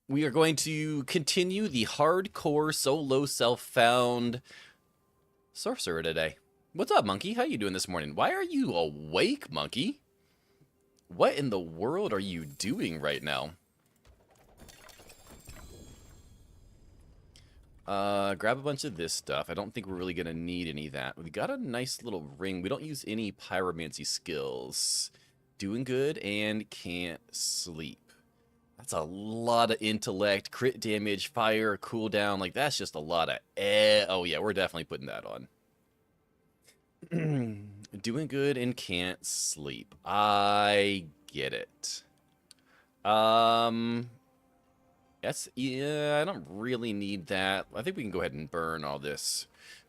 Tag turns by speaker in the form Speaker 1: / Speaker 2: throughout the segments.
Speaker 1: We are going to continue the hardcore solo self-found sorcerer today. What's up, Monkey? How you doing this morning? Why are you awake, Monkey? What in the world are you doing right now? Grab a bunch of this stuff. I don't think we're really gonna need any of that. We got a nice little ring. We don't use any pyromancy skills. Doing good and can't sleep. That's a lot of intellect, crit damage, fire, cooldown. Like, that's just a lot of oh, yeah, we're definitely putting that on. Doing good and can't sleep. I get it. Yeah, I don't really need that. I think we can go ahead and burn all this.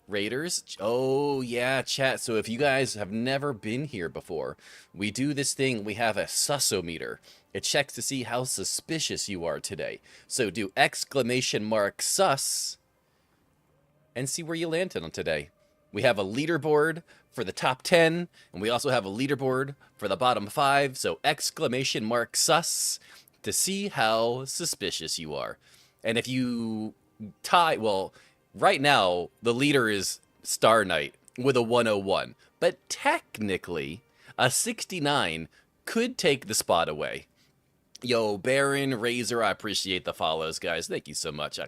Speaker 1: Raiders. Oh, yeah, chat. So if you guys have never been here before, we do this thing. We have a sussometer. It checks to see how suspicious you are today. So do exclamation mark sus and see where you landed on today. We have a leaderboard for the top 10, and we also have a leaderboard for the bottom 5. So exclamation mark sus to see how suspicious you are. And if you tie, well, right now, the leader is Star Knight with a 101. But technically, a 69 could take the spot away. Yo, Baron, Razor, I appreciate the follows, guys. Thank you so much.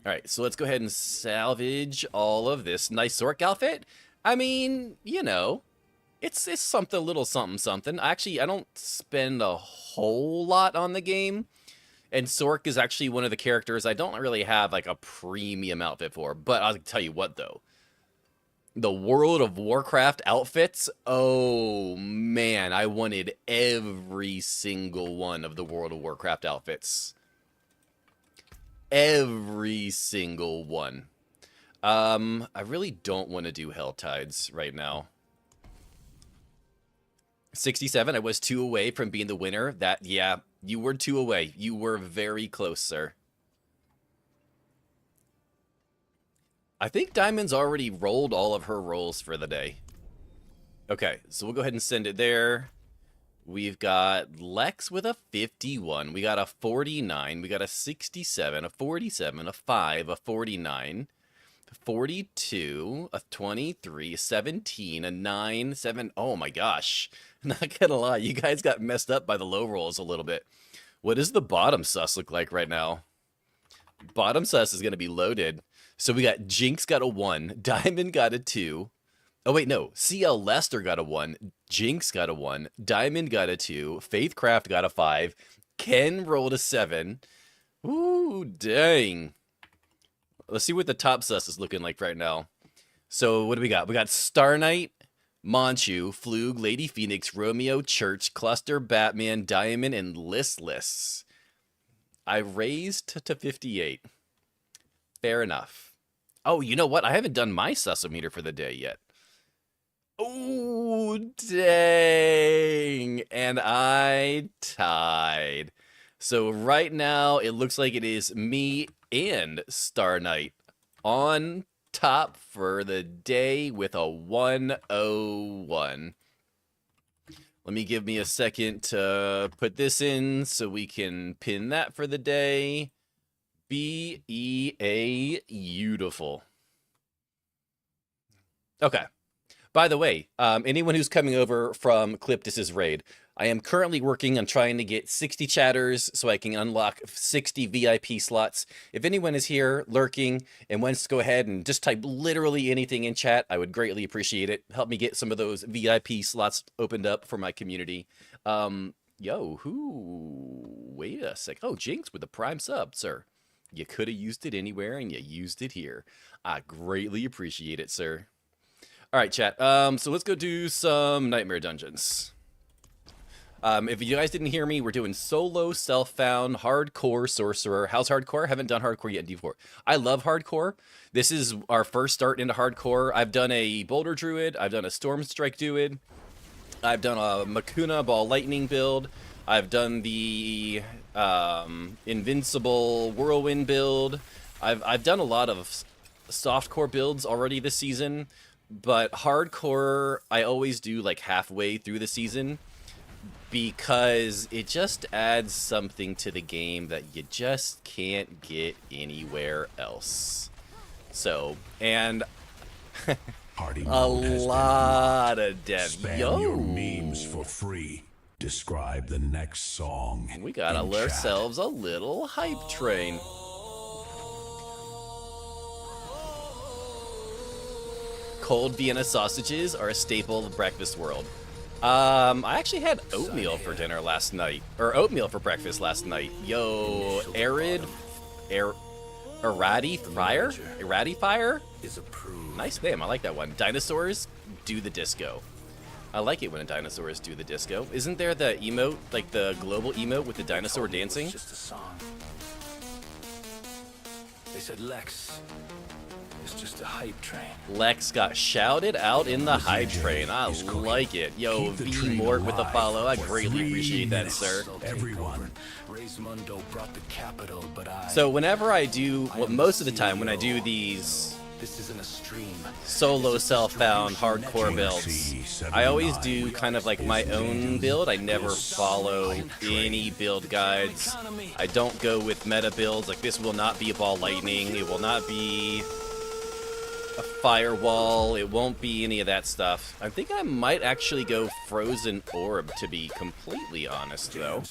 Speaker 1: Alright, so let's go ahead and salvage all of this. Nice Sorc outfit? I mean, you know, it's something, a little something, something. Actually, I don't spend a whole lot on the game. And Sorc is actually one of the characters I don't really have like a premium outfit for. But I'll tell you what though. The World of Warcraft outfits, oh man, I wanted every single one of the World of Warcraft outfits. Every single one. I really don't want to do Hell Tides right now. 67, I was 2 away from being the winner. That, yeah, you were 2 away. You were very close, sir. I think Diamond's already rolled all of her rolls for the day. Okay, so we'll go ahead and send it there. We've got Lex with a 51. We got a 49. We got a 67, a 47, a 5, a 49, a 42, a 23, a 17, a 9, 7. Oh my gosh. Not gonna lie, you guys got messed up by the low rolls a little bit. What does the bottom sus look like right now? Bottom sus is gonna be loaded. So we got Jinx got a 1, Diamond got a 2. Oh, wait, no. CL Lester got a 1. Jinx got a 1. Diamond got a 2. Faithcraft got a 5. Ken rolled a 7. Ooh, dang. Let's see what the top sus is looking like right now. So what do we got? We got Star Knight, Manchu, Flug, Lady Phoenix, Romeo, Church, Cluster, Batman, Diamond, and Listless. I raised to 58. Fair enough. Oh, you know what? I haven't done my sussometer for the day yet. Oh, dang. And I tied. So right now, it looks like it is me and Star Knight on top for the day with a 101. Let me give me a second to put this in so we can pin that for the day. B-E-A, beautiful. Okay. By the way, anyone who's coming over from Cliptus's raid, I am currently working on trying to get 60 chatters so I can unlock 60 VIP slots. If anyone is here lurking and wants to go ahead and just type literally anything in chat, I would greatly appreciate it. Help me get some of those VIP slots opened up for my community. Wait a sec. Oh, Jinx with a prime sub, sir. You could have used it anywhere and you used it here. I greatly appreciate it, sir. All right, chat. So let's go do some Nightmare Dungeons. If you guys didn't hear me, we're doing Solo Self-Found Hardcore Sorcerer. How's Hardcore? Haven't done Hardcore yet in D4. I love Hardcore. This is our first start into Hardcore. I've done a Boulder Druid. I've done a Storm Strike Druid. I've done a Makuna Ball Lightning build. I've done the Invincible Whirlwind build. I've done a lot of softcore builds already this season, but hardcore I always do like halfway through the season. because it just adds something to the game that you just can't get anywhere else. So, and a lot of dev.
Speaker 2: Spam your memes for free. Describe the next song.
Speaker 1: We got ourselves a little hype train. Cold Vienna sausages are a staple of the breakfast world. I actually had oatmeal for dinner last night, or oatmeal for breakfast last night. Yo, Errati Fire? Nice name, I like that one. Dinosaurs do the disco. I like it when dinosaurs do the disco. Isn't there the emote, like the global emote with the dinosaur dancing?
Speaker 3: It's just a song. They said Lex is just a hype train.
Speaker 1: Lex got shouted out in the hype train. I like it. Yo, V Mort with a follow. I greatly appreciate that, sir.
Speaker 2: Everyone.
Speaker 1: So whenever I do, well, most of the time when I do these Solo Self-Found Hardcore builds, I always do kind of like my own build. I never follow any build guides. I don't go with meta builds. Like, this will not be a ball lightning. It will not be a firewall. It won't be any of that stuff. I think I might actually go Frozen Orb, to be completely honest, though.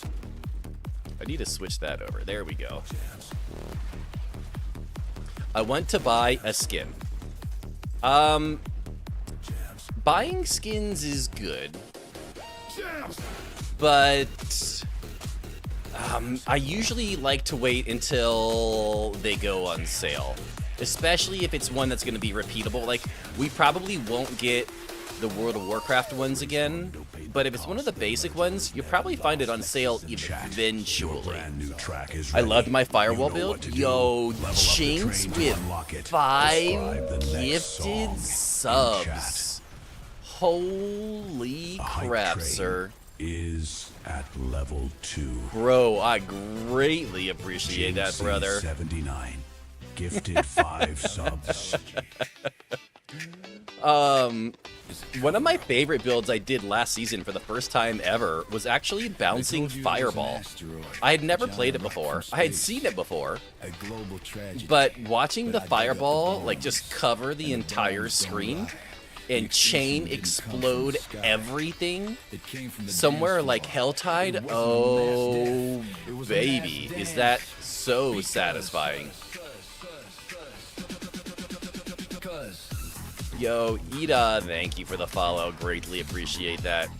Speaker 1: I need to switch that over. There we go. I went to buy a skin. Buying skins is good, but I usually like to wait until they go on sale, especially if it's one that's going to be repeatable. Like, we probably won't get the World of Warcraft ones again, but if it's one of the basic ones, you'll probably find it on sale eventually. I loved my firewall build. Yo, Chinks with 5 gifted subs. Holy crap, sir.
Speaker 2: Is at level 2.
Speaker 1: Bro, I greatly appreciate that, brother.
Speaker 2: 79. Gifted 5 subs.
Speaker 1: One of my favorite builds I did last season for the first time ever was actually bouncing Fireball. I had never played it before. I had seen it before, but watching the Fireball like just cover the entire screen and chain explode everything somewhere like Helltide, oh baby, is that so satisfying. Yo, Ida, thank you for the follow. Greatly appreciate that.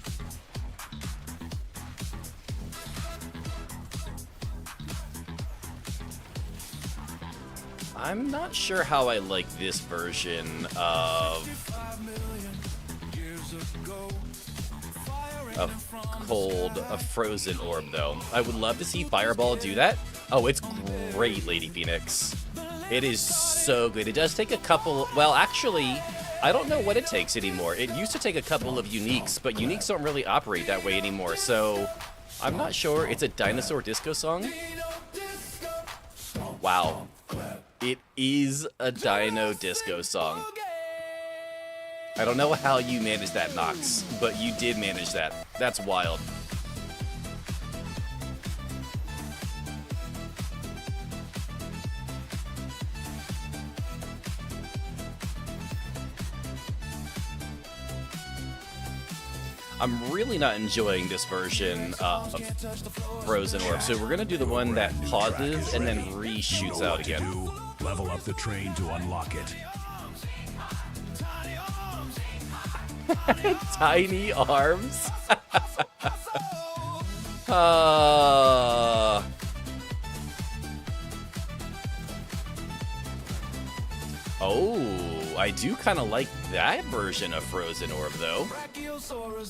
Speaker 1: I'm not sure how I like this version of a Frozen Orb, though. I would love to see Fireball do that. Oh, it's great, Lady Phoenix. It is so good. It does take a couple... Well, actually, I don't know what it takes anymore. It used to take a couple of uniques, but uniques don't really operate that way anymore, so I'm not sure. It's a dinosaur disco song? Wow. It is a dino disco song. I don't know how you managed that, Nox, but you did manage that. That's wild. I'm really not enjoying this version of Frozen Orb, so we're going to do the one that pauses and then re-shoots out again.
Speaker 2: Level up the train to unlock it.
Speaker 1: Tiny arms? Oh, I do kind of like that version of Frozen Orb, though.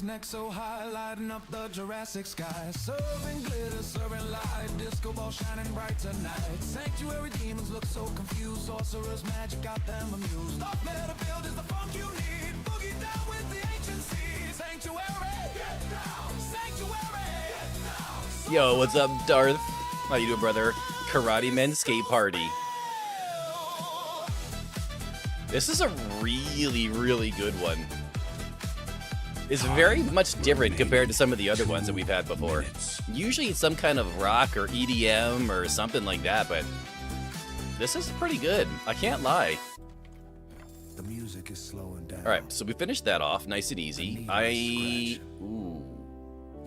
Speaker 4: Neck so high, lighting up the Jurassic sky. Serving glitter, serving light, disco ball shining bright tonight. Sanctuary demons look so confused. Sorcerer's magic got them amused. Dark matter build is the funk you need. Boogie down with the ancient seas. Sanctuary, get down. Sanctuary, get down.
Speaker 1: Yo, what's up, Darth? How you doing, brother? Karate Men Skate Party. This is a really, really good one. is very much different compared to some of the other ones that we've had before. Usually it's some kind of rock or EDM or something like that, but this is pretty good. I can't lie.
Speaker 4: The music is slowing down.
Speaker 1: All right, so we finished that off nice and easy. Ooh,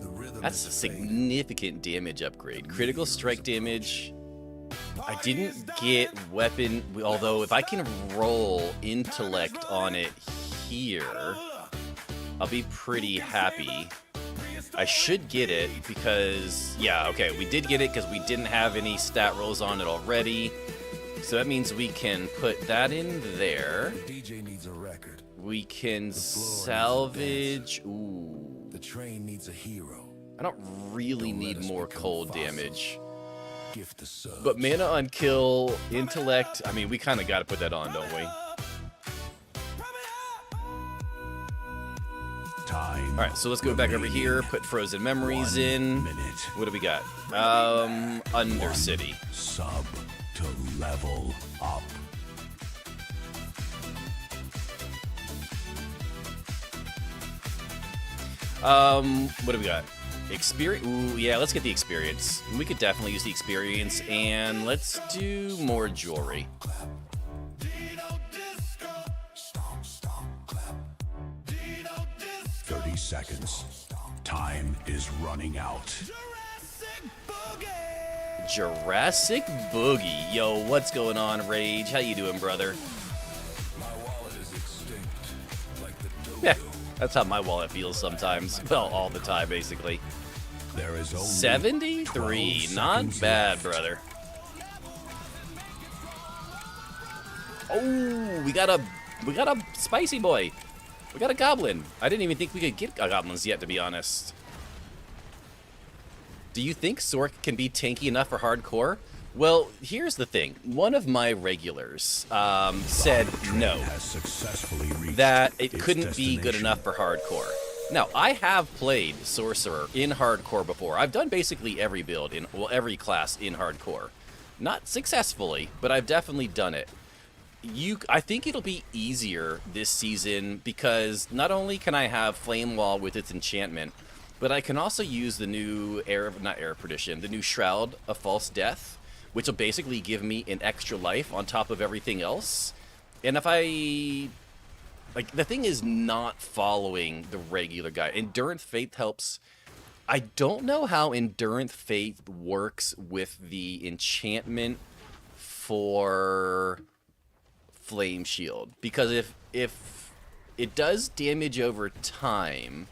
Speaker 4: The rhythm
Speaker 1: that's a
Speaker 4: is fading.
Speaker 1: significant damage upgrade. Critical strike damage. I didn't get weapon, although if I can roll intellect on it here, I'll be pretty happy. I should get it because, yeah, okay, we did get it because we didn't have any stat rolls on it already. So that means we can put that in there.
Speaker 4: DJ needs a record.
Speaker 1: We can salvage. Ooh.
Speaker 4: The train needs a hero.
Speaker 1: I don't really need more cold damage.
Speaker 4: Gift the sub.
Speaker 1: But mana on kill, intellect, I mean, we kind of got to put that on, don't we?
Speaker 2: Time.
Speaker 1: All right, so let's go back over here, put frozen memories in.
Speaker 2: Minute.
Speaker 1: What do we got? Undercity.
Speaker 2: Sub to level up.
Speaker 1: What do we got? Experience. Ooh, yeah, let's get the experience. We could definitely use the experience, and let's do more jewelry.
Speaker 2: 30 seconds. Time is running out.
Speaker 1: Jurassic Boogie. Yo, what's going on, Rage? How you doing, brother?
Speaker 4: My wallet is extinct, like the dodo.
Speaker 1: Yeah, that's how my wallet feels sometimes. Well, all the time, basically.
Speaker 2: There is only
Speaker 1: 73.
Speaker 2: 12
Speaker 1: Not
Speaker 2: seconds
Speaker 1: bad,
Speaker 2: left.
Speaker 1: brother. Oh, we got a spicy boy. We got a goblin. I didn't even think we could get goblins yet, to be honest. Do you think Sorc can be tanky enough for hardcore? Well, here's the thing. One of my regulars said no,
Speaker 2: Has successfully reached
Speaker 1: that it
Speaker 2: its
Speaker 1: couldn't be good
Speaker 2: destination.
Speaker 1: enough for hardcore. Now, I have played Sorcerer in hardcore before. I've done basically every build in, well, every class in hardcore. Not successfully, but I've definitely done it. I think it'll be easier this season because not only can I have Flame Wall with its enchantment, but I can also use the new the new Shroud of False Death, which will basically give me an extra life on top of everything else. And if I... Like, the thing is not following the regular guide. Endurance Faith helps. I don't know how Endurance Faith works with the enchantment for Flame Shield. Because if it does damage over time,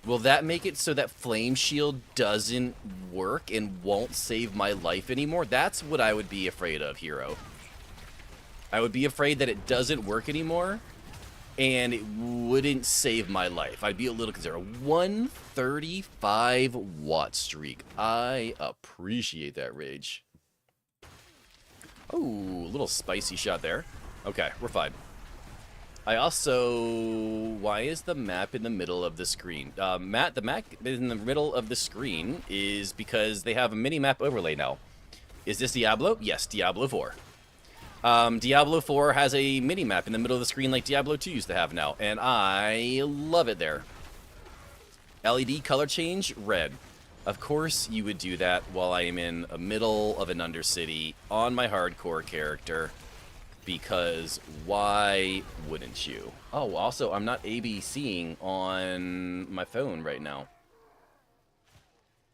Speaker 1: will that make it so that Flame Shield doesn't work and won't save my life anymore? That's what I would be afraid of, Hero. I would be afraid that it doesn't work anymore, and it wouldn't save my life. I'd be a little concerned. 135 watt streak. I appreciate that, Rage. Oh, a little spicy shot there. Okay, we're fine. I also... Why is the map in the middle of the screen? Matt, the map in the middle of the screen is because they have a mini-map overlay now. Is this Diablo? Yes, Diablo 4. Diablo 4 has a mini-map in the middle of the screen like Diablo 2 used to have now, and I love it there. LED color change, red. Of course you would do that while I am in the middle of an Undercity on my hardcore character, because why wouldn't you? Oh, also, I'm not ABCing on my phone right now.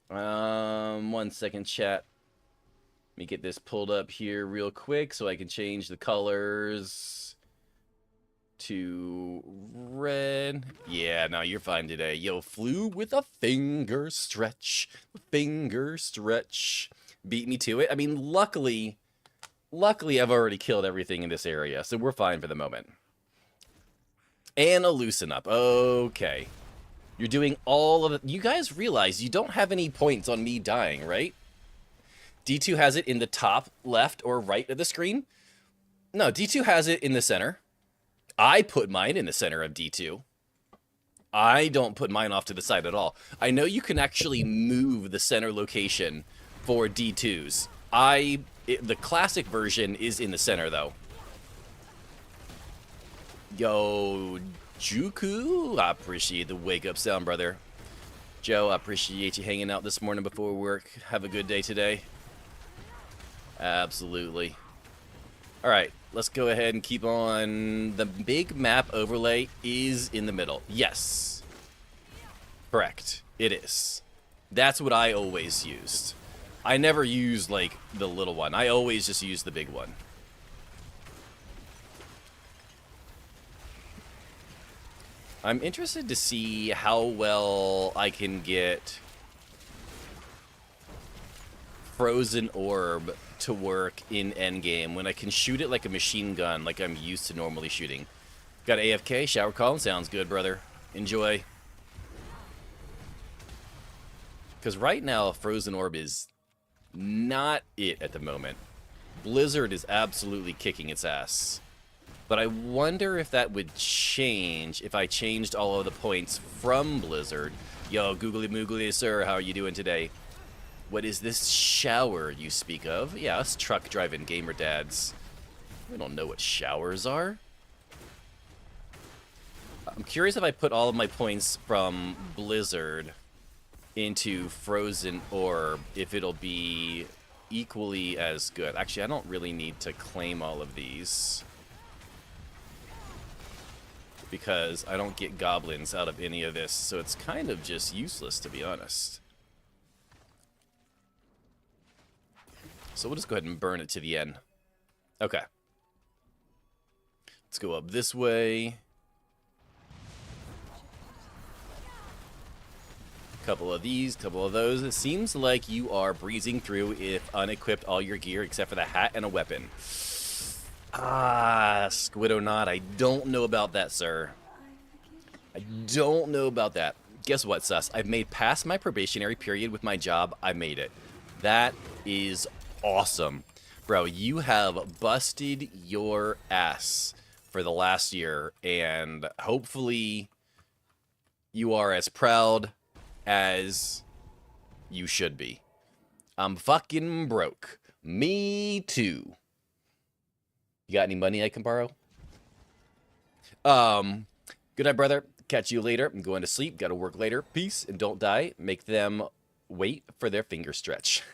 Speaker 1: 1 second, chat. Let me get this pulled up here real quick so I can change the colors to red. Yeah, no, you're fine today. Yo, flew with a finger stretch. Finger stretch. Beat me to it. I mean, luckily I've already killed everything in this area, so we're fine for the moment. And a loosen up. Okay. You're doing all of it. You guys realize you don't have any points on me dying, right? D2 has it in the top left or right of the screen. No, D2 has it in the center. I put mine in the center of D2. I don't put mine off to the side at all. I know you can actually move the center location for D2s. The classic version is in the center, though. Yo, Juku, I appreciate the wake-up sound, brother. Joe, I appreciate you hanging out this morning before work. Have a good day today. Absolutely. All right, let's go ahead and keep on. The big map overlay is in the middle. Yes. Correct. It is. That's what I always used. I never used, like, the little one. I always just used the big one. I'm interested to see how well I can get Frozen Orb to work in endgame when I can shoot it like a machine gun, like I'm used to normally shooting. Got AFK, shower calling, sounds good, brother. Enjoy. Because right now, Frozen Orb is not it at the moment. Blizzard is absolutely kicking its ass. But I wonder if that would change if I changed all of the points from Blizzard. Yo, googly moogly, sir, how are you doing today? What is this shower you speak of? Yeah, us truck driving gamer dads. We don't know what showers are. I'm curious if I put all of my points from Blizzard into Frozen Orb, if it'll be equally as good. Actually, I don't really need to claim all of these, because I don't get goblins out of any of this, so it's kind of just useless, to be honest. So we'll just go ahead and burn it to the end. Okay. Let's go up this way. Couple of these, couple of those. It seems like you are breezing through if unequipped all your gear except for the hat and a weapon. Ah, Squidonaught, I don't know about that, sir. I don't know about that. Guess what, sus? I've made past my probationary period with my job. I made it. That is awesome. Bro, you have busted your ass for the last year, and hopefully you are as proud as you should be. I'm fucking broke. Me too. You got any money I can borrow? Good night, brother. Catch you later. I'm going to sleep. Got to work later. Peace, and don't die. Make them wait for their finger stretch.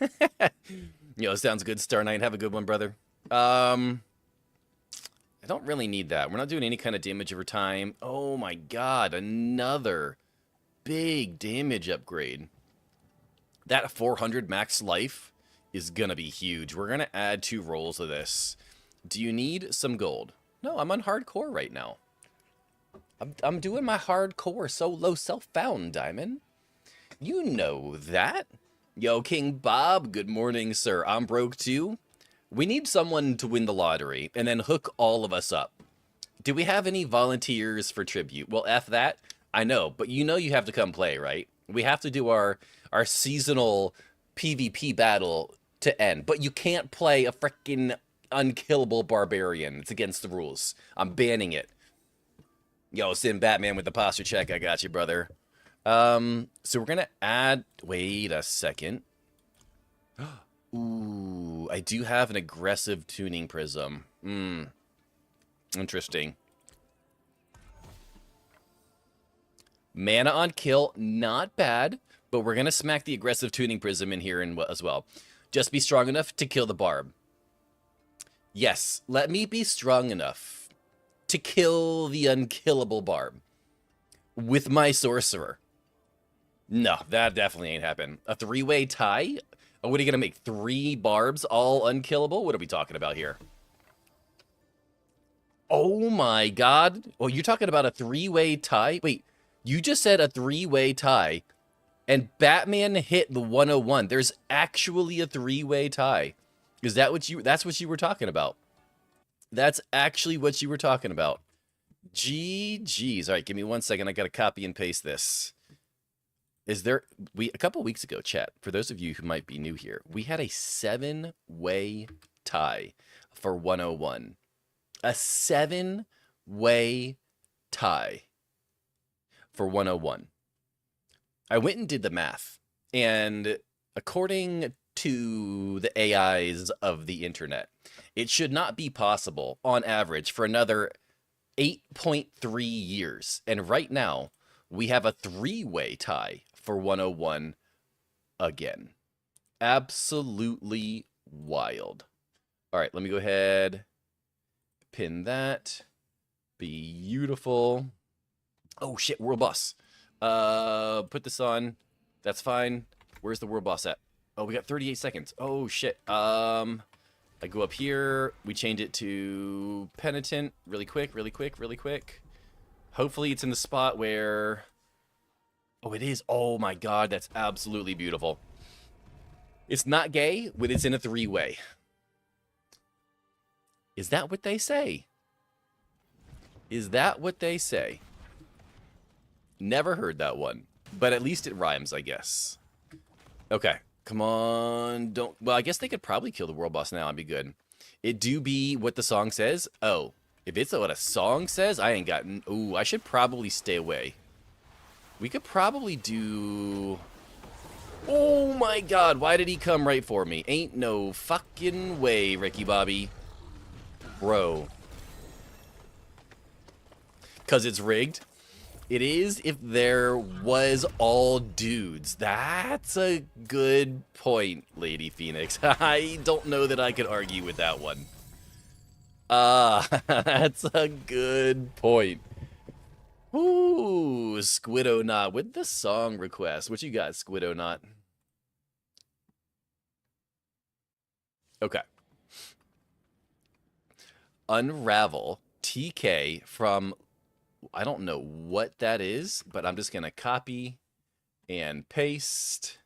Speaker 1: Yo, sounds good, Star Knight. Have a good one, brother. I don't really need that. We're not doing any kind of damage over time. Oh my god, another big damage upgrade. That 400 max life is gonna be huge. We're gonna add 2 rolls of this. Do you need some gold? No, I'm on hardcore right now. I'm doing my hardcore solo self-found, Diamond. You know that. Yo, King Bob, good morning, sir. I'm broke too. We need someone to win the lottery and then hook all of us up. Do we have any volunteers for tribute? Well, F that. I know, but you know you have to come play, right? We have to do our seasonal PvP battle to end. But you can't play a frickin' unkillable barbarian. It's against the rules. I'm banning it. Yo, send Batman with the posture check. I got you, brother. So we're gonna add... Wait a second. Ooh, I do have an aggressive tuning prism. Interesting. Mana on kill, not bad, but we're gonna smack the aggressive tuning prism in here as well. Just be strong enough to kill the barb. Yes, let me be strong enough to kill the unkillable barb with my sorcerer. No, that definitely ain't happening. A 3-way tie? Oh, what are you gonna make? 3 barbs all unkillable? What are we talking about here? Oh my god. Oh, you're talking about a 3-way tie? Wait, you just said a 3-way tie, and Batman hit the 101. There's actually a 3-way tie. Is that what that's what you were talking about? That's actually what you were talking about. GG's. All right, give me 1 second. I gotta copy and paste this. Is there... a couple weeks ago, chat, for those of you who might be new here, we had a 7-way tie for 101. A 7-way tie for 101. I went and did the math, and according to the AIs of the internet, it should not be possible, on average, for another 8.3 years. And right now, we have a 3-way tie for 101 again. Absolutely wild. All right, let me go ahead, pin that. Beautiful. Oh shit, world boss. Put this on. That's fine. Where's the world boss at? Oh, we got 38 seconds. Oh shit. I go up here. We change it to penitent. Really quick, really quick, really quick. Hopefully it's in the spot where... Oh, it is. Oh my god, that's absolutely beautiful. It's not gay when it's in a 3-way. Is that what they say? Is that what they say? Never heard that one. But at least it rhymes, I guess. Okay. Come on. Don't... Well, I guess they could probably kill the world boss now. I'd be good. It do be what the song says. Oh. If it's what a song says, I ain't got... Ooh, I should probably stay away. We could probably do... Oh my god, why did he come right for me? Ain't no fucking way, Ricky Bobby. Bro. Because it's rigged? It is if there was all dudes. That's a good point, Lady Phoenix. I don't know that I could argue with that one. That's a good point. Ooh, Squidonaut with the song request. What you got, Squidonaut? Okay. Unravel TK from... I don't know what that is, but I'm just going to copy and paste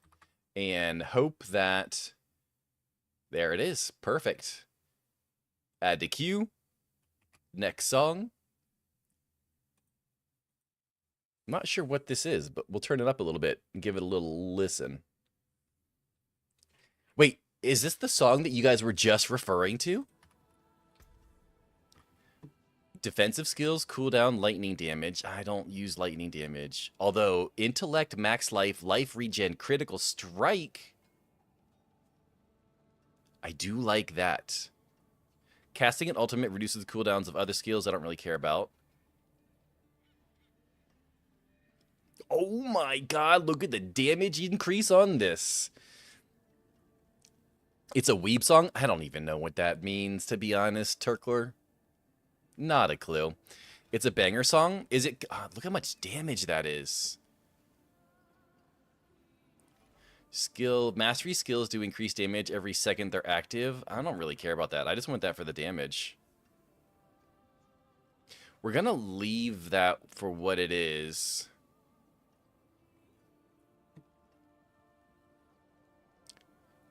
Speaker 1: and hope that... There it is. Perfect. Add to queue. Next song. I'm not sure what this is, but we'll turn it up a little bit and give it a little listen. Wait, is this the song that you guys were just referring to? Defensive skills, cooldown, lightning damage. I don't use lightning damage. Although, intellect, max life, life regen, critical strike. I do like that. Casting an ultimate reduces the cooldowns of other skills I don't really care about. Oh my god, look at the damage increase on this. It's a weeb song? I don't even know what that means, to be honest, Turkler. Not a clue. It's a banger song? Is it... Oh, look how much damage that is. Skill... Mastery skills do increase damage every second they're active. I don't really care about that. I just want that for the damage. We're gonna leave that for what it is.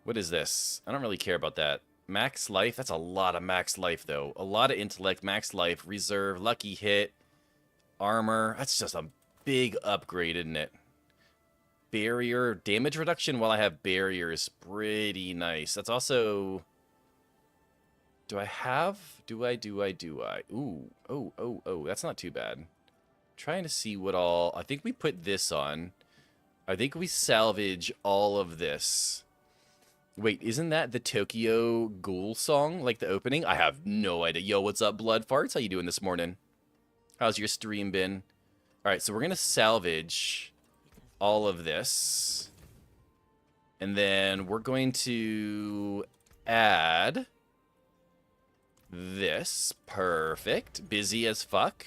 Speaker 1: What is this? I don't really care about that. Max life? That's a lot of max life, though. A lot of intellect, max life, reserve, lucky hit, armor. That's just a big upgrade, isn't it? Barrier, damage reduction while I have barrier is pretty nice. That's also... Do I have? Do I? Ooh. Oh. That's not too bad. Trying to see what all... I think we put this on. I think we salvage all of this. Wait, isn't that the Tokyo Ghoul song, like the opening? I have no idea. Yo, what's up, Blood Farts? How you doing this morning? How's your stream been? All right, so we're going to salvage all of this. And then we're going to add this. Perfect. Busy as fuck.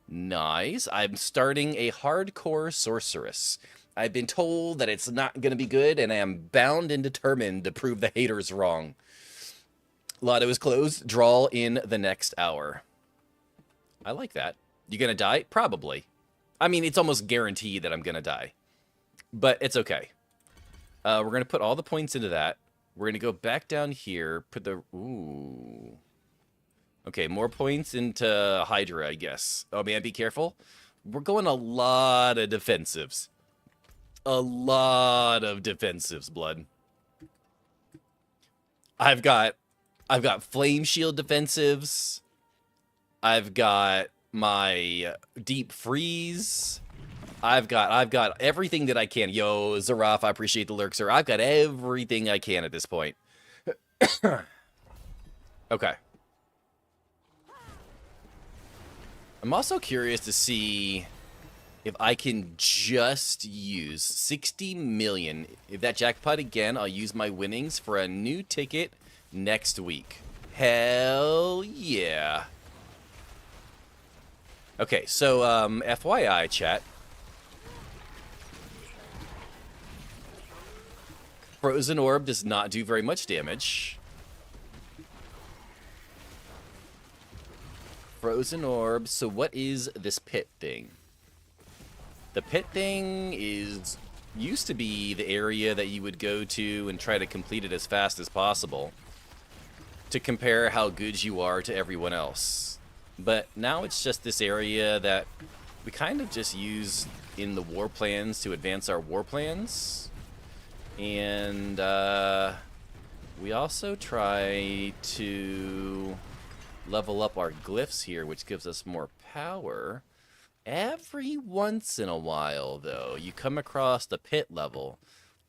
Speaker 1: Nice. I'm starting a hardcore sorceress. I've been told that it's not going to be good, and I am bound and determined to prove the haters wrong. Lotto is closed. Draw in the next hour. I like that. You going to die? Probably. I mean, it's almost guaranteed that I'm going to die. But it's okay. We're going to put all the points into that. We're going to go back down here. Put the... Ooh. Okay, more points into Hydra, I guess. Oh, man, be careful. We're going a lot of defensives. A lot of defensives, Blood. I've got flame shield defensives. I've got my deep freeze. I've got everything that I can. Yo, Zaraf, I appreciate the lurk, sir. I've got everything I can at this point. Okay. I'm also curious to see if I can just use 60 million. If that jackpot again, I'll use my winnings for a new ticket next week. Hell yeah. Okay, so FYI, chat. Frozen Orb does not do very much damage. Frozen Orb. So what is this pit thing? The pit thing used to be the area that you would go to and try to complete it as fast as possible to compare how good you are to everyone else. But now it's just this area that we kind of just use in the war plans to advance our war plans. And we also try to level up our glyphs here, which gives us more power. Every once in a while, though, you come across the pit level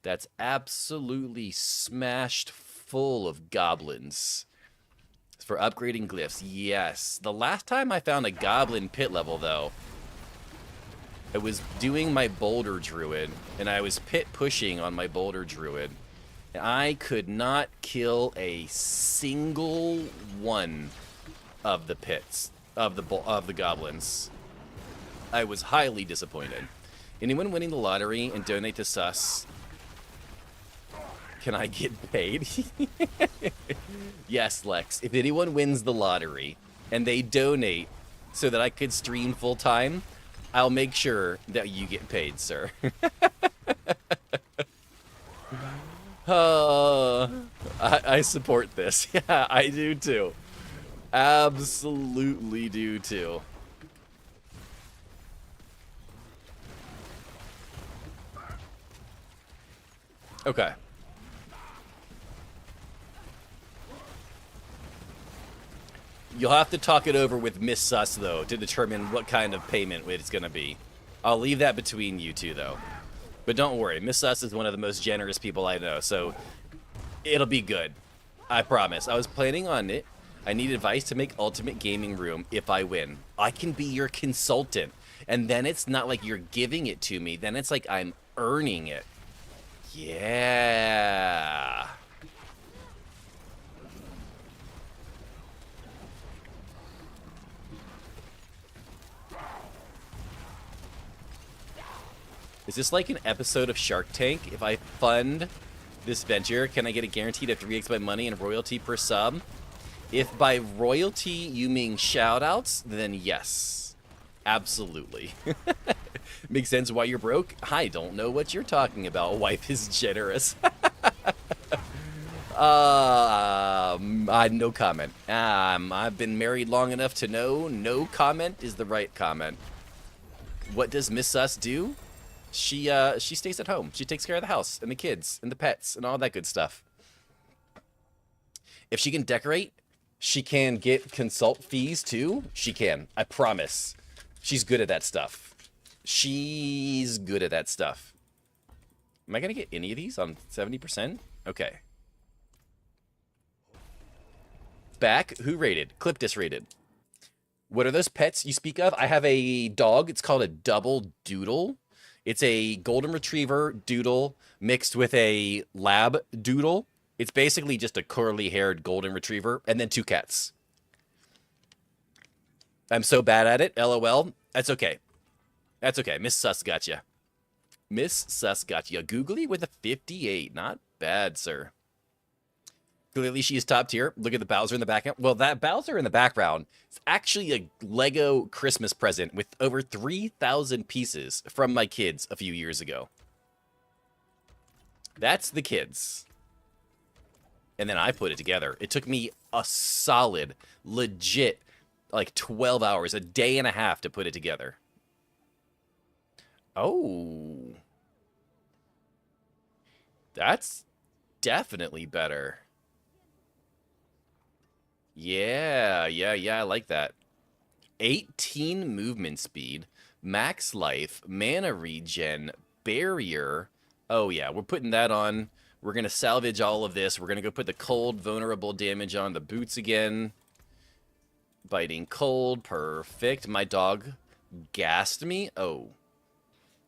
Speaker 1: that's absolutely smashed full of goblins. It's for upgrading glyphs. Yes. The last time I found a goblin pit level, though, I was doing my boulder druid, and I was pit pushing on my boulder druid. And I could not kill a single one of the pits, of the goblins. I was highly disappointed. Anyone winning the lottery and donate to sus, can I get paid? Yes, Lex. If anyone wins the lottery and they donate so that I could stream full time, I'll make sure that you get paid, sir. I support this. Yeah, I do too. Absolutely do too. Okay. You'll have to talk it over with Miss Sus, though, to determine what kind of payment it's going to be. I'll leave that between you two, though. But don't worry, Miss Sus is one of the most generous people I know, so it'll be good. I promise. I was planning on it. I need advice to make Ultimate Gaming Room if I win. I can be your consultant. And then it's not like you're giving it to me. Then it's like I'm earning it. Yeah. Is this like an episode of Shark Tank? If I fund this venture, can I get a guaranteed of 3x my money and royalty per sub? If by royalty you mean shoutouts, then yes. Absolutely. Makes sense why you're broke? I don't know what you're talking about. Wife is generous. No comment. I've been married long enough to know no comment is the right comment. What does Miss Sus do? She stays at home. She takes care of the house and the kids and the pets and all that good stuff. If she can decorate, she can get consult fees too. She can. I promise. She's good at that stuff. She's good at that stuff. Am I going to get any of these on 70%? Okay. Back. Who rated? Clip disrated. What are those pets you speak of? I have a dog. It's called a double doodle. It's a golden retriever doodle mixed with a lab doodle. It's basically just a curly-haired golden retriever and then 2 cats. I'm so bad at it. LOL. That's okay. That's okay. Miss Sus got ya. Miss Sus got ya. Googly with a 58. Not bad, sir. Clearly she is top tier. Look at the Bowser in the background. Well, that Bowser in the background is actually a Lego Christmas present with over 3,000 pieces from my kids a few years ago. That's the kids. And then I put it together. It took me a solid, legit, like 12 hours, a day and a half to put it together. Oh. That's definitely better. Yeah, I like that. 18 movement speed, max life, mana regen, barrier. Oh yeah, we're putting that on. We're going to salvage all of this. We're going to go put the cold, vulnerable damage on the boots again. Biting cold. Perfect. My dog gassed me. Oh.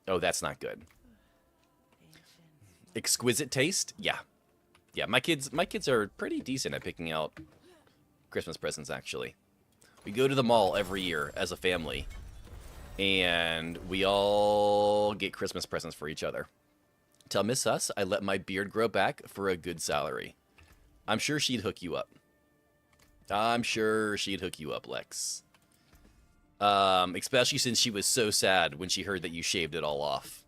Speaker 1: Oh, that's not good. Exquisite taste? Yeah. Yeah, my kids are pretty decent at picking out Christmas presents, actually. We go to the mall every year as a family, and we all get Christmas presents for each other. Tell Miss Us I let my beard grow back for a good salary. I'm sure she'd hook you up. I'm sure she'd hook you up, Lex. Especially since she was so sad when she heard that you shaved it all off.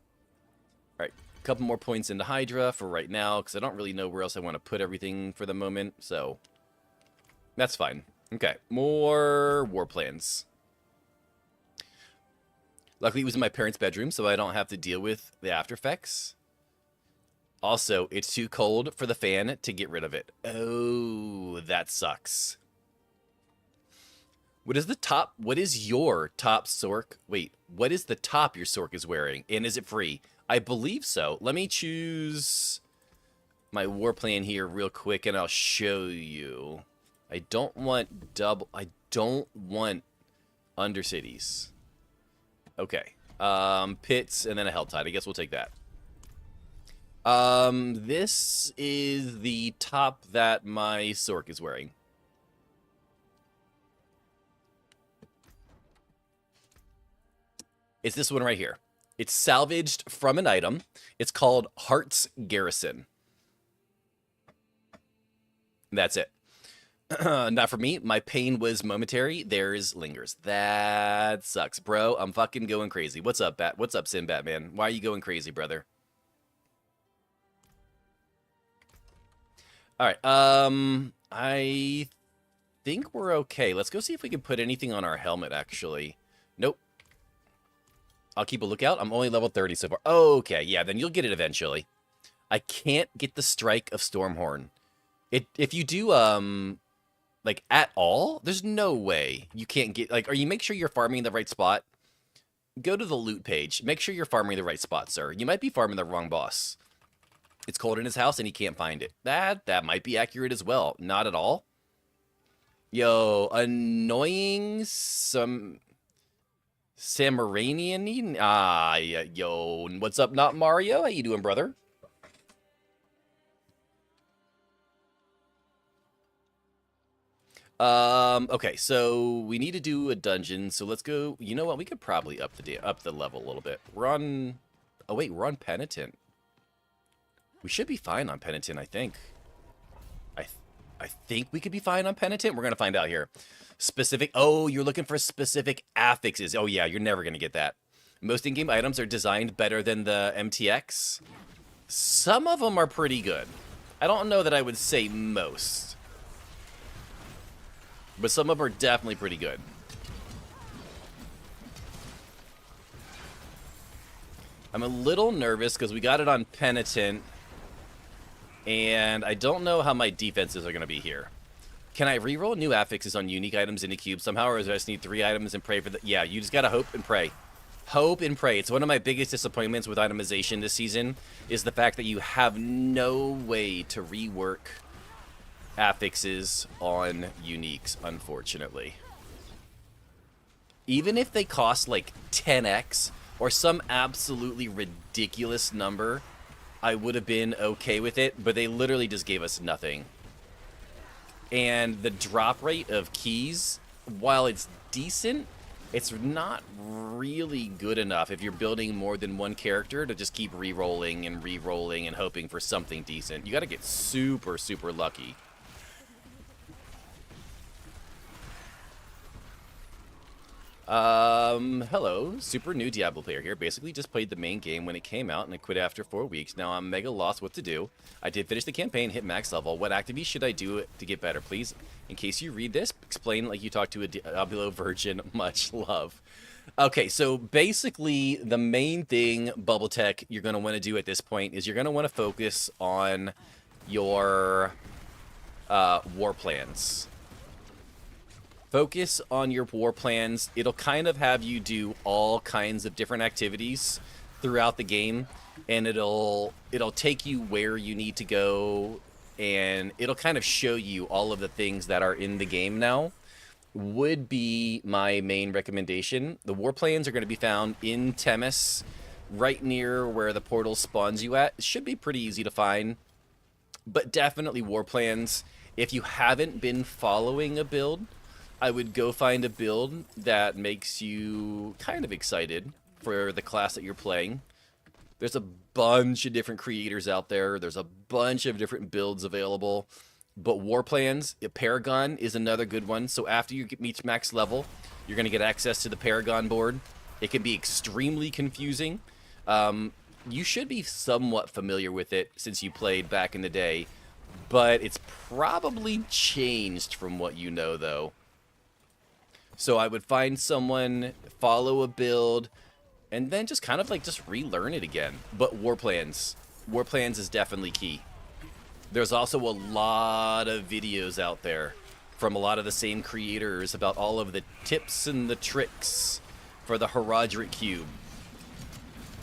Speaker 1: All right, a couple more points into Hydra for right now, because I don't really know where else I want to put everything for the moment, so that's fine. Okay, more war plans. Luckily, it was in my parents' bedroom, so I don't have to deal with the after effects. Also, it's too cold for the fan to get rid of it. Oh, that sucks. What is your top Sorc? Wait, what is the top your Sorc is wearing? And is it free? I believe so. Let me choose my war plan here real quick, and I'll show you. I don't want Undercities. Okay. Pits, and then a Helltide. I guess we'll take that. This is the top that my Sorc is wearing. It's this one right here. It's salvaged from an item. It's called Heart's Garrison. That's it. Not for me. My pain was momentary. Theirs lingers. That sucks, bro. I'm fucking going crazy. What's up, What's up, Sin Batman? Why are you going crazy, brother? All right. I think we're okay. Let's go see if we can put anything on our helmet, actually. Nope. I'll keep a lookout. I'm only level 30 so far. Okay, yeah, then you'll get it eventually. I can't get the Strike of Stormhorn. If you do, like, at all, there's no way you can't get, like, or you make sure you're farming the right spot. Go to the loot page. Make sure you're farming the right spot, sir. You might be farming the wrong boss. It's cold in his house and he can't find it. That might be accurate as well. Not at all. Yo, annoying Samaranian? Ah, yeah, yo, what's up, Not Mario? How you doing, brother? Okay, so we need to do a dungeon, so let's go. You know what? We could probably up the level a little bit. We're on. Oh wait, we're on Penitent. We should be fine on Penitent, I think. I think we could be fine on Penitent. We're gonna find out here. Specific. Oh, you're looking for specific affixes. Oh yeah, you're never gonna get that. Most in-game items are designed better than the MTX. Some of them are pretty good. I don't know that I would say most. But some of them are definitely pretty good. I'm a little nervous because we got it on Penitent. And I don't know how my defenses are going to be here. Can I reroll new affixes on unique items into cubes somehow? Or do I just need 3 items and pray for the... Yeah, you just got to hope and pray. Hope and pray. It's one of my biggest disappointments with itemization this season is the fact that you have no way to rework affixes on uniques, unfortunately. Even if they cost like 10x or some absolutely ridiculous number, I would have been okay with it, but they literally just gave us nothing. And the drop rate of keys, while it's decent, it's not really good enough if you're building more than one character to just keep re-rolling and hoping for something decent. You got to get super, super lucky. Hello, super new Diablo player here. Basically just played the main game when it came out and I quit after 4 weeks. Now I'm mega lost what to do. I did finish the campaign, hit max level. What activities should I do to get better? Please, in case you read this, explain like you talked to a Diablo virgin. Much love. Okay, so basically the main thing, Bubble Tech, you're going to want to do at this point is you're going to want to focus on your war plans. Focus on your war plans. It'll kind of have you do all kinds of different activities throughout the game, and it'll take you where you need to go, and it'll kind of show you all of the things that are in the game now. would be my main recommendation. The warplanes are going to be found in Temis, right near where the portal spawns you at. It should be pretty easy to find, but definitely warplanes. If you haven't been following a build, I would go find a build that makes you kind of excited for the class that you're playing. There's a bunch of different creators out there. There's a bunch of different builds available. But Warplans, Paragon is another good one. So after you reach max level, you're going to get access to the Paragon board. It can be extremely confusing. You should be somewhat familiar with it since you played back in the day. But it's probably changed from what you know, though. So I would find someone, follow a build, and then just kind of like just relearn it again. But Warplans is definitely key. There's also a lot of videos out there from a lot of the same creators about all of the tips and the tricks for the Herodric Cube.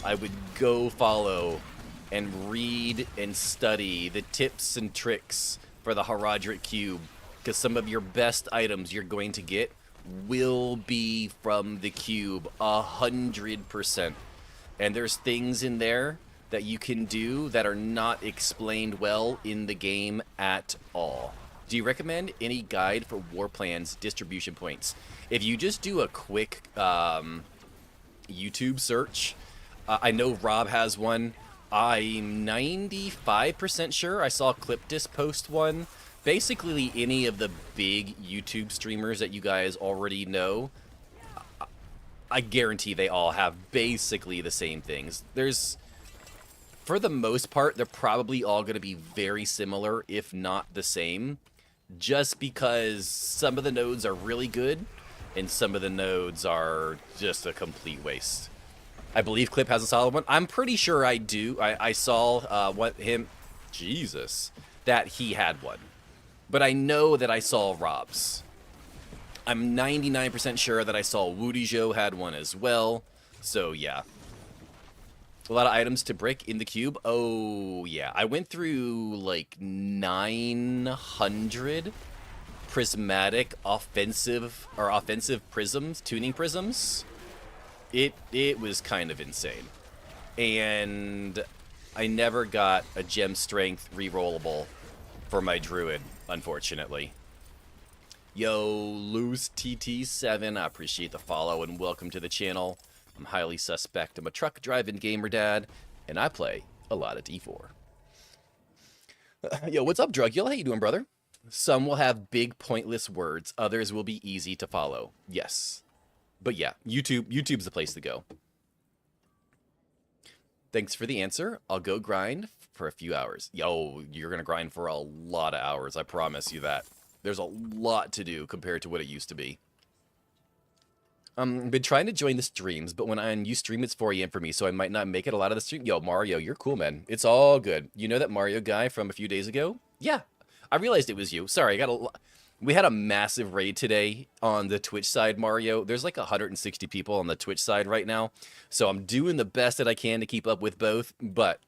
Speaker 1: I would go follow and read and study the tips and tricks for the Herodric Cube, because some of your best items you're going to get will be from the cube 100%. And there's things in there that you can do that are not explained well in the game at all. Do you recommend any guide for Warplans distribution points? If you just do a quick YouTube search, I know Rob has one. I'm 95% sure I saw Cliptis post one. Basically, any of the big YouTube streamers that you guys already know, I guarantee they all have basically the same things. For the most part, they're probably all going to be very similar, if not the same, just because some of the nodes are really good, and some of the nodes are just a complete waste. I believe Clip has a solid one. I'm pretty sure I do. I saw that he had one. But I know that I saw Rob's. I'm 99% sure that I saw Woody Joe had one as well. So, yeah. A lot of items to brick in the cube. Oh, yeah. I went through, like, 900 prismatic offensive prisms, tuning prisms. It was kind of insane. And I never got a gem strength rerollable for my druid, unfortunately. Yo, Loose TT7, I appreciate the follow and welcome to the channel. I'm highly suspect. I'm a truck driving gamer dad, and I play a lot of D4. Yo, what's up, Drugula? How you doing, brother? Some will have big pointless words, others will be easy to follow. Yes. But yeah, YouTube's the place to go. Thanks for the answer. I'll go grind for a few hours. Yo, you're going to grind for a lot of hours. I promise you that. There's a lot to do compared to what it used to be. Been trying to join the streams, but when you stream, it's 4 a.m. for me, so I might not make it a lot of the stream. Yo, Mario, you're cool, man. It's all good. You know that Mario guy from a few days ago? Yeah, I realized it was you. Sorry, we had a massive raid today on the Twitch side, Mario. There's like 160 people on the Twitch side right now. So I'm doing the best that I can to keep up with both, but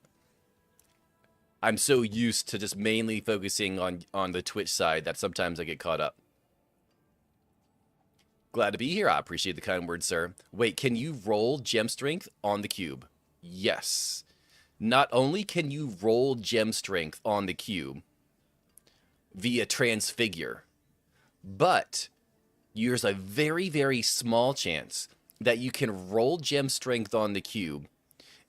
Speaker 1: I'm so used to just mainly focusing on the Twitch side that sometimes I get caught up. Glad to be here. I appreciate the kind words, sir. Wait, can you roll gem strength on the cube? Yes. Not only can you roll gem strength on the cube via transfigure, but there's a very, very small chance that you can roll gem strength on the cube.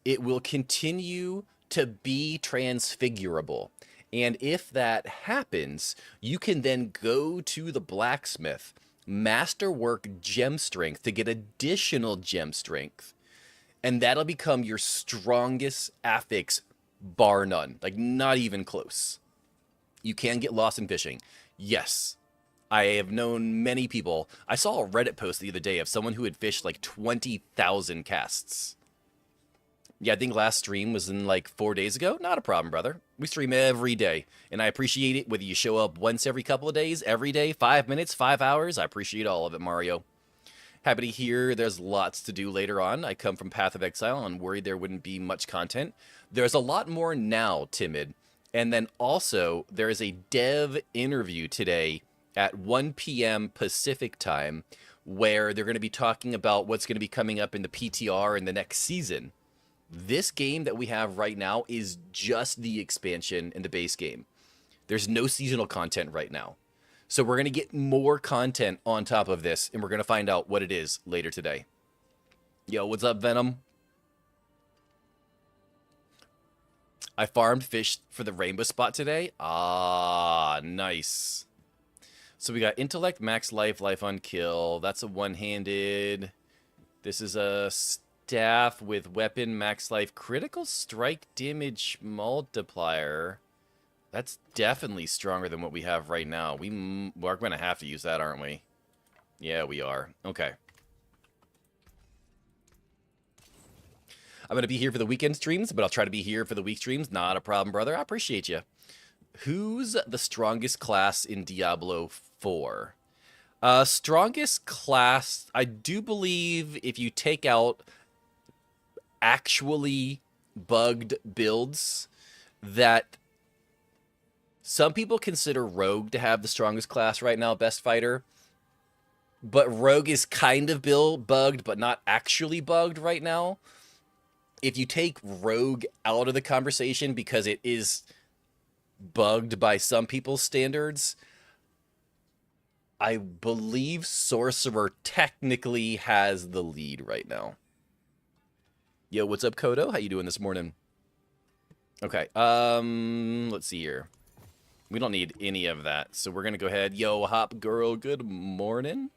Speaker 1: It will continue to be transfigurable. And if that happens, you can then go to the blacksmith, masterwork gem strength to get additional gem strength. And that'll become your strongest affix, bar none. Like, not even close. You can get lost in fishing. Yes. I have known many people. I saw a Reddit post the other day of someone who had fished like 20,000 casts. Yeah, I think last stream was in like 4 days ago. Not a problem, brother. We stream every day, and I appreciate it whether you show up once every couple of days, every day, 5 minutes, 5 hours. I appreciate all of it, Mario. Happy to hear there's lots to do later on. I come from Path of Exile and worried there wouldn't be much content. There's a lot more now, Timid. And then also, there is a dev interview today at 1 p.m. Pacific time, where they're going to be talking about what's going to be coming up in the PTR in the next season. This game that we have right now is just the expansion in the base game. There's no seasonal content right now. So we're going to get more content on top of this, and we're going to find out what it is later today. Yo, what's up, Venom? I farmed fish for the rainbow spot today. Ah, nice. So we got intellect, max life, life on kill. That's a one-handed. This is a staff with weapon, max life, critical strike damage multiplier. That's definitely stronger than what we have right now. We're going to have to use that, aren't we? Yeah, we are. Okay. I'm going to be here for the weekend streams, but I'll try to be here for the week streams. Not a problem, brother. I appreciate you. Who's the strongest class in Diablo 4? Strongest class, I do believe if you take out actually bugged builds, that some people consider Rogue to have the strongest class right now, best fighter. But Rogue is kind of bugged, but not actually bugged right now. If you take Rogue out of the conversation because it is bugged by some people's standards, I believe Sorcerer technically has the lead right now. Yo, what's up, Kodo? How you doing this morning? Okay, let's see here. We don't need any of that, so we're gonna go ahead. Yo, Hop Girl, good morning.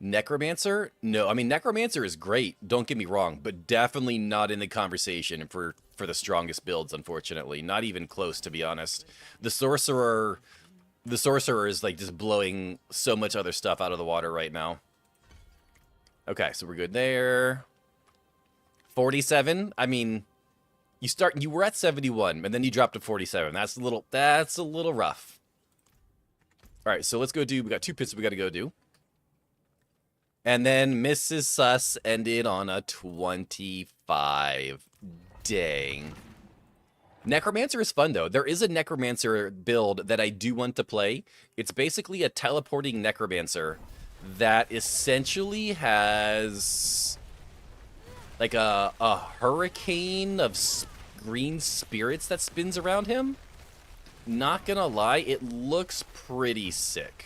Speaker 1: Necromancer? No, I mean, Necromancer is great, don't get me wrong, but definitely not in the conversation for the strongest builds, unfortunately. Not even close, to be honest. The Sorcerer is, like, just blowing so much other stuff out of the water right now. Okay, so we're good there. 47? I mean, you were at 71, and then you dropped to 47. That's a little rough. All right, so let's go do, we got 2 pits we got to go do. And then Mrs. Sus ended on a 25. Dang. Necromancer is fun, though. There is a Necromancer build that I do want to play. It's basically a teleporting Necromancer that essentially has like a hurricane of green spirits that spins around him. Not gonna lie, it looks pretty sick.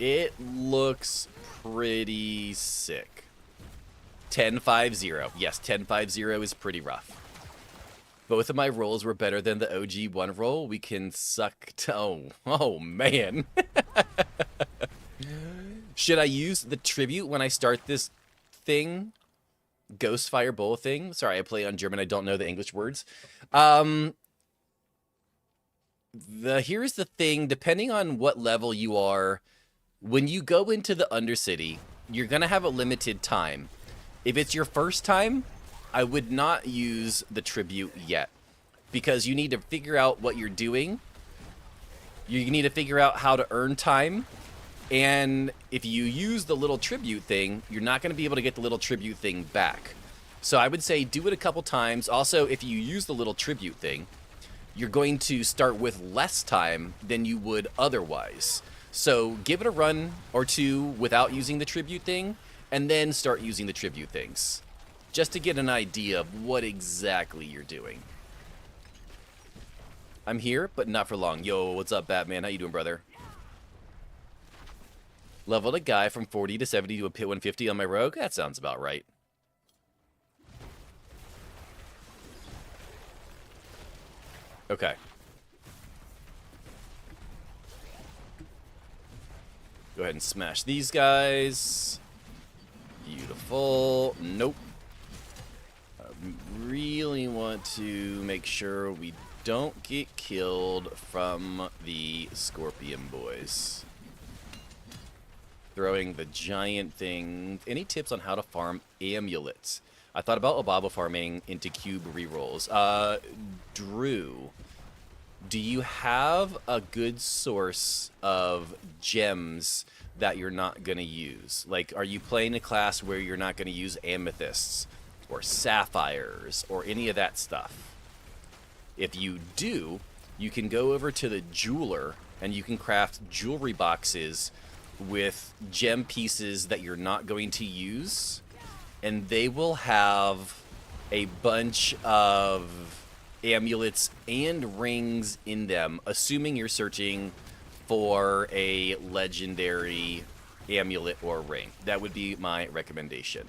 Speaker 1: It looks pretty sick. 10-5-0. Yes, 10-5-0 is pretty rough. Both of my rolls were better than the OG 1 roll. We can suck to... Oh, man. Should I use the tribute when I start this thing? Ghostfire Bowl thing? Sorry, I play on German. I don't know the English words. Here's the thing. Depending on what level you are, when you go into the Undercity, you're going to have a limited time. If it's your first time, I would not use the tribute yet, because you need to figure out what you're doing. You need to figure out how to earn time. And if you use the little tribute thing, you're not going to be able to get the little tribute thing back. So I would say do it a couple times. Also, if you use the little tribute thing, you're going to start with less time than you would otherwise. So give it a run or two without using the tribute thing, and then start using the tribute things, just to get an idea of what exactly you're doing. I'm here, but not for long. Yo, what's up, Batman? How you doing, brother? Leveled a guy from 40 to 70 to a pit 150 on my rogue? That sounds about right. Okay. Go ahead and smash these guys. Beautiful. Nope. I really want to make sure we don't get killed from the Scorpion boys. Throwing the giant thing. Any tips on how to farm amulets? I thought about Obaba farming into cube rerolls. Drew, do you have a good source of gems that you're not going to use? Like, are you playing a class where you're not going to use amethysts or sapphires or any of that stuff? If you do, you can go over to the jeweler and you can craft jewelry boxes with gem pieces that you're not going to use, and they will have a bunch of amulets and rings in them, assuming you're searching for a legendary amulet or ring. That would be my recommendation.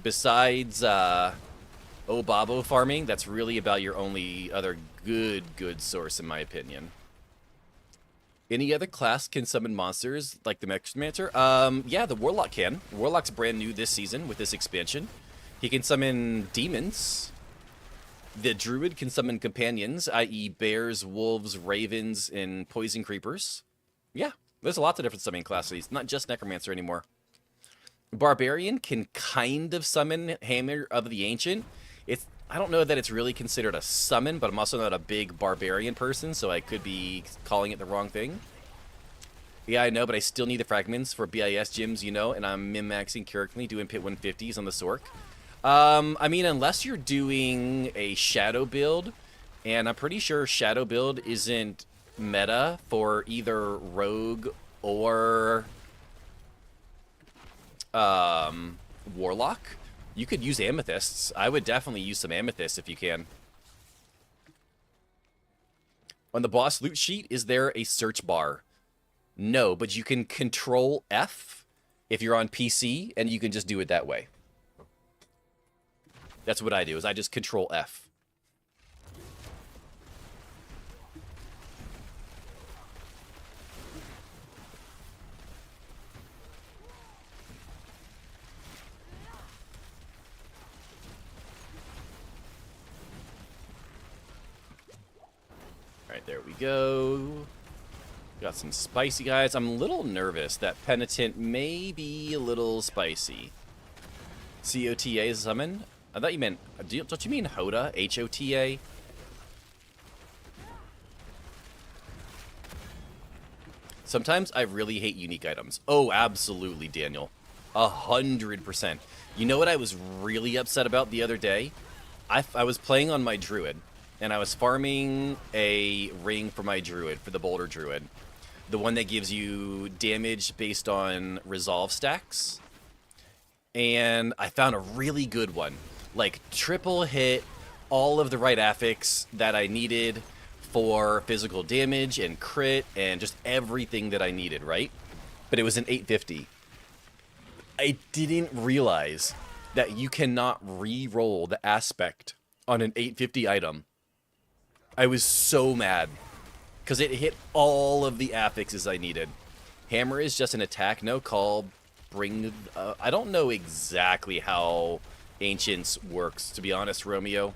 Speaker 1: Besides Obabo farming, that's really about your only other good source, in my opinion. Any other class can summon monsters like the Necromancer? Yeah, the Warlock can. Warlock's brand new this season with this expansion. He can summon demons. The Druid can summon companions, i.e. bears, wolves, ravens, and poison creepers. Yeah, there's lots of different summoning classes, not just Necromancer anymore. Barbarian can kind of summon Hammer of the Ancient. I don't know that it's really considered a summon, but I'm also not a big Barbarian person, so I could be calling it the wrong thing. Yeah, I know, but I still need the fragments for BIS gyms, you know, and I'm min-maxing currently, doing pit 150s on the Sorc. I mean, unless you're doing a Shadow build, and I'm pretty sure Shadow build isn't meta for either Rogue or Warlock. You could use amethysts. I would definitely use some amethysts if you can. On the boss loot sheet, is there a search bar? No, but you can control F if you're on PC, and you can just do it that way. That's what I do, is I just control F. Alright, there we go. Got some spicy guys. I'm a little nervous that Penitent may be a little spicy. COTA summon? I thought you meant... Don't you mean Hoda? H-O-T-A? Sometimes I really hate unique items. Oh, absolutely, Daniel. 100%. You know what I was really upset about the other day? I was playing on my Druid, and I was farming a ring for my Druid, for the Boulder Druid. The one that gives you damage based on resolve stacks. And I found a really good one. Like, triple hit all of the right affix that I needed for physical damage and crit and just everything that I needed, right? But it was an 850. I didn't realize that you cannot re-roll the aspect on an 850 item. I was so mad because it hit all of the affixes I needed. Hammer is just an attack, no call, bring... I don't know exactly how Ancients works, to be honest, Romeo.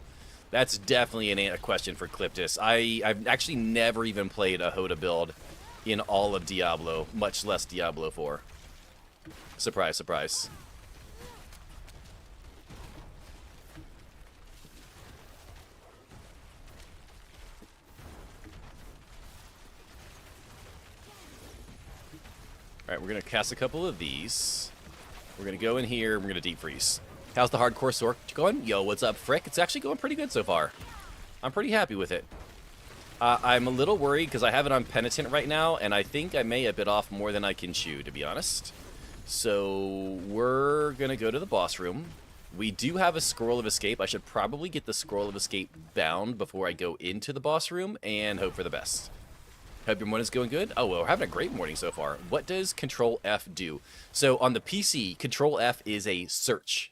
Speaker 1: That's definitely a question for Cliptus. I've actually never even played a Hoda build in all of Diablo, much less Diablo 4. Surprise, surprise. Alright, we're going to cast a couple of these. We're going to go in here, we're going to deep freeze. How's the Hardcore Sorc going? Yo, what's up, Frick? It's actually going pretty good so far. I'm pretty happy with it. I'm a little worried because I have it on Penitent right now, and I think I may have bit off more than I can chew, to be honest. So we're going to go to the boss room. We do have a Scroll of Escape. I should probably get the Scroll of Escape bound before I go into the boss room and hope for the best. Hope your morning's going good. Oh, well, we're having a great morning so far. What does Control F do? So on the PC, Control F is a search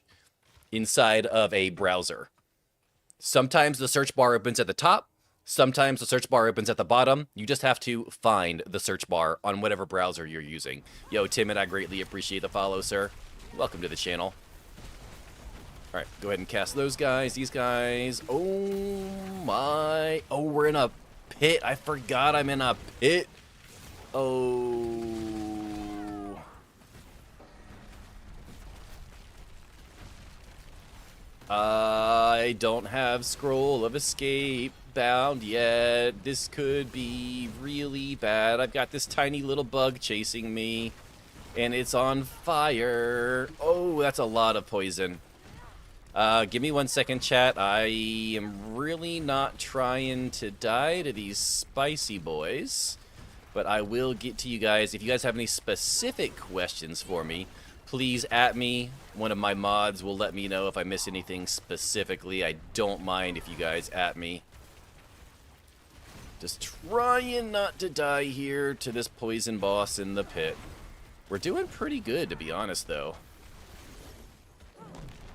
Speaker 1: inside of a browser. Sometimes the search bar opens at the top. Sometimes the search bar opens at the bottom. You just have to find the search bar on whatever browser you're using. Yo, Timid, I greatly appreciate the follow, sir. Welcome to the channel. All right, go ahead and cast those guys, these guys. Oh, my. Oh, we're in a pit. I forgot I'm in a pit. Oh. I don't have Scroll of Escape bound yet. This could be really bad. I've got this tiny little bug chasing me, and it's on fire. Oh, that's a lot of poison. Give me 1 second, chat. I am really not trying to die to these spicy boys, but I will get to you guys. If you guys have any specific questions for me, please at me. One of my mods will let me know if I miss anything specifically. I don't mind if you guys at me. Just trying not to die here to this poison boss in the pit. We're doing pretty good, to be honest, though.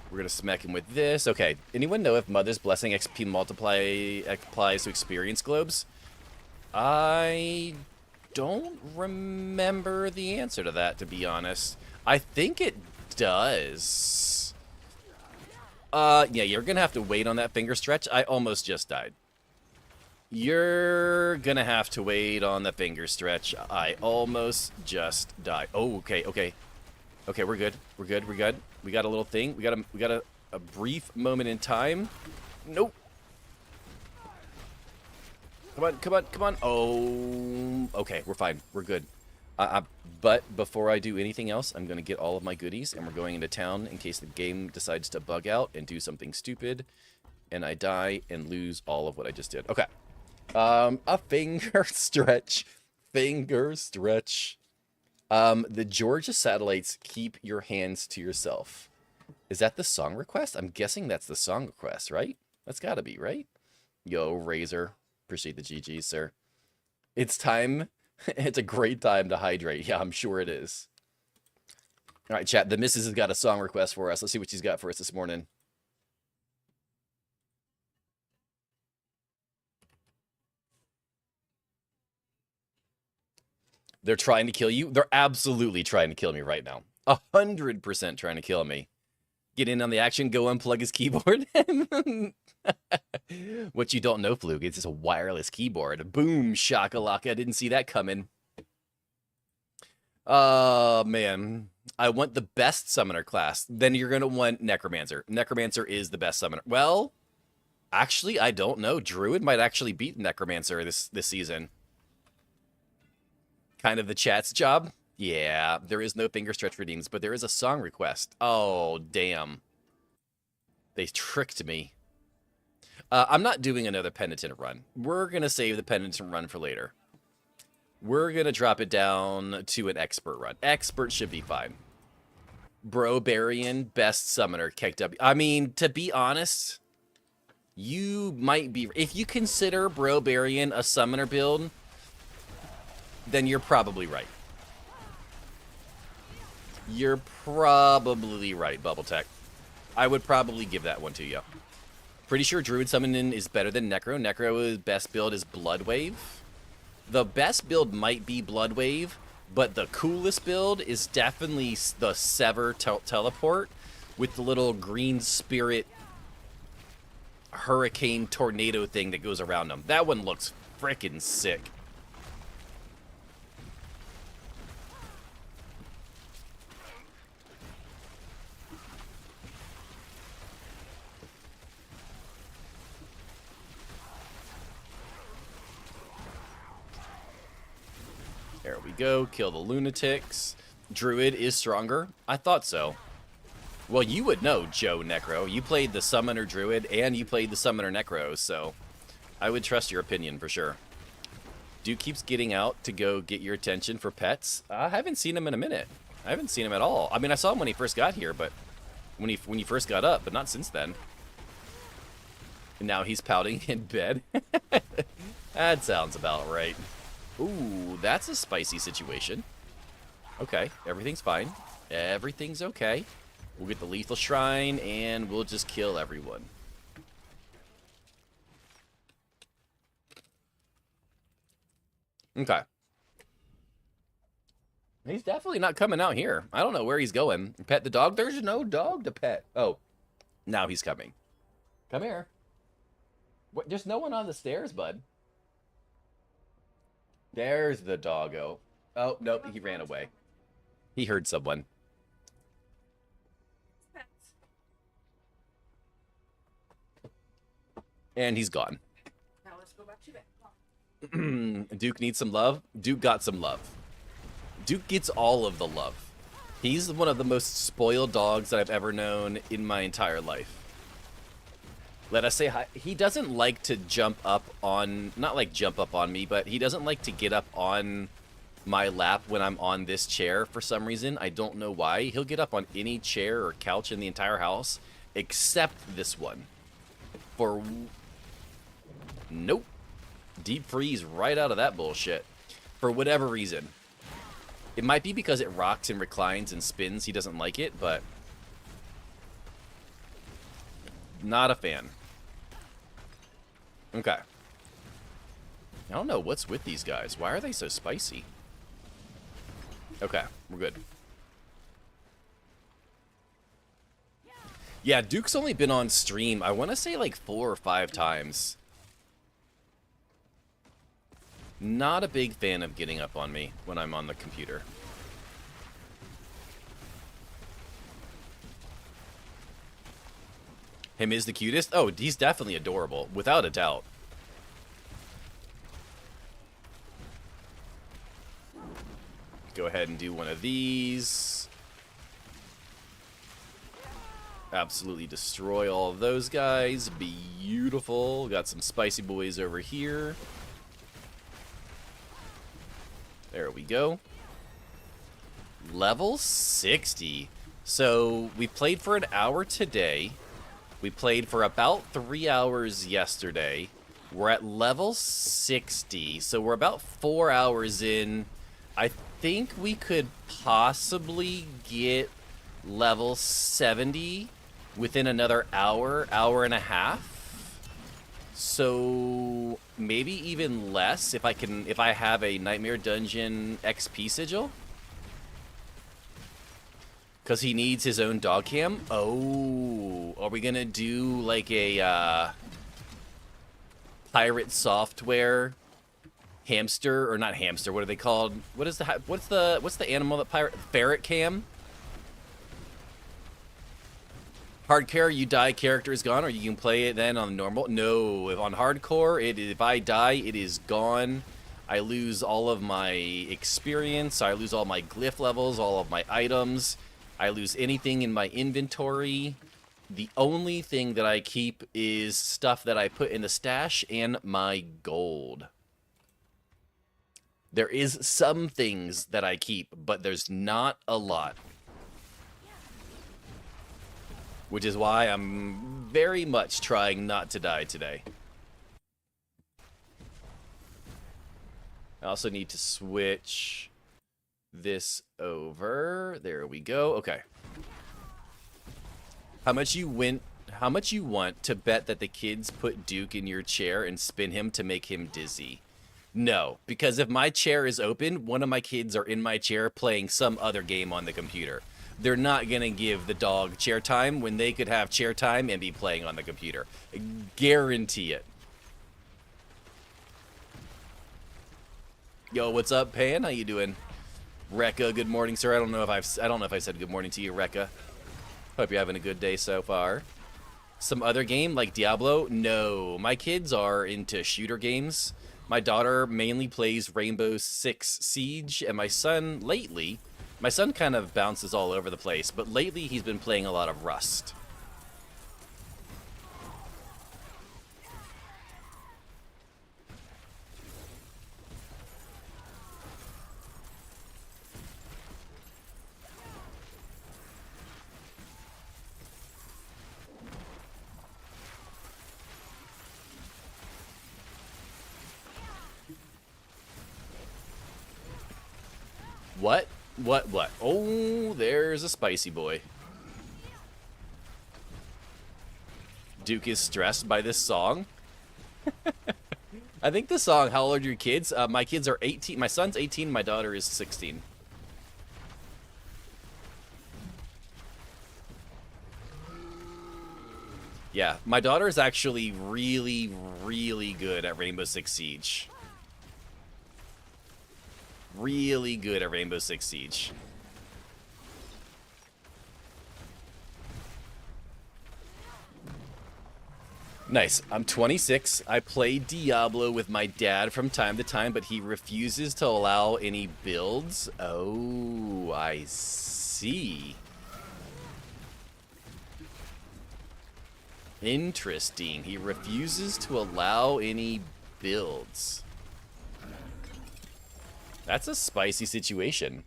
Speaker 1: We're going to smack him with this. Okay, anyone know if Mother's Blessing XP multiply applies to experience globes? I don't remember the answer to that, to be honest. I think it does. Yeah, you're going to have to wait on that finger stretch. I almost just died. You're going to have to wait on the finger stretch. I almost just died. Oh, okay, okay. Okay, we're good. We're good. We're good. We got a little thing. We got a brief moment in time. Nope. Come on, come on, come on. Oh, okay, we're fine. We're good. But before I do anything else, I'm going to get all of my goodies, and we're going into town in case the game decides to bug out and do something stupid, and I die and lose all of what I just did. Okay. A finger stretch. Finger stretch. The Georgia satellites keep your hands to yourself. Is that the song request? I'm guessing that's the song request, right? That's gotta be, right? Yo, Razor. Appreciate the GGs, sir. It's time. It's a great time to hydrate. Yeah, I'm sure it is. All right, chat. The missus has got a song request for us. Let's see what she's got for us this morning. They're trying to kill you? They're absolutely trying to kill me right now. 100% trying to kill me. Get in on the action, go unplug his keyboard. What you don't know, Fluke, it's just a wireless keyboard. Boom, shakalaka. Didn't see that coming. Oh, man. I want the best summoner class. Then you're going to want Necromancer. Necromancer is the best summoner. Well, actually, I don't know. Druid might actually beat Necromancer this season. Kind of the chat's job. Yeah, there is no finger stretch redeems, but there is a song request. Oh, damn. They tricked me. I'm not doing another penitent run. We're going to save the penitent run for later. We're going to drop it down to an expert run. Expert should be fine. Brobarian, best summoner, KW. I mean, to be honest, you might be... If you consider Brobarian a summoner build, then you're probably right. You're probably right, Bubble Tech. I would probably give that one to you. Pretty sure Druid Summoning is better than Necro. Necro's best build is Blood Wave. The best build might be Blood Wave, but the coolest build is definitely the Sever Teleport with the little green spirit hurricane tornado thing that goes around them. That one looks freaking sick. There we go. Kill the lunatics. Druid is stronger. I thought so. Well, you would know, Joe Necro. You played the Summoner Druid and you played the Summoner Necro, so I would trust your opinion for sure. Duke keeps getting out to go get your attention for pets. I haven't seen him in a minute. I haven't seen him at all. I mean, I saw him when he first got here, but when he first got up, but not since then. And now he's pouting in bed. That sounds about right. Ooh, that's a spicy situation. Okay, everything's fine. Everything's okay. We'll get the lethal shrine, and we'll just kill everyone. Okay. He's definitely not coming out here. I don't know where he's going. Pet the dog? There's no dog to pet. Oh, now he's coming. Come here. What? There's no one on the stairs, bud. There's the doggo. Oh, nope, he ran away. He heard someone. And he's gone.
Speaker 5: Now let's go back to bed.
Speaker 1: Duke needs some love. Duke got some love. Duke gets all of the love. He's one of the most spoiled dogs that I've ever known in my entire life. Let us say hi. He doesn't like to jump up on, not like jump up on me, but he doesn't like to get up on my lap when I'm on this chair for some reason. I don't know why. He'll get up on any chair or couch in the entire house except this one. Nope. Deep freeze right out of that bullshit. For whatever reason. It might be because it rocks and reclines and spins. He doesn't like it, but not a fan. Okay. I don't know what's with these guys. Why are they so spicy? Okay, we're good. Yeah, Duke's only been on stream, I want to say like 4 or 5 times. Not a big fan of getting up on me when I'm on the computer. Him is the cutest? Oh, he's definitely adorable, without a doubt. Go ahead and do one of these. Absolutely destroy all of those guys. Beautiful. Got some spicy boys over here. There we go. Level 60. So we played for an hour today. We played for about 3 hours yesterday. We're at level 60. So we're about 4 hours in. I think we could possibly get level 70 within another hour, hour and a half. So maybe even less if I have a Nightmare Dungeon XP sigil. Because he needs his own dog cam. Oh, are we gonna do like a pirate software hamster, or not hamster? What are they called? What's the animal that pirate? Ferret cam. Hardcore, you die, character is gone, or you can play it then on normal. No, if on hardcore, if I die, it is gone. I lose all of my experience. I lose all my glyph levels, all of my items. I lose anything in my inventory. The only thing that I keep is stuff that I put in the stash and my gold. There is some things that I keep, but there's not a lot. Which is why I'm very much trying not to die today. I also need to switch this over. There we go. Okay. How much you want to bet that the kids put Duke in your chair and spin him to make him dizzy? No, because if my chair is open, one of my kids are in my chair playing some other game on the computer. They're not gonna give the dog chair time when they could have chair time and be playing on the computer. I guarantee it. Yo, what's up, Pan? How you doing? Rekka, good morning, sir. I don't know if I said good morning to you, Rekka. Hope you're having a good day so far. Some other game like Diablo? No, my kids are into shooter games. My daughter mainly plays Rainbow Six Siege, and my son kind of bounces all over the place, but lately he's been playing a lot of Rust. What? What? Oh, there's a spicy boy. Duke is stressed by this song. I think the song, how old are your kids? My kids are 18. My son's 18, my daughter is 16. Yeah, my daughter is actually really, really good at Rainbow Six Siege. Really good at Rainbow Six Siege. Nice. I'm 26. I play Diablo with my dad from time to time, but he refuses to allow any builds. Oh, I see. Interesting. He refuses to allow any builds. That's a spicy situation.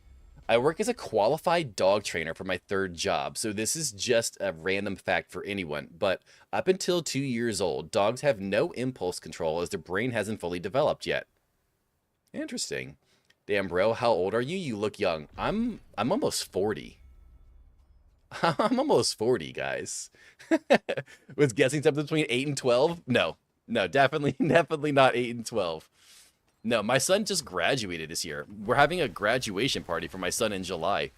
Speaker 1: I work as a qualified dog trainer for my third job, so this is just a random fact for anyone, but up until 2 years old, dogs have no impulse control as their brain hasn't fully developed yet. Interesting. Damn, bro, how old are you? You look young. I'm almost 40. I'm almost 40, guys. Was guessing something between 8 and 12? No, definitely not 8 and 12. No, my son just graduated this year. We're having a graduation party for my son in July.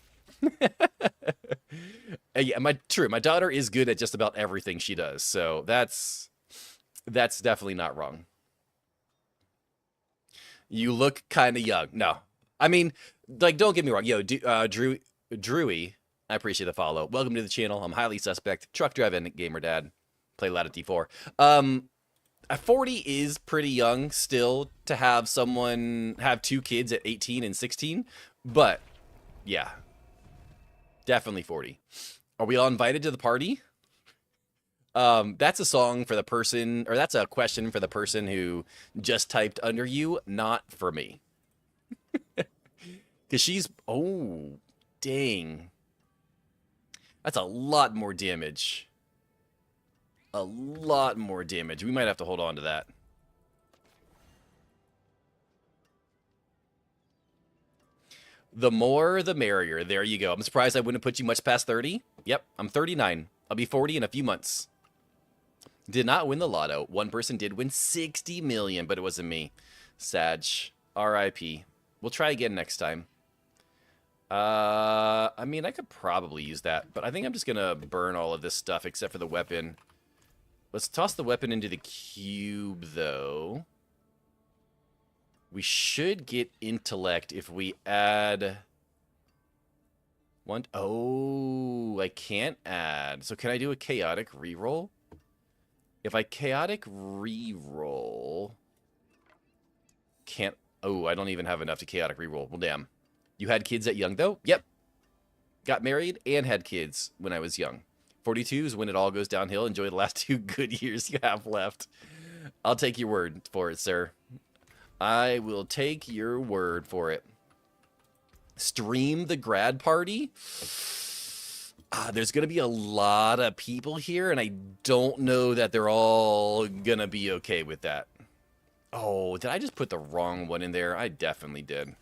Speaker 1: Yeah, my daughter is good at just about everything she does, so that's definitely not wrong. You look kind of young. No, I mean, like, don't get me wrong. Yo, Drewy, I appreciate the follow. Welcome to the channel. I'm highly suspect. Truck driving gamer dad. Play a lot of D4. 40 is pretty young still to have someone have 2 kids at 18 and 16, but yeah, definitely 40. Are we all invited to the party? That's a song for the person, or that's a question for the person who just typed under you, not for me. Because she's, oh, dang. That's a lot more damage. A lot more damage. We might have to hold on to that. The more, the merrier. There you go. I'm surprised I wouldn't put you much past 30. Yep, I'm 39. I'll be 40 in a few months. Did not win the lotto. One person did win 60 million, but it wasn't me. Sag. R.I.P. We'll try again next time. I mean, I could probably use that, but I think I'm just going to burn all of this stuff except for the weapon. Let's toss the weapon into the cube, though. We should get intellect if we add... Oh, I can't add. So can I do a chaotic reroll? If I chaotic reroll... Can't... Oh, I don't even have enough to chaotic reroll. Well, damn. You had kids at young, though? Yep. Got married and had kids when I was young. 42 is when it all goes downhill. Enjoy the last 2 good years you have left. I'll take your word for it, sir. I will take your word for it. Stream the grad party? There's going to be a lot of people here, and I don't know that they're all going to be okay with that. Oh, did I just put the wrong one in there? I definitely did.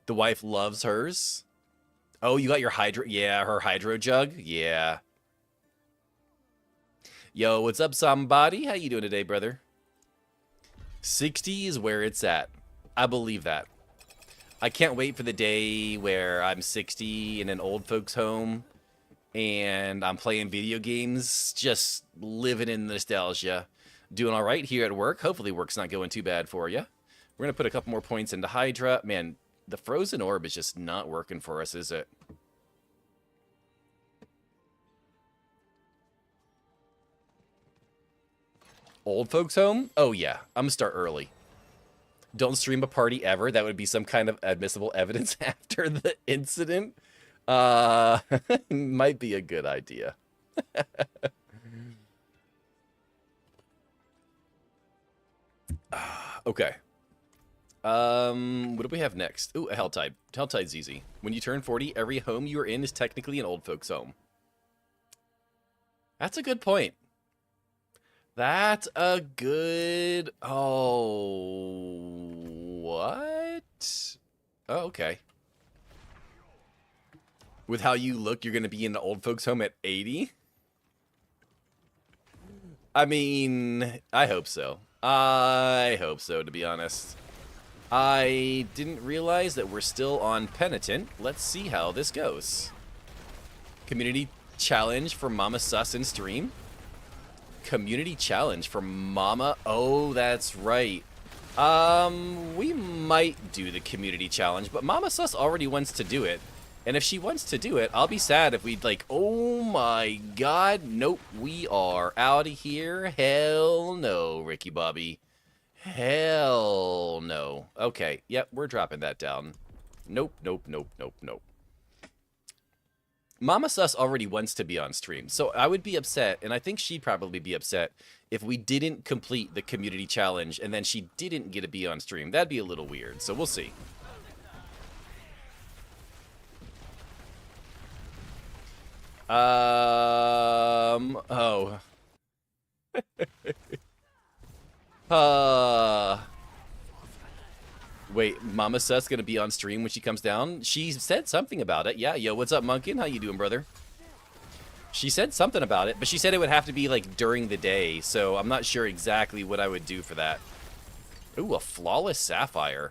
Speaker 1: The wife loves hers. Oh, you got your hydro... Yeah, her hydro jug? Yeah. Yo, what's up, somebody? How you doing today, brother? 60 is where it's at. I believe that. I can't wait for the day where I'm 60 in an old folks' home and I'm playing video games, just living in nostalgia. Doing all right here at work. Hopefully work's not going too bad for you. We're going to put a couple more points into Hydra. Man, the frozen orb is just not working for us, is it? Old folks home? Oh yeah, I'm gonna start early. Don't stream a party ever. That would be some kind of admissible evidence after the incident. Might be a good idea. Okay. What do we have next? Ooh, a Helltide. Helltide's easy. When you turn 40, every home you are in is technically an old folks home. That's a good point. That's a good... Oh... What? Oh, okay. With how you look, you're going to be in an old folks home at 80? I mean, I hope so. I hope so, to be honest. I didn't realize that we're still on Penitent. Let's see how this goes. Community challenge for Mama Sus in stream. Community challenge for Mama. Oh, that's right. We might do the community challenge, but Mama Sus already wants to do it. And if she wants to do it, I'll be sad if we'd like, oh my god, nope, we are out of here. Hell no, Ricky Bobby. Hell no. Okay, yep, we're dropping that down. Nope, nope, nope, nope, nope. Mama Sus already wants to be on stream, so I would be upset, and I think she'd probably be upset if we didn't complete the community challenge and then she didn't get to be on stream. That'd be a little weird, so we'll see. Oh. Wait, Mama Sus gonna be on stream when she comes down? She said something about it. Yeah, yo, what's up, Munkin? How you doing, brother? She said something about it, but she said it would have to be, like, during the day, so I'm not sure exactly what I would do for that. Ooh, a Flawless Sapphire.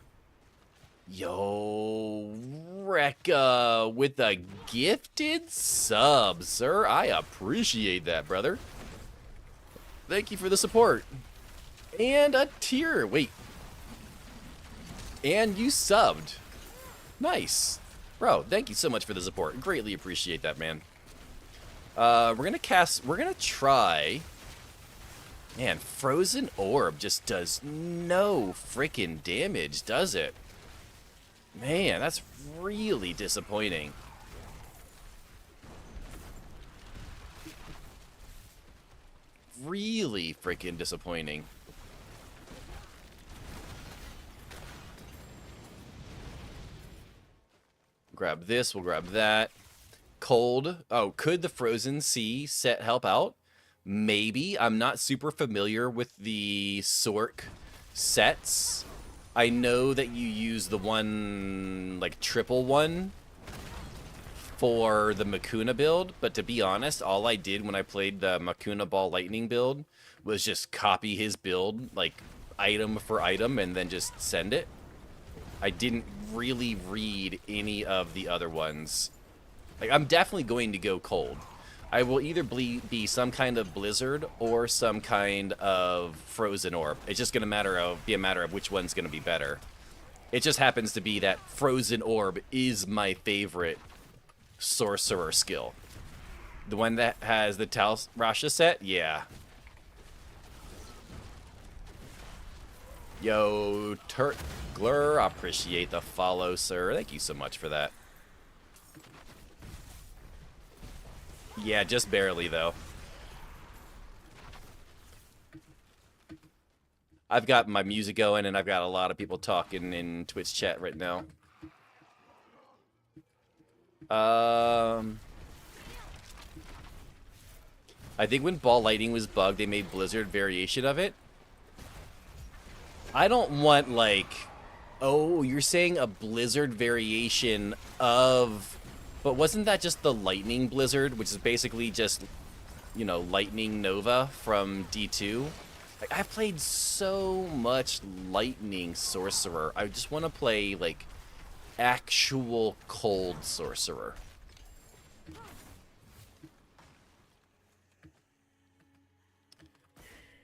Speaker 1: Yo, Rekka with a gifted sub, sir. I appreciate that, brother. Thank you for the support. And a tier. Wait. And you subbed. Nice. Bro, thank you so much for the support. Greatly appreciate that, man. We're gonna try. Man, Frozen Orb just does no freaking damage, does it? Man, that's really disappointing. Really freaking disappointing. Grab this, we'll grab that. Cold. Oh, could the Frozen Sea set help out? Maybe. I'm not super familiar with the Sorc sets. I know that you use the one, like, triple one for the Makuna build, but to be honest, all I did when I played the Makuna Ball Lightning build was just copy his build, like, item for item, and then just send it. I didn't really read any of the other ones. Like, I'm definitely going to go cold. I will either be some kind of blizzard or some kind of frozen orb. It's just going to be a matter of which one's going to be better. It just happens to be that frozen orb is my favorite sorcerer skill. The one that has the Tal Rasha set? Yeah. Yo, Turtler, I appreciate the follow, sir. Thank you so much for that. Yeah, just barely, though. I've got my music going, and I've got a lot of people talking in Twitch chat right now. I think when Ball Lightning was bugged, they made Blizzard variation of it. I don't want, like... Oh, you're saying a Blizzard variation of... But wasn't that just the Lightning Blizzard, which is basically just, you know, Lightning Nova from D2? Like, I've played so much Lightning Sorcerer. I just want to play, like, actual Cold Sorcerer.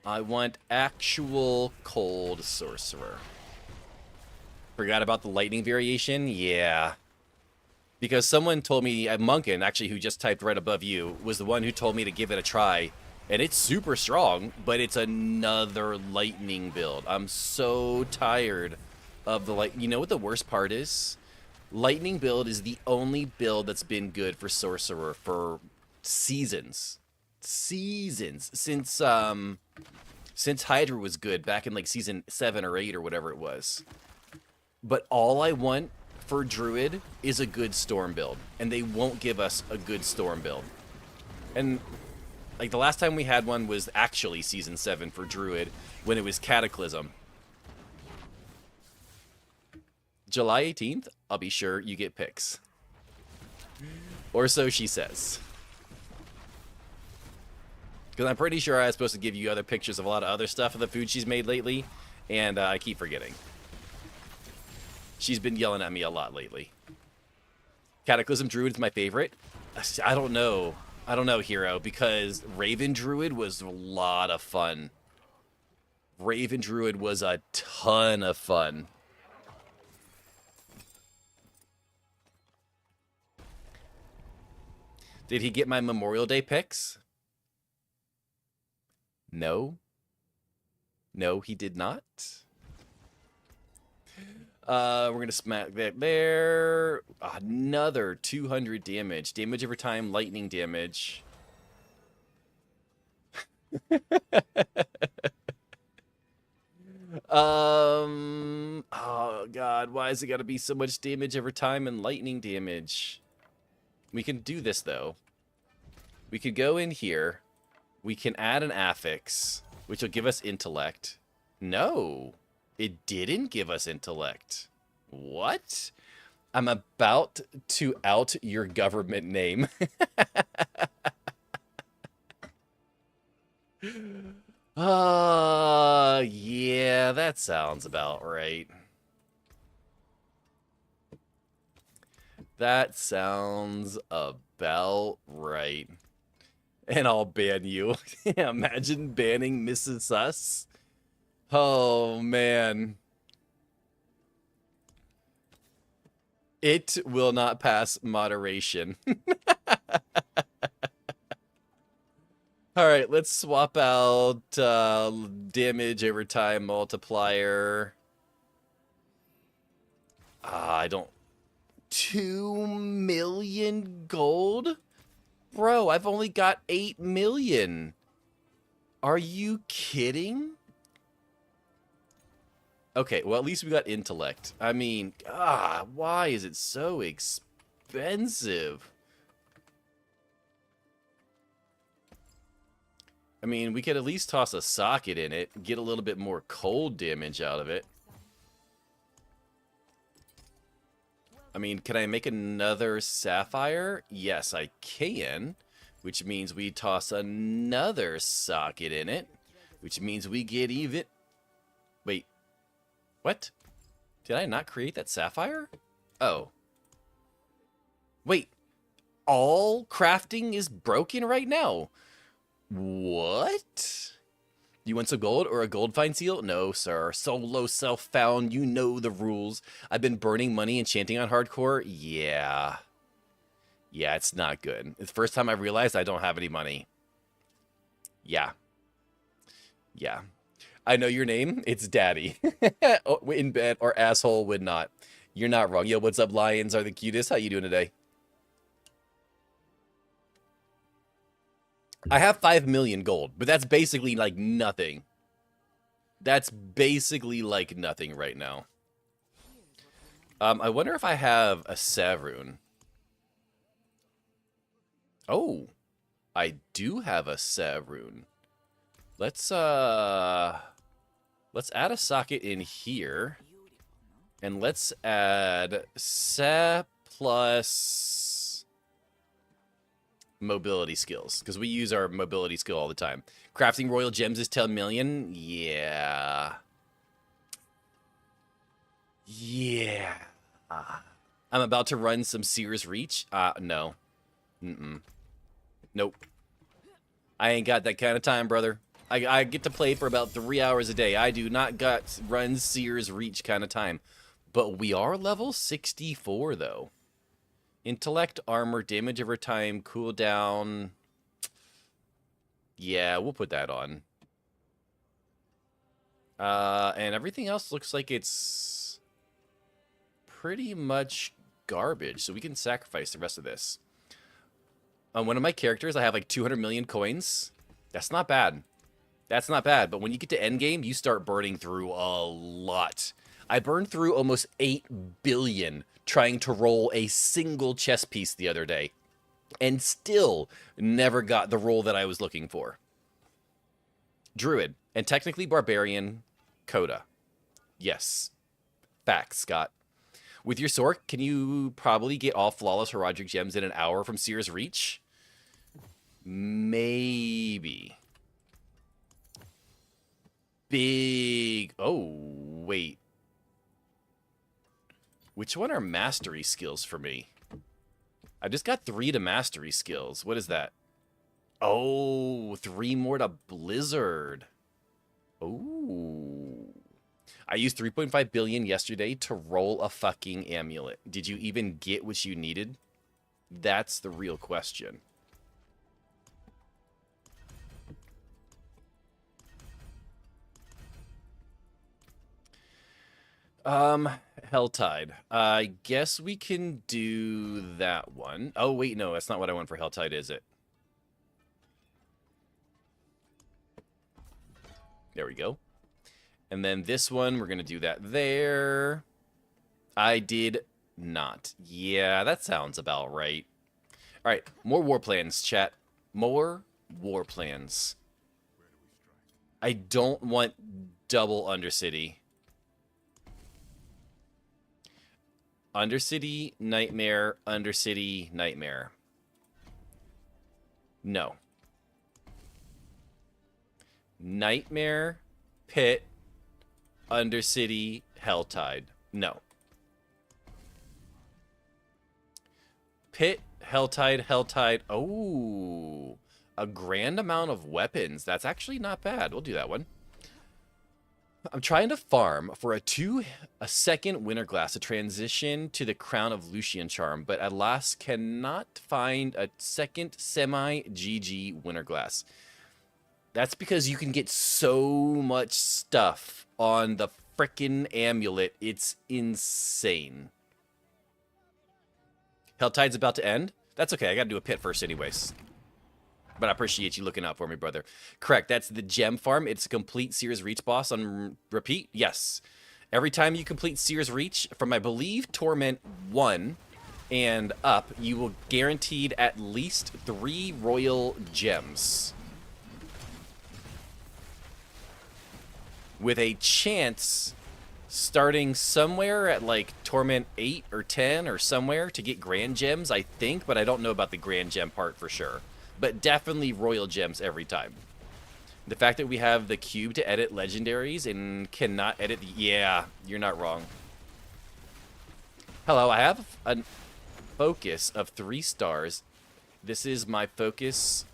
Speaker 1: I want actual Cold Sorcerer. Forgot about the Lightning variation? Yeah. Because someone told me, Munkin, actually, who just typed right above you, was the one who told me to give it a try. And it's super strong, but it's another lightning build. I'm so tired of the You know what the worst part is? Lightning build is the only build that's been good for Sorcerer for seasons. Seasons. Since Hydra was good back in like season 7 or 8 or whatever it was. But all I want for Druid is a good Storm build, and they won't give us a good Storm build. And like the last time we had one was actually season 7 for Druid when it was Cataclysm. July 18th, I'll be sure you get pics. Or so she says. Because I'm pretty sure I was supposed to give you other pictures of a lot of other stuff of the food she's made lately, and I keep forgetting. She's been yelling at me a lot lately. Cataclysm Druid is my favorite. I don't know. I don't know, Hero, because Raven Druid was a lot of fun. Raven Druid was a ton of fun. Did he get my Memorial Day pics? No. No, he did not. We're gonna smack that there. Another 200 damage. Damage over time, lightning damage. Oh god, why is it gotta be so much damage over time and lightning damage? We can do this though. We could go in here. We can add an affix, which will give us intellect. No, it didn't give us intellect. What? I'm about to out your government name. Yeah, that sounds about right. That sounds about right. And I'll ban you. Imagine banning Mrs. Sus. Oh, man. It will not pass moderation. All right, let's swap out damage over time multiplier. I don't... 2 million gold? Bro, I've only got 8 million. Are you kidding? Okay, well, at least we got intellect. I mean, why is it so expensive? I mean, we could at least toss a socket in it, get a little bit more cold damage out of it. I mean, can I make another sapphire? Yes, I can, which means we toss another socket in it, which means we get even... Wait, what? Did I not create that sapphire? Oh. Wait, all crafting is broken right now. What? You want some gold or a gold fine seal? No, sir. Solo Self-Found, you know the rules. I've been burning money enchanting on hardcore. Yeah. Yeah, it's not good. It's the first time I realized I don't have any money. Yeah. Yeah. I know your name. It's Daddy. In bed or asshole would not. You're not wrong. Yo, what's up, lions are the cutest. How you doing today? I have 5 million gold, but that's basically like nothing. That's basically like nothing right now. I wonder if I have a Savroon. Oh, I do have a Savroon. Let's add a socket in here. And let's add Sa plus mobility skills, because we use our mobility skill all the time. Crafting royal gems is 10 million. Yeah. Yeah. I'm about to run some Seer's Reach. No. Nope. I ain't got that kind of time, brother. I get to play for about 3 hours a day. I do not got run Seer's Reach kind of time. But we are level 64, though. Intellect, armor, damage over time, cooldown. Yeah, we'll put that on. And everything else looks like it's pretty much garbage, so we can sacrifice the rest of this. On one of my characters, I have like 200 million coins. That's not bad. That's not bad, but when you get to endgame, you start burning through a lot. I burned through almost 8 billion trying to roll a single chess piece the other day, and still never got the roll that I was looking for. Druid, and technically Barbarian, Coda. Yes. Facts, Scott. With your Sorc, can you probably get all Flawless Heraldric Gems in an hour from Seer's Reach? Maybe. Big... Oh, wait. Which one are mastery skills for me? I just got 3 to mastery skills. What is that? Oh, 3 more to Blizzard. Oh. I used 3.5 billion yesterday to roll a fucking amulet. Did you even get what you needed? That's the real question. Helltide. I guess we can do that one. Oh, wait, no, that's not what I want for Helltide, is it? There we go. And then this one, we're going to do that there. I did not. Yeah, that sounds about right. All right, more war plans, chat. More war plans. I don't want double Undercity. Undercity, Nightmare, Undercity, Nightmare. No. Nightmare, Pit, Undercity, Helltide. No. Pit, Helltide, Helltide. Oh, a grand amount of weapons. That's actually not bad. We'll do that one. I'm trying to farm for a second Winter Glass to transition to the Crown of Lucian Charm, but alas cannot find a second semi-GG Winter Glass. That's because you can get so much stuff on the frickin' amulet. It's insane. Helltide's about to end? That's okay. I gotta do a pit first anyways. But I appreciate you looking out for me, brother. Correct. That's the gem farm. It's a complete Seer's Reach boss on repeat. Yes. Every time you complete Seer's Reach from, I believe, Torment 1 and up, you will guaranteed at least 3 royal gems. With a chance starting somewhere at like Torment 8 or 10 or somewhere to get grand gems, I think, but I don't know about the grand gem part for sure. But definitely royal gems every time. The fact that we have the cube to edit legendaries and cannot edit the... Yeah, you're not wrong. Hello, I have a focus of 3 stars. This is my focus.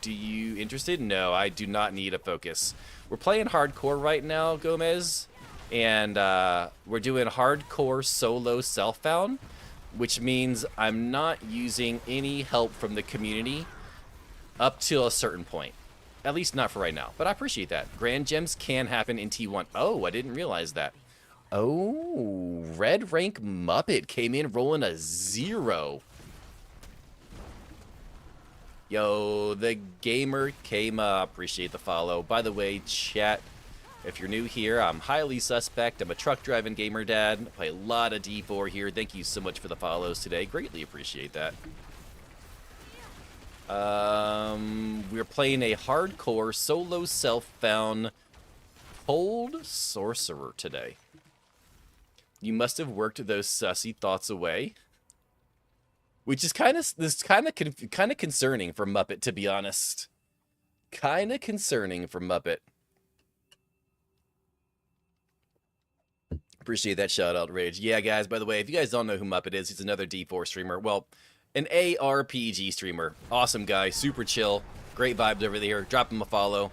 Speaker 1: Do you interested? No, I do not need a focus. We're playing hardcore right now, Gomez. And we're doing hardcore solo self-found, which means I'm not using any help from the community up till a certain point. At least not for right now, but I appreciate that. Grand gems can happen in T1. Oh, I didn't realize that. Oh, red rank Muppet came in rolling a 0. Yo, the gamer came up. Appreciate the follow. By the way, chat, if you're new here, I'm highly suspect. I'm a truck driving gamer dad. I play a lot of D4 here. Thank you so much for the follows today. Greatly appreciate that. We're playing a hardcore solo self-found cold sorcerer today. You must have worked those sussy thoughts away, which is kind of concerning for Muppet, to be honest. Kind of concerning for Muppet. Appreciate that shout out, Rage. Yeah, guys, by the way, if you guys don't know who Muppet is, he's another D4 streamer. Well, an ARPG streamer. Awesome guy, super chill, great vibes over there. Drop him a follow.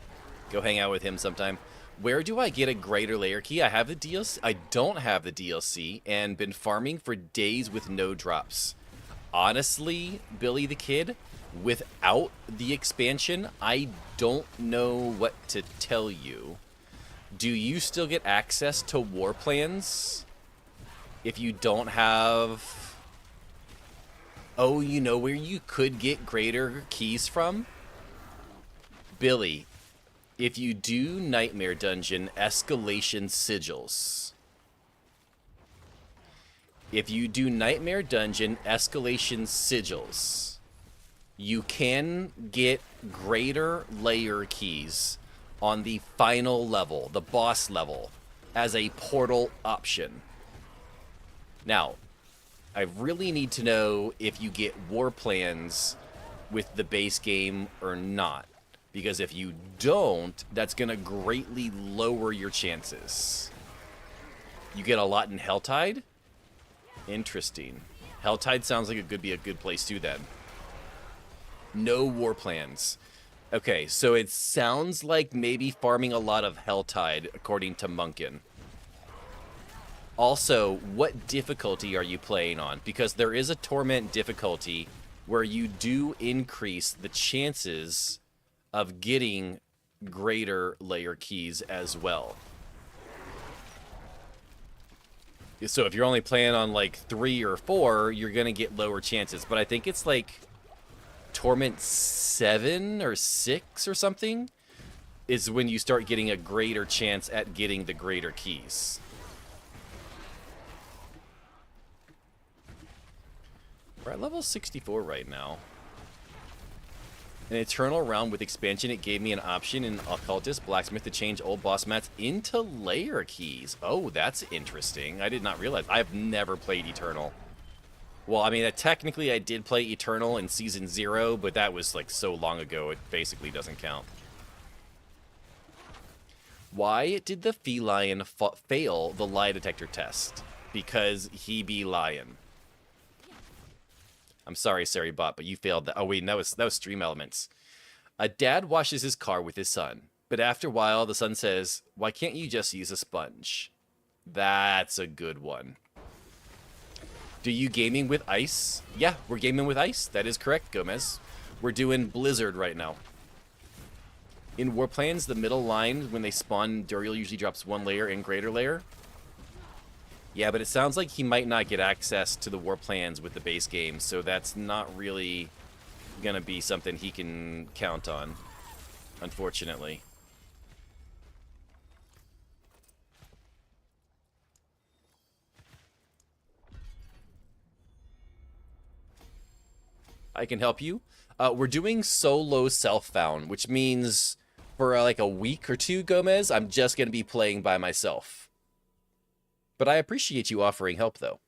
Speaker 1: Go hang out with him sometime. Where do I get a greater layer key? I have the DLC. I don't have the DLC and been farming for days with no drops. Honestly, Billy the Kid, without the expansion, I don't know what to tell you. Do you still get access to war plans if you don't have... Oh, you know where you could get greater keys from? Billy, if you do Nightmare Dungeon Escalation Sigils. If you do Nightmare Dungeon Escalation Sigils, you can get greater layer keys on the final level, the boss level, as a portal option. Now, I really need to know if you get war plans with the base game or not. Because if you don't, that's going to greatly lower your chances. You get a lot in Helltide? Interesting. Helltide sounds like it could be a good place too then. No war plans. Okay, so it sounds like maybe farming a lot of Helltide, according to Munkin. Also, what difficulty are you playing on? Because there is a Torment difficulty where you do increase the chances of getting greater layer keys as well. So if you're only playing on like 3 or 4, you're gonna get lower chances. But I think it's like Torment 7 or 6 or something is when you start getting a greater chance at getting the greater keys. We're at level 64 right now. An Eternal Realm with expansion, it gave me an option in Occultist Blacksmith to change old boss mats into layer keys. Oh, that's interesting. I did not realize. I've never played Eternal. Well, I mean, technically I did play Eternal in Season 0, but that was like so long ago, it basically doesn't count. Why did the feline fail the lie detector test? Because he be lying. I'm sorry, Saribot, but you failed that. Oh, wait, that was Stream Elements. A dad washes his car with his son, but after a while, the son says, "Why can't you just use a sponge?" That's a good one. Do you gaming with ice? Yeah, we're gaming with ice. That is correct, Gomez. We're doing Blizzard right now. In Warplanes, the middle line, when they spawn, Duriel usually drops 1 layer and greater layer. Yeah, but it sounds like he might not get access to the war plans with the base game, so that's not really going to be something he can count on, unfortunately. I can help you. We're doing Solo Self-Found, which means for like a week or 2, Gomez, I'm just going to be playing by myself. But I appreciate you offering help, though.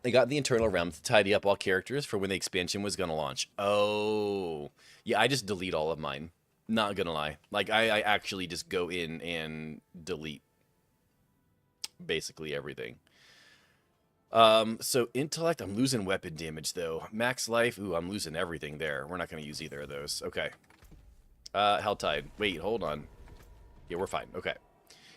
Speaker 1: They got the Eternal Realm to tidy up all characters for when the expansion was going to launch. Oh. Yeah, I just delete all of mine. Not going to lie. Like, I actually just go in and delete basically everything. So Intellect, I'm losing weapon damage, though. Max Life, ooh, I'm losing everything there. We're not going to use either of those. Okay. Helltide. Wait, hold on. Yeah, we're fine. Okay.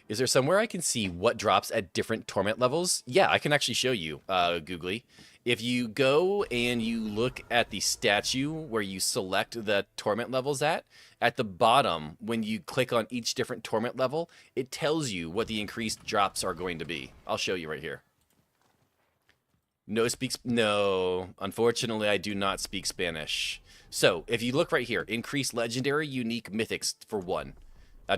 Speaker 1: Is there somewhere I can see what drops at different torment levels? Yeah, I can actually show you, Googly. If you go and you look at the statue where you select the torment levels at the bottom, when you click on each different torment level, it tells you what the increased drops are going to be. I'll show you right here. No, unfortunately, I do not speak Spanish. So, if you look right here, increase legendary unique mythics for 1.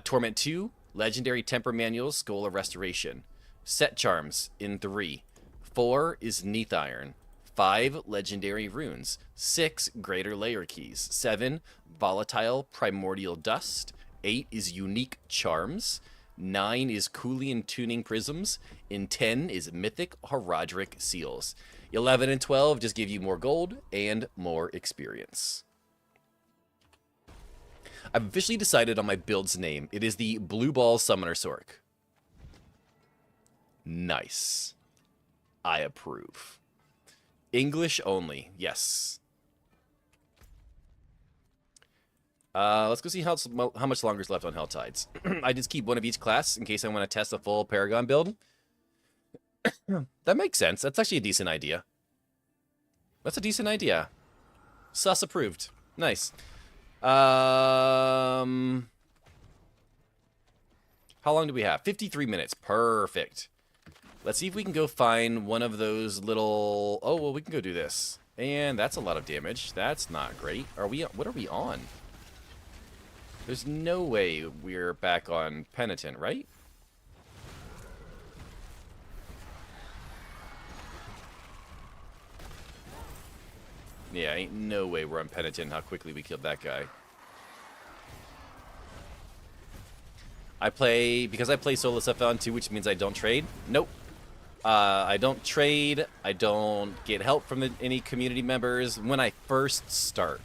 Speaker 1: Torment 2, legendary temper manuals, Skull of Restoration. Set charms in 3. 4 is Neath Iron. 5, legendary runes. 6, greater layer keys. 7, volatile primordial dust. 8 is unique charms. 9 is Coolian tuning prisms. And 10 is mythic Herodric seals. 11 and 12 just give you more gold and more experience. I've officially decided on my build's name. It is the Blue Ball Summoner Sorc. Nice. I approve. English only. Yes. Let's go see how much longer is left on Helltides. I just keep one of each class in case I want to test a full Paragon build. That makes sense. That's actually a decent idea. That's a decent idea. Sus approved. Nice. How long do we have? 53 minutes. Perfect. Let's see if we can go find one of those little... Oh, well, we can go do this. And that's a lot of damage. That's not great. Are we... What are we on? There's no way we're back on Penitent, right? Yeah, ain't no way we're on Penitent how quickly we killed that guy. Because I play Solo Self-Found too, which means I don't trade. Nope. I don't trade. I don't get help from any community members when I first start.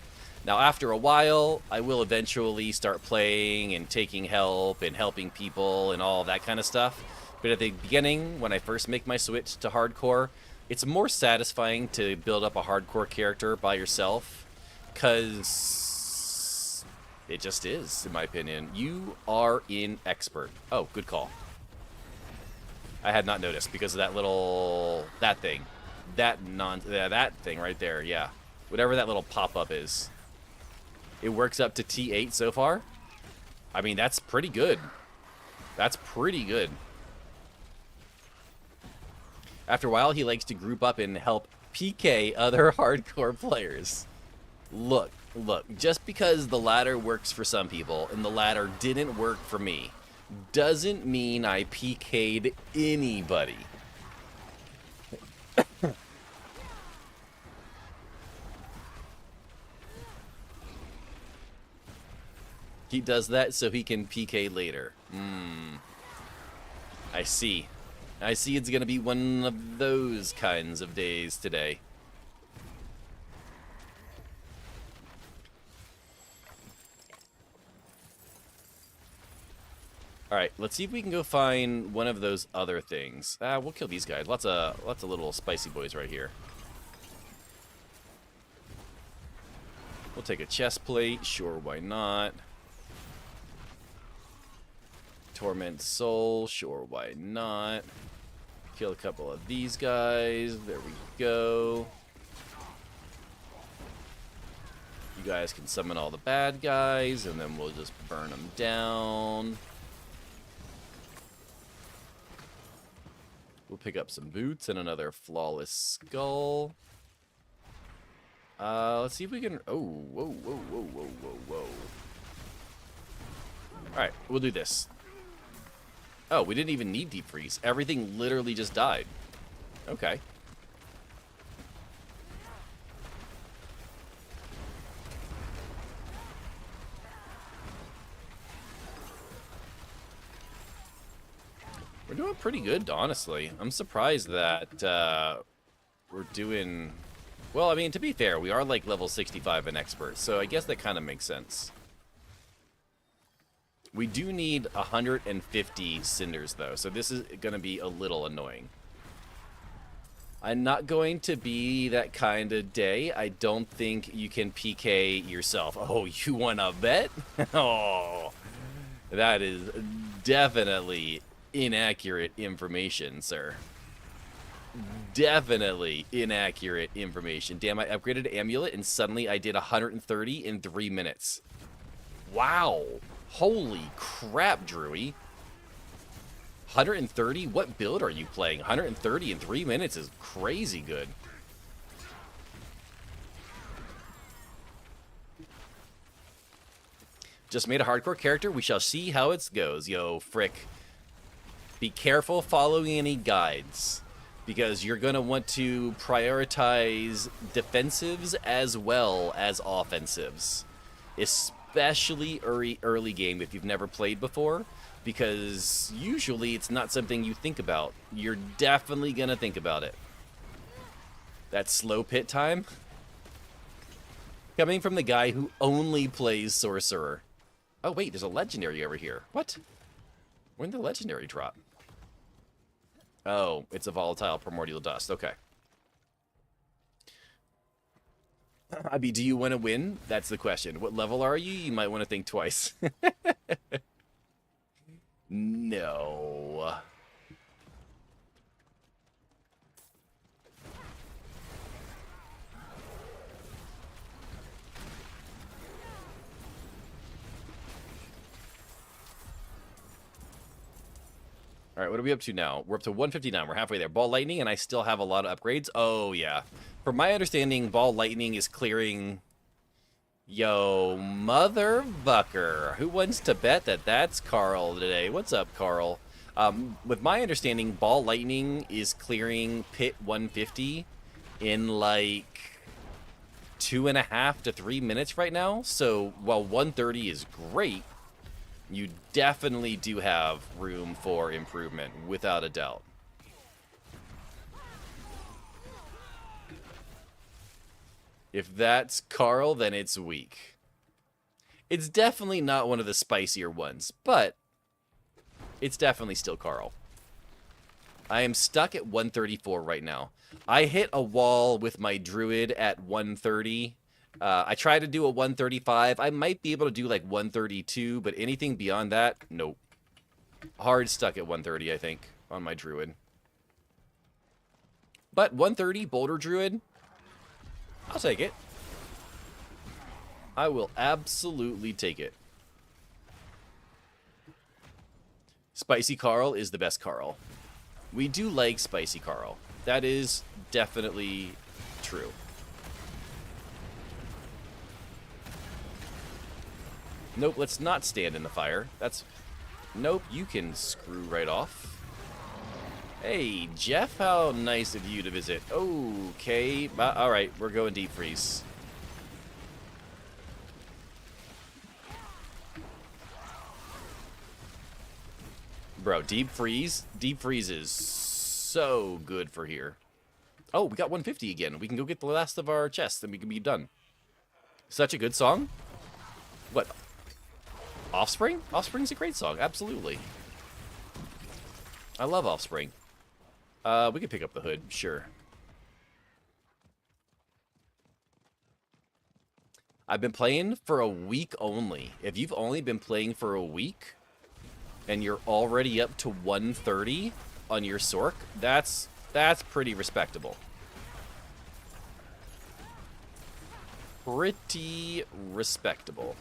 Speaker 1: Now, after a while, I will eventually start playing and taking help and helping people and all that kind of stuff. But at the beginning, when I first make my switch to hardcore, it's more satisfying to build up a hardcore character by yourself, because it just is, in my opinion. You are an expert. Oh, good call. I had not noticed because of that thing. That thing right there, yeah. Whatever that little pop-up is. It works up to T8 so far. I mean, that's pretty good. That's pretty good. After a while, he likes to group up and help PK other hardcore players. Look, just because the ladder works for some people and the ladder didn't work for me, doesn't mean I PK'd anybody. He does that so he can PK later. I see. I see it's gonna be one of those kinds of days today. Alright, let's see if we can go find one of those other things. We'll kill these guys. Lots of little spicy boys right here. We'll take a chest plate. Sure, why not? Torment Soul. Sure, why not? Kill a couple of these guys. There we go. You guys can summon all the bad guys, and then we'll just burn them down. We'll pick up some boots and another flawless skull. Let's see if we can... Oh, whoa. Alright, we'll do this. Oh, we didn't even need deep freeze. Everything literally just died. Okay. We're doing pretty good, honestly. I'm surprised that we're doing... Well, I mean, to be fair, we are like level 65 and expert, so I guess that kind of makes sense. We do need 150 cinders, though, so this is going to be a little annoying. I'm not going to be that kind of day. I don't think you can PK yourself. Oh, you want to bet? Oh, that is definitely inaccurate information, sir. Definitely inaccurate information. Damn, I upgraded Amulet and suddenly I did 130 in 3 minutes. Wow. Holy crap, Drewy. 130? What build are you playing? 130 in 3 minutes is crazy good. Just made a hardcore character. We shall see how it goes. Yo, frick. Be careful following any guides, because you're going to want to prioritize defensives as well as offensives. Especially early game if you've never played before, because usually it's not something you think about. You're definitely going to think about it. That slow pit time? Coming from the guy who only plays Sorcerer. Oh wait, there's a legendary over here. What? When did the legendary drop? Oh, it's a volatile primordial dust. Okay. Abby, do you want to win? That's the question. What level are you? You might want to think twice. No. All right, what are we up to now? We're up to 159. We're halfway there. Ball Lightning, and I still have a lot of upgrades. Oh, yeah. From my understanding, Ball Lightning is clearing... Yo, motherfucker. Who wants to bet that that's Carl today? What's up, Carl? With my understanding, Ball Lightning is clearing Pit 150 in, like, 2.5 to 3 minutes right now. So, while 130 is great, you definitely do have room for improvement, without a doubt. If that's Carl, then it's weak. It's definitely not one of the spicier ones, but it's definitely still Carl. I am stuck at 134 right now. I hit a wall with my druid at 130. I tried to do a 135. I might be able to do like 132, but anything beyond that, nope. Hard stuck at 130, I think, on my druid. But 130 Boulder Druid, I'll take it. I will absolutely take it. Spicy Carl is the best Carl. We do like Spicy Carl. That is definitely true. Nope, let's not stand in the fire. Nope, you can screw right off. Hey, Jeff, how nice of you to visit. Okay, alright, we're going deep freeze. Bro, deep freeze is so good for here. Oh, we got 150 again. We can go get the last of our chests and we can be done. Such a good song. What? Offspring? Offspring's a great song, absolutely. I love Offspring. We can pick up the hood, sure. I've been playing for a week only. If you've only been playing for a week and you're already up to 130 on your Sorc, that's pretty respectable. Pretty respectable.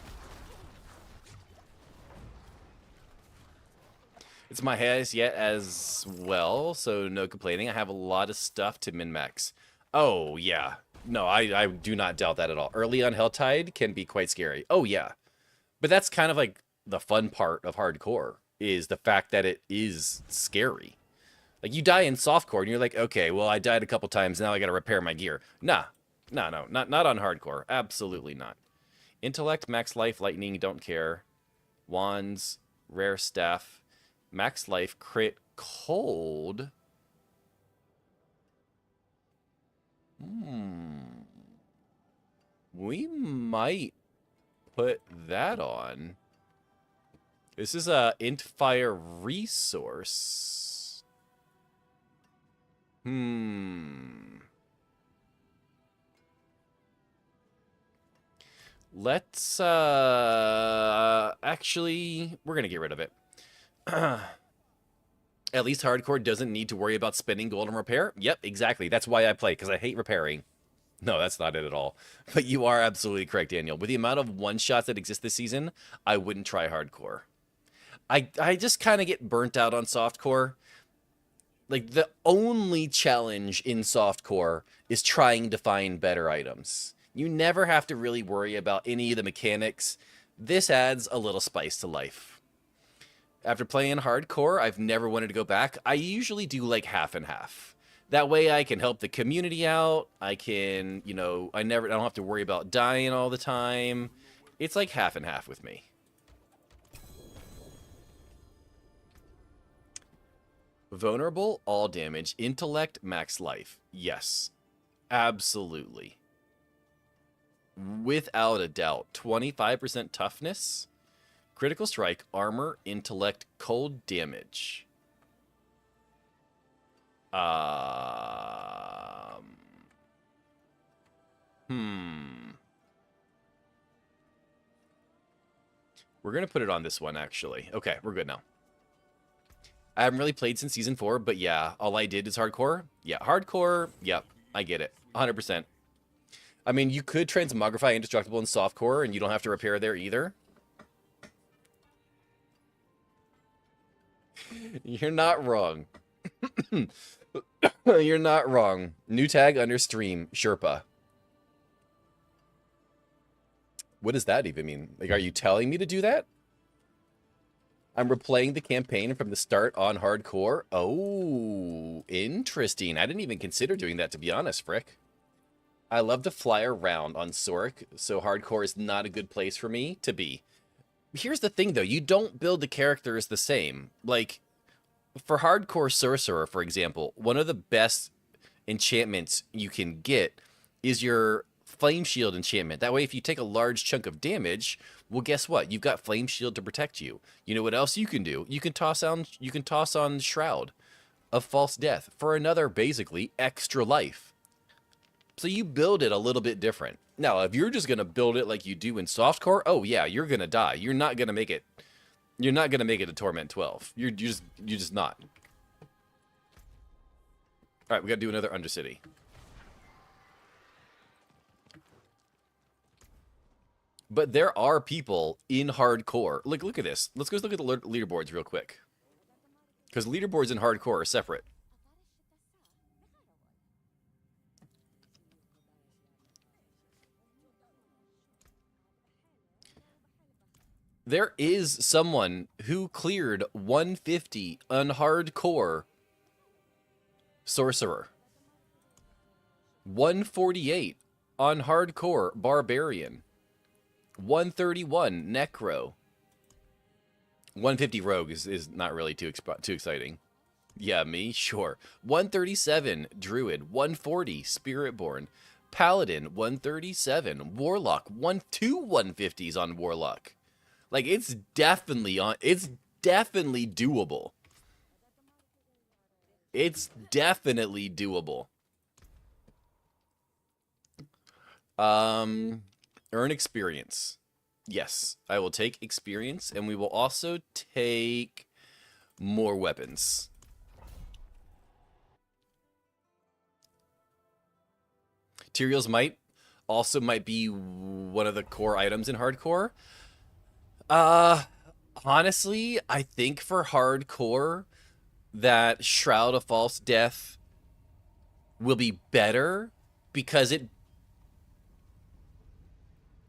Speaker 1: It's my highest yet as well, so no complaining. I have a lot of stuff to min-max. Oh, yeah. No, I do not doubt that at all. Early on Helltide can be quite scary. Oh, yeah. But that's kind of like the fun part of hardcore, is the fact that it is scary. Like, you die in softcore, and you're like, okay, well, I died a couple times, now I gotta repair my gear. Nah. No, not on hardcore. Absolutely not. Intellect, max life, lightning, don't care. Wands, rare staff. Max life, crit, cold. We might put that on. This is a int fire resource. Let's actually, we're gonna get rid of it. At least hardcore doesn't need to worry about spending gold on repair. Yep, exactly. That's why I play, because I hate repairing. No, that's not it at all. But you are absolutely correct, Daniel. With the amount of one-shots that exist this season, I wouldn't try hardcore. I just kind of get burnt out on softcore. Like, the only challenge in softcore is trying to find better items. You never have to really worry about any of the mechanics. This adds a little spice to life. After playing hardcore, I've never wanted to go back. I usually do like half and half. That way I can help the community out. I can, you know, I don't have to worry about dying all the time. It's like half and half with me. Vulnerable, all damage. Intellect, max life. Yes. Absolutely. Without a doubt. 25% toughness. Critical strike, armor, intellect, cold damage. We're going to put it on this one, actually. Okay, we're good now. I haven't really played since Season 4, but yeah, all I did is hardcore. Yeah, hardcore, yep, I get it. 100%. I mean, you could transmogrify indestructible in softcore, and you don't have to repair there either. You're not wrong. You're not wrong. New tag under stream, Sherpa. What does that even mean? Like, are you telling me to do that? I'm replaying the campaign from the start on hardcore. Oh, interesting. I didn't even consider doing that, to be honest, Frick. I love to fly around on Sorc, so hardcore is not a good place for me to be. Here's the thing, though. You don't build the characters the same. Like, for Hardcore Sorcerer, for example, one of the best enchantments you can get is your Flame Shield enchantment. That way, if you take a large chunk of damage, well, guess what? You've got Flame Shield to protect you. You know what else you can do? You can toss on Shroud of False Death for another, basically, extra life. So you build it a little bit different. Now, if you're just going to build it like you do in Softcore, oh yeah, you're going to die. You're not going to make it. You're not going to make it a Torment 12. You're just not. All right, we got to do another Undercity. But there are people in hardcore. Look at this. Let's go look at the leaderboards real quick. Because leaderboards in hardcore are separate. There is someone who cleared 150 on hardcore sorcerer. 148 on hardcore barbarian. 131 necro. 150 rogue is not really too exciting. Yeah, me? Sure. 137 druid. 140 spiritborn. Paladin 137. Warlock 2 150s on warlock. Like, it's definitely doable. It's definitely doable. Earn experience. Yes, I will take experience, and we will also take more weapons. Materials might be one of the core items in hardcore. Honestly, I think for hardcore that Shroud of False Death will be better because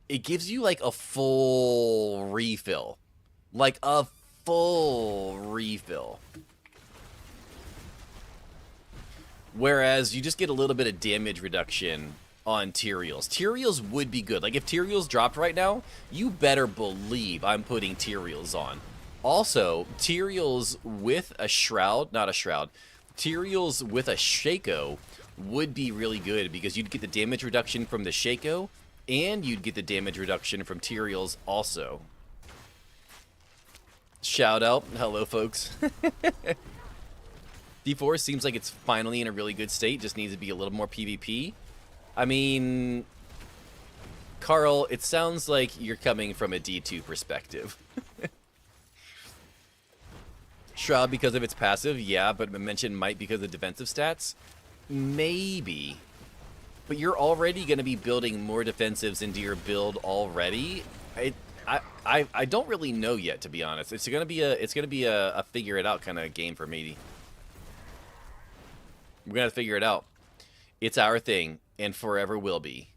Speaker 1: it gives you like a full refill. Like a full refill. Whereas you just get a little bit of damage reduction on Tyraels. Tyraels would be good. Like, if Tyraels dropped right now, you better believe I'm putting Tyraels on. Also, Tyraels with a Shroud, not a Shroud, Tyraels with a Shaco would be really good because you'd get the damage reduction from the Shaco, and you'd get the damage reduction from Tyraels also. Shout out. Hello, folks. D4 seems like it's finally in a really good state, just needs to be a little more PvP. I mean, Carl, it sounds like you're coming from a D2 perspective. Shroud because of its passive, yeah, but I mentioned might because of defensive stats. Maybe. But you're already going to be building more defensives into your build already. I don't really know yet, to be honest. It's going to be a figure it out kind of game for me. We're going to figure it out. It's our thing, and forever will be.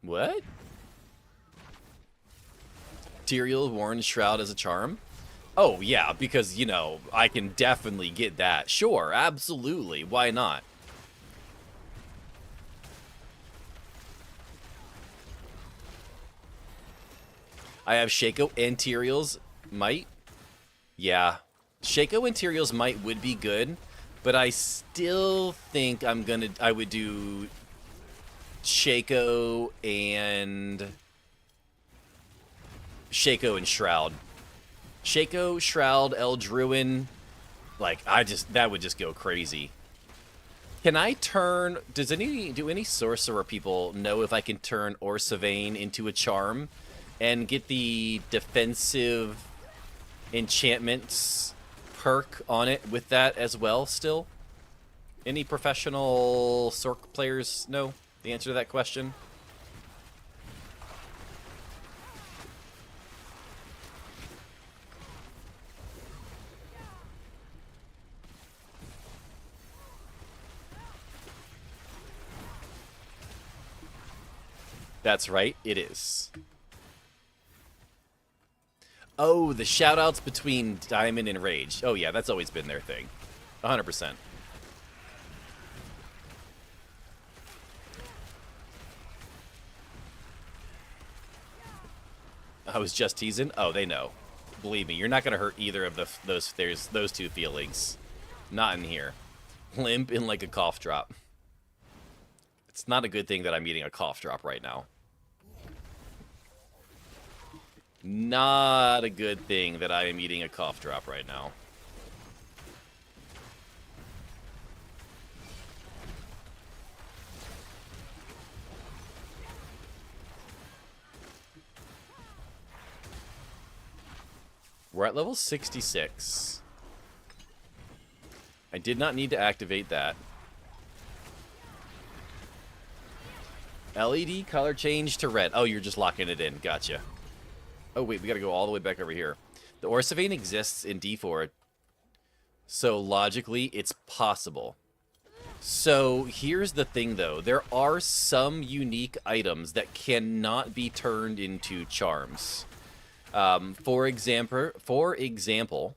Speaker 1: What? Tyrael warns Shroud as a charm? Oh, yeah, because, you know, I can definitely get that. Sure, absolutely. Why not? I have Shaco and Tyrael's might. Yeah. Shaco and Tyrael's might would be good. But I still think I would do Shaco and Shroud. Shaco, Shroud, Eldruin, like that would just go crazy. Can I turn? Do any sorcerer people know if I can turn Orsavain into a charm and get the defensive enchantments perk on it with that as well still? Any professional Sorc players know the answer to that question? That's right, it is. Oh, the shoutouts between Diamond and Rage. Oh yeah, that's always been their thing. 100%. I was just teasing. Oh, they know. Believe me, you're not going to hurt either of those two feelings. Not in here. Limp in like a cough drop. It's not a good thing that I'm eating a cough drop right now. Not a good thing that I am eating a cough drop right now. We're at level 66. I did not need to activate that. LED color change to red. Oh, you're just locking it in. Gotcha. Oh, wait, we gotta go all the way back over here. The Orsavain exists in D4 So logically, it's possible. So here's the thing, though. There are some unique items that cannot be turned into charms. For example,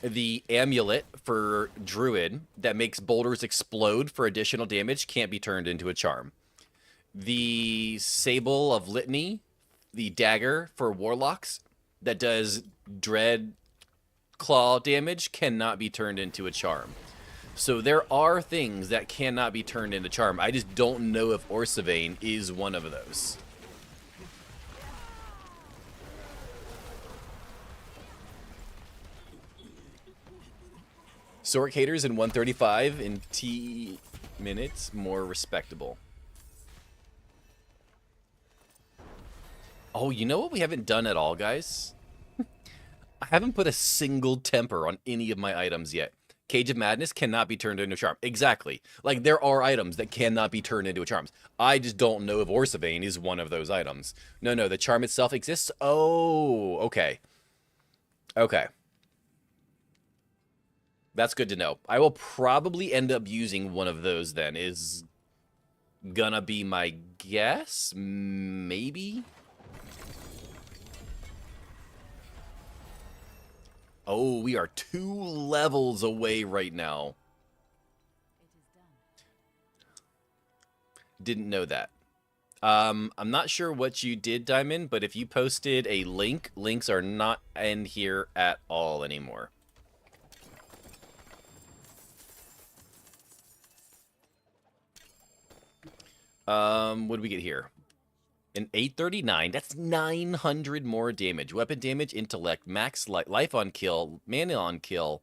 Speaker 1: the amulet for Druid that makes boulders explode for additional damage can't be turned into a charm. The Sable of Litany, the dagger for warlocks that does dread claw damage, cannot be turned into a charm. So there are things that cannot be turned into charm. I just don't know if Orsavane is one of those. Sorc haters in 135 in T minutes, more respectable. Oh, you know what we haven't done at all, guys? I haven't put a single temper on any of my items yet. Cage of Madness cannot be turned into a charm. Exactly. Like, there are items that cannot be turned into a charm. I just don't know if Orsavane is one of those items. No, the charm itself exists. Oh, okay. Okay. That's good to know. I will probably end up using one of those then, is gonna be my guess? Maybe? Oh, we are 2 levels away right now. Didn't know that. I'm not sure what you did, Diamond, but if you posted a link, links are not in here at all anymore. What do we get here? An 839. That's 900 more damage. Weapon damage, intellect, max life on kill, mana on kill.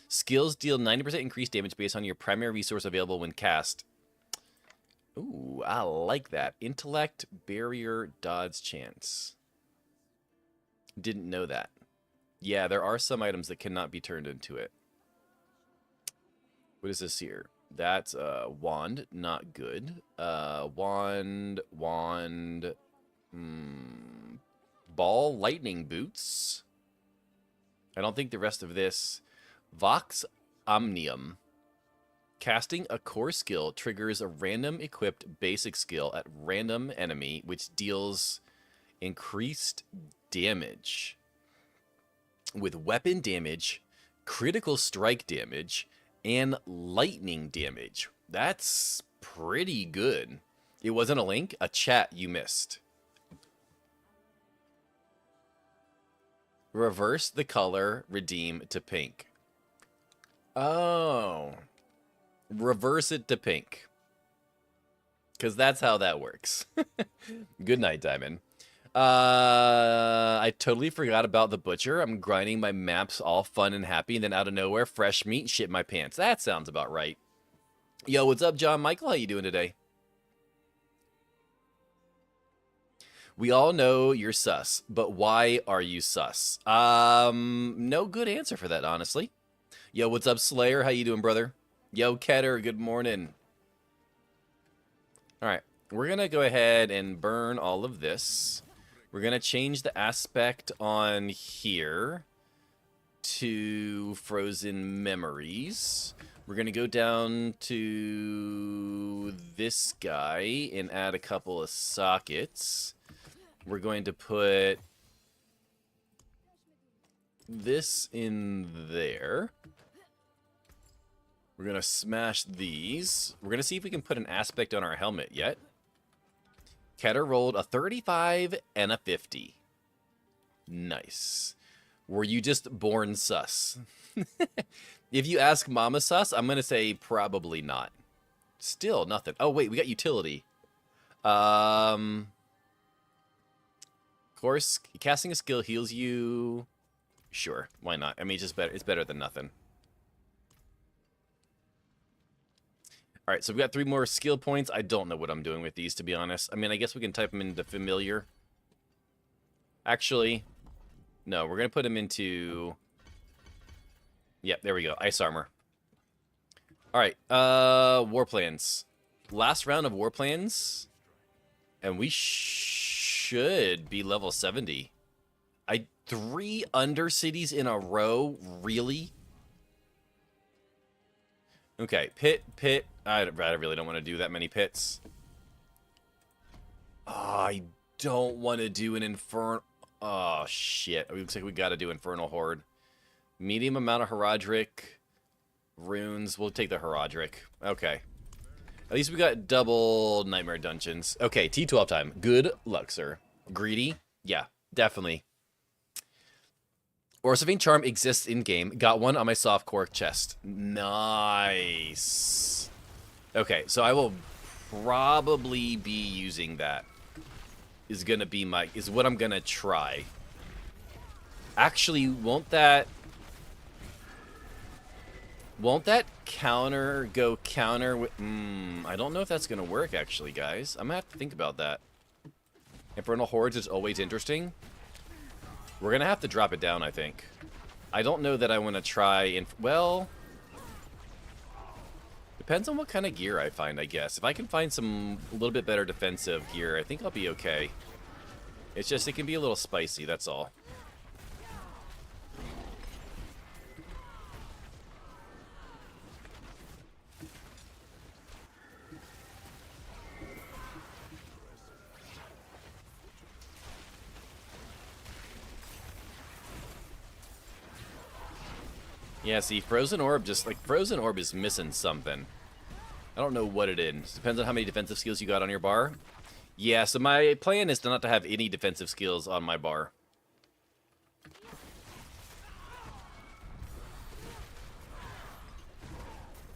Speaker 1: Skills deal 90% increased damage based on your primary resource available when cast. Ooh, I like that. Intellect, barrier, dodge chance. Didn't know that. Yeah, there are some items that cannot be turned into it. What is this here? That's wand, not good. Wand. Ball, lightning boots. I don't think the rest of this. Vox Omnium. Casting a core skill triggers a random equipped basic skill at random enemy, which deals increased damage with weapon damage, critical strike damage, and lightning damage. That's pretty good. It wasn't a link, a chat you missed. Reverse the color, redeem to pink. Oh. Reverse it to pink. Because that's how that works. Good night, Diamond. I totally forgot about the butcher. I'm grinding my maps all fun and happy, and then out of nowhere, fresh meat, shit my pants. That sounds about right. Yo, what's up, John Michael? How you doing today? We all know you're sus, but why are you sus? No good answer for that, honestly. Yo, what's up, Slayer? How you doing, brother? Yo, Ketter, good morning. All right, we're gonna go ahead and burn all of this. We're going to change the aspect on here to Frozen Memories. We're going to go down to this guy and add a couple of sockets. We're going to put this in there. We're going to smash these. We're going to see if we can put an aspect on our helmet yet. Ketter rolled a 35 and a 50. Nice. Were you just born sus? If you ask Mama sus, I'm going to say probably not. Still nothing. Oh, wait, we got utility. Of course, casting a skill heals you. Sure, why not? I mean, it's just better. It's better than nothing. All right, so we've got 3 more skill points. I don't know what I'm doing with these, to be honest. I mean, I guess we can type them into familiar. Actually, no, we're going to put them into... Yep, there we go. Ice armor. All right, war plans. Last round of war plans. And we should be level 70. 3 Undercities in a row? Really? Okay, pit. I really don't want to do that many pits. Oh, I don't want to do an infernal. Oh, shit. It looks like we got to do Infernal Horde. Medium amount of Herodric. Runes. We'll take the Herodric. Okay. At least we got double Nightmare Dungeons. Okay, T12 time. Good luck, sir. Greedy? Yeah, definitely. Orcivain Charm exists in-game. Got one on my Softcore chest. Nice. Okay, so I will probably be using that. Is what I'm gonna try. Actually, won't that counter go counter with... I don't know if that's gonna work, actually, guys. I'm gonna have to think about that. Infernal Hordes is always interesting. We're gonna have to drop it down, I think. I don't know that I want to try well... Depends on what kind of gear I find, I guess. If I can find some a little bit better defensive gear, I think I'll be okay. It's just, it can be a little spicy, that's all. Yeah, see, Frozen Orb Frozen Orb is missing something. I don't know what it is. Depends on how many defensive skills you got on your bar. Yeah, so my plan is not to have any defensive skills on my bar.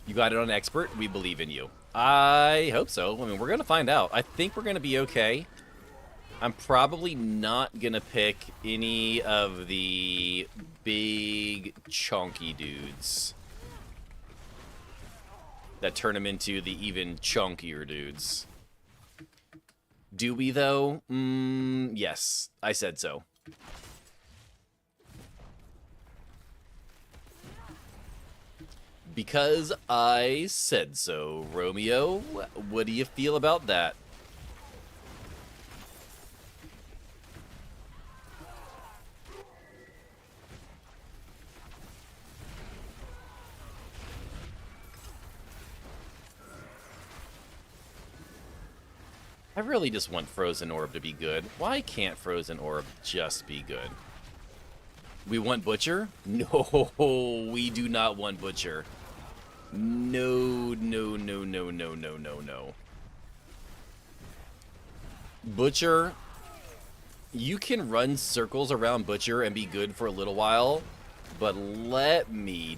Speaker 1: You got it on Expert? We believe in you. I hope so. I mean, we're going to find out. I think we're going to be okay. I'm probably not going to pick any of the big, chunky dudes that turn them into the even chunkier dudes. Do we, though? Yes. I said so. Because I said so, Romeo. What do you feel about that? I really just want Frozen Orb to be good. Why can't Frozen Orb just be good? We want Butcher? No, we do not want Butcher. No, no, no, no, no, no, no, no. Butcher, you can run circles around Butcher and be good for a little while, but let me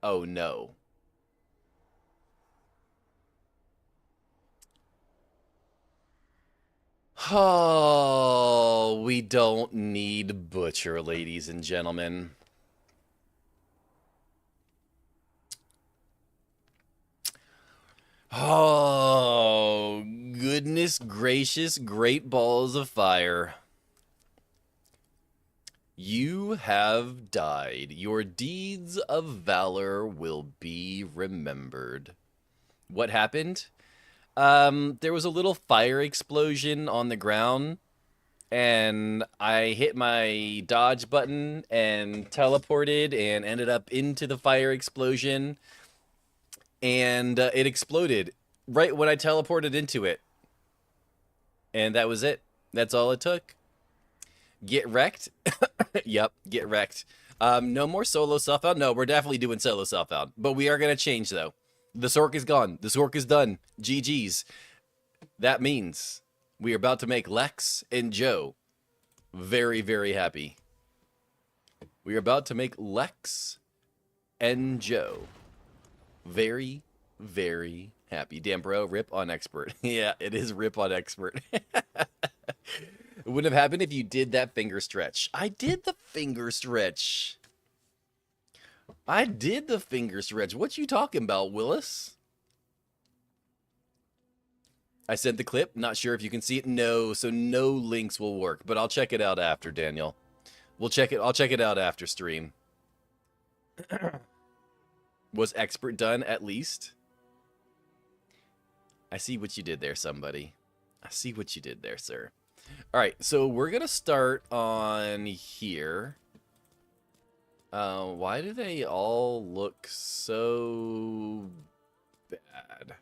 Speaker 1: oh no. Oh, we don't need Butcher, ladies and gentlemen. Oh, goodness gracious, great balls of fire. You have died. Your deeds of valor will be remembered. What happened? There was a little fire explosion on the ground, and I hit my dodge button and teleported and ended up into the fire explosion, and it exploded right when I teleported into it. And that was it. That's all it took. Get wrecked? Yep, get wrecked. No more Solo Self-Found? No, we're definitely doing Solo Self-Found, but we are going to change, though. The Sorc is gone. The Sorc is done. GG's. That means we are about to make Lex and Joe very, very happy. We are about to make Lex and Joe very, very happy. Damn, bro, rip on Expert. Yeah, it is rip on Expert. It wouldn't have happened if you did that finger stretch. I did the finger stretch. I did the finger stretch. What you talking about, Willis? I sent the clip. Not sure if you can see it. No, so no links will work, but I'll check it out after, Daniel. We'll check it. I'll check it out after stream. Was Expert done at least? I see what you did there, somebody. I see what you did there, sir. All right, so we're going to start on here. Why do they all look so bad?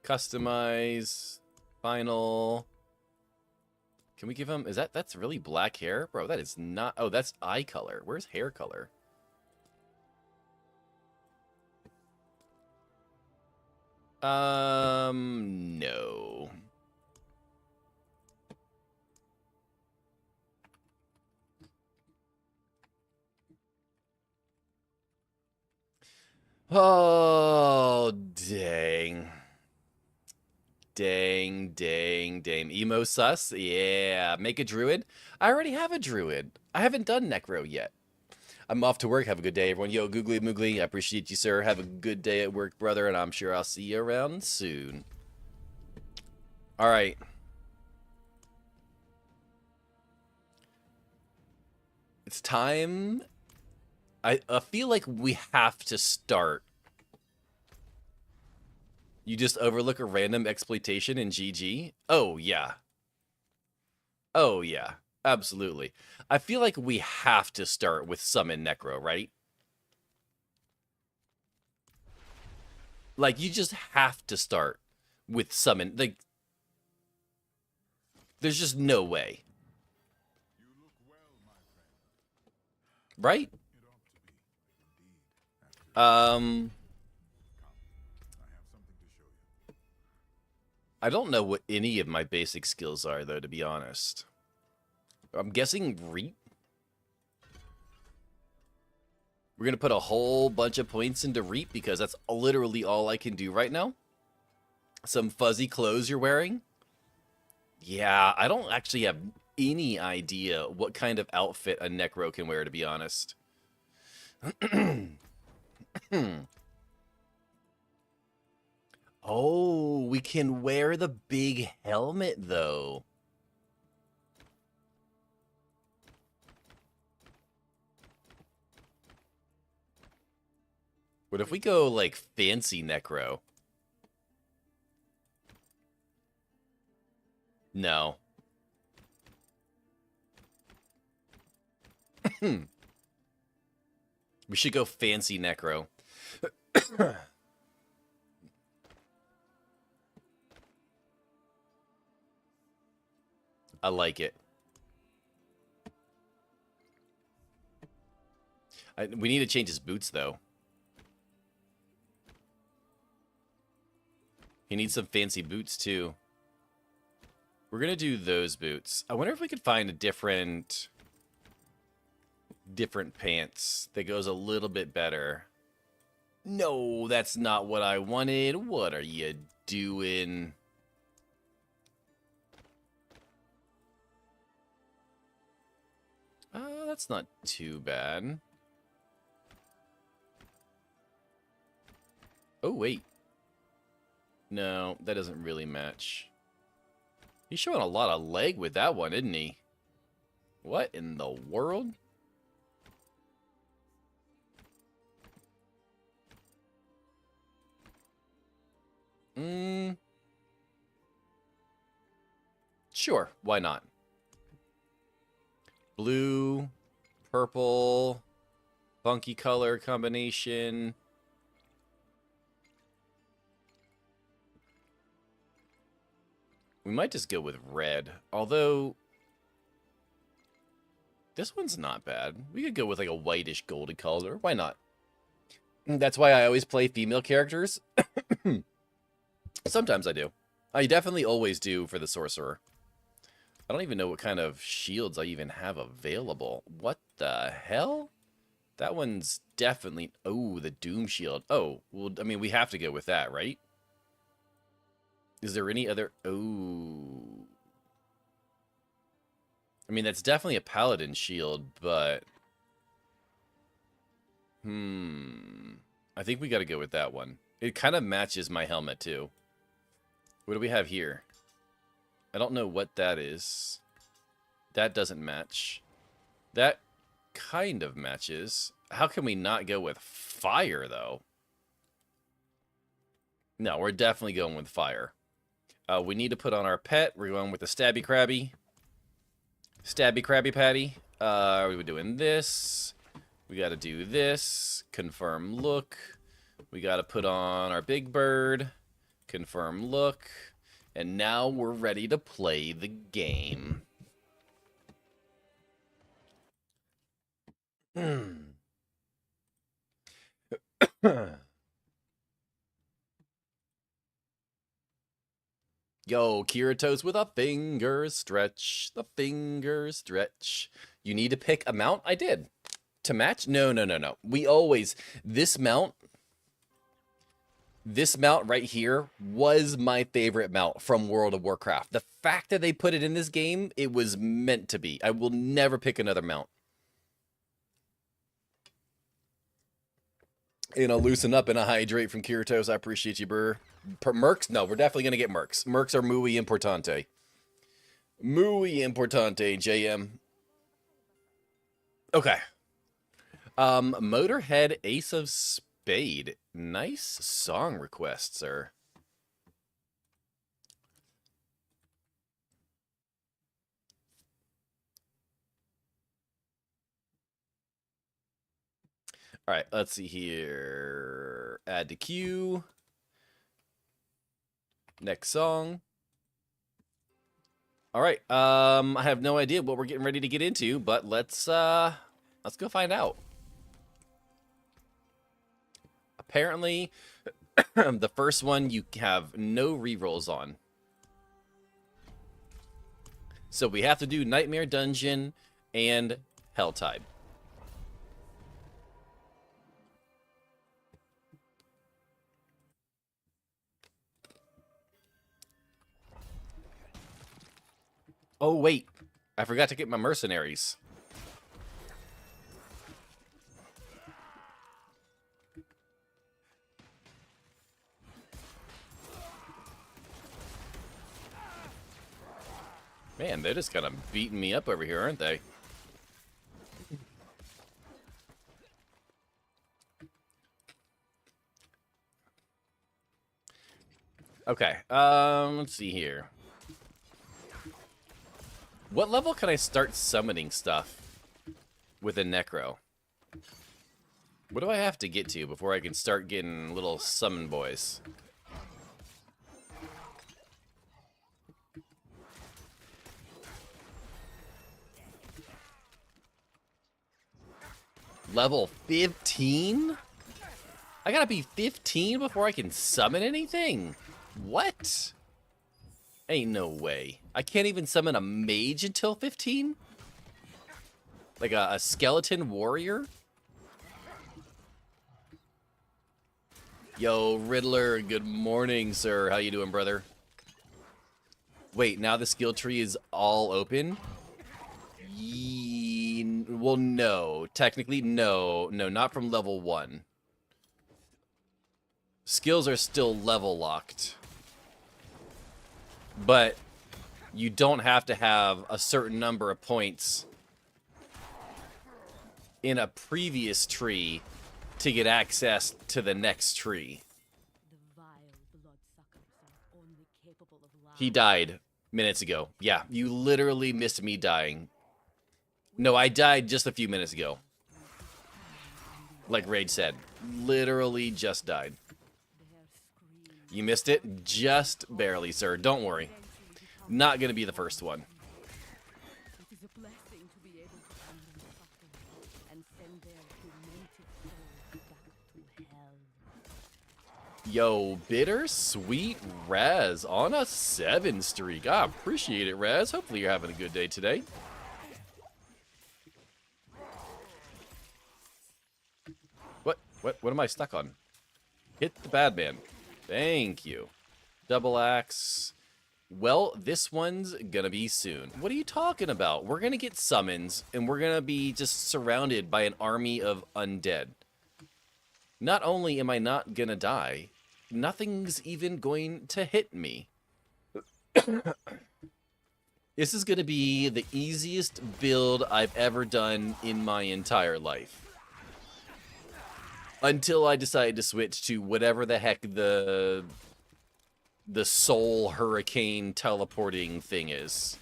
Speaker 1: Customize, final. Can we give him, that's really black hair? Bro, that is not, oh, that's eye color. Where's hair color? No. Oh, dang. Dang. Emo sus? Yeah. Make a druid? I already have a druid. I haven't done Necro yet. I'm off to work. Have a good day, everyone. Yo, Googly Moogly. I appreciate you, sir. Have a good day at work, brother, and I'm sure I'll see you around soon. All right. It's time. I feel like we have to start. You just overlook a random exploitation in GG? Oh, yeah. Oh, yeah. Absolutely. I feel like we have to start with Summon Necro, right? Like, you just have to start with Summon. Like, there's just no way. Right? I don't know what any of my basic skills are, though, to be honest. I'm guessing Reap. We're going to put a whole bunch of points into Reap because that's literally all I can do right now. Some fuzzy clothes you're wearing. Yeah, I don't actually have any idea what kind of outfit a Necro can wear, to be honest. Oh, we can wear the big helmet, though. What if we go, like, fancy Necro? No. We should go fancy Necro. I like it. We need to change his boots, though. He needs some fancy boots, too. We're going to do those boots. I wonder if we could find a different pants that goes a little bit better. No, that's not what I wanted. What are you doing? That's not too bad. Oh, wait. No, that doesn't really match. He's showing a lot of leg with that one, isn't he? What in the world? Sure, why not? Blue, purple, funky color combination. We might just go with red, although this one's not bad. We could go with like a whitish golden color. Why not? That's why I always play female characters. Sometimes I do. I definitely always do for the sorcerer. I don't even know what kind of shields I even have available. What the hell? That one's definitely... Oh, the Doom Shield. Oh, well, I mean, we have to go with that, right? Is there any other... Oh. I mean, that's definitely a Paladin shield, but... I think we gotta go with that one. It kind of matches my helmet, too. What do we have here? I don't know what that is. That doesn't match. That kind of matches. How can we not go with fire, though? No, we're definitely going with fire. We need to put on our pet. We're going with the Stabby Crabby. Stabby Krabby Patty. We were doing this. We got to do this. Confirm look. We got to put on our Big Bird. Confirm look. And now we're ready to play the game. Yo, Kirito's with a finger stretch. The finger stretch. You need to pick a mount? I did. To match? No. We always... This mount right here was my favorite mount from World of Warcraft. The fact that they put it in this game, it was meant to be. I will never pick another mount. And I'll loosen up and I'll hydrate from Kirito's. I appreciate you, brr. Mercs? No, we're definitely going to get Mercs. Mercs are muy importante. Muy importante, JM. Okay. Motorhead Ace of Spade. Nice song request, sir. All right, let's see here. Add to queue. Next song. All right. I have no idea what we're getting ready to get into, but let's go find out. Apparently, the first one you have no rerolls on. So we have to do Nightmare Dungeon and Helltide. Oh, wait. I forgot to get my mercenaries. Man, they're just kind of beating me up over here, aren't they? Okay, let's see here. What level can I start summoning stuff with a Necro? What do I have to get to before I can start getting little summon boys? Level 15? I gotta be 15 before I can summon anything? What? Ain't no way. I can't even summon a mage until 15? Like a skeleton warrior? Yo, Riddler, good morning, sir. How you doing, brother? Wait, now the skill tree is all open? Well, no. Technically, no. No, not from level 1. Skills are still level locked. But you don't have to have a certain number of points in a previous tree to get access to the next tree. He died minutes ago. Yeah, you literally missed me dying. No, I died just a few minutes ago. Like Rage said. Literally just died. You missed it? Just barely, sir. Don't worry. Not gonna be the first one. Yo, bittersweet Raz on a 7 streak. I appreciate it, Raz. Hopefully you're having a good day today. What am I stuck on? Hit the bad man. Thank you. Double axe. Well, this one's gonna be soon. What are you talking about? We're gonna get summons, and we're gonna be just surrounded by an army of undead. Not only am I not gonna die, nothing's even going to hit me. This is gonna be the easiest build I've ever done in my entire life. Until I decided to switch to whatever the heck the soul hurricane teleporting thing is.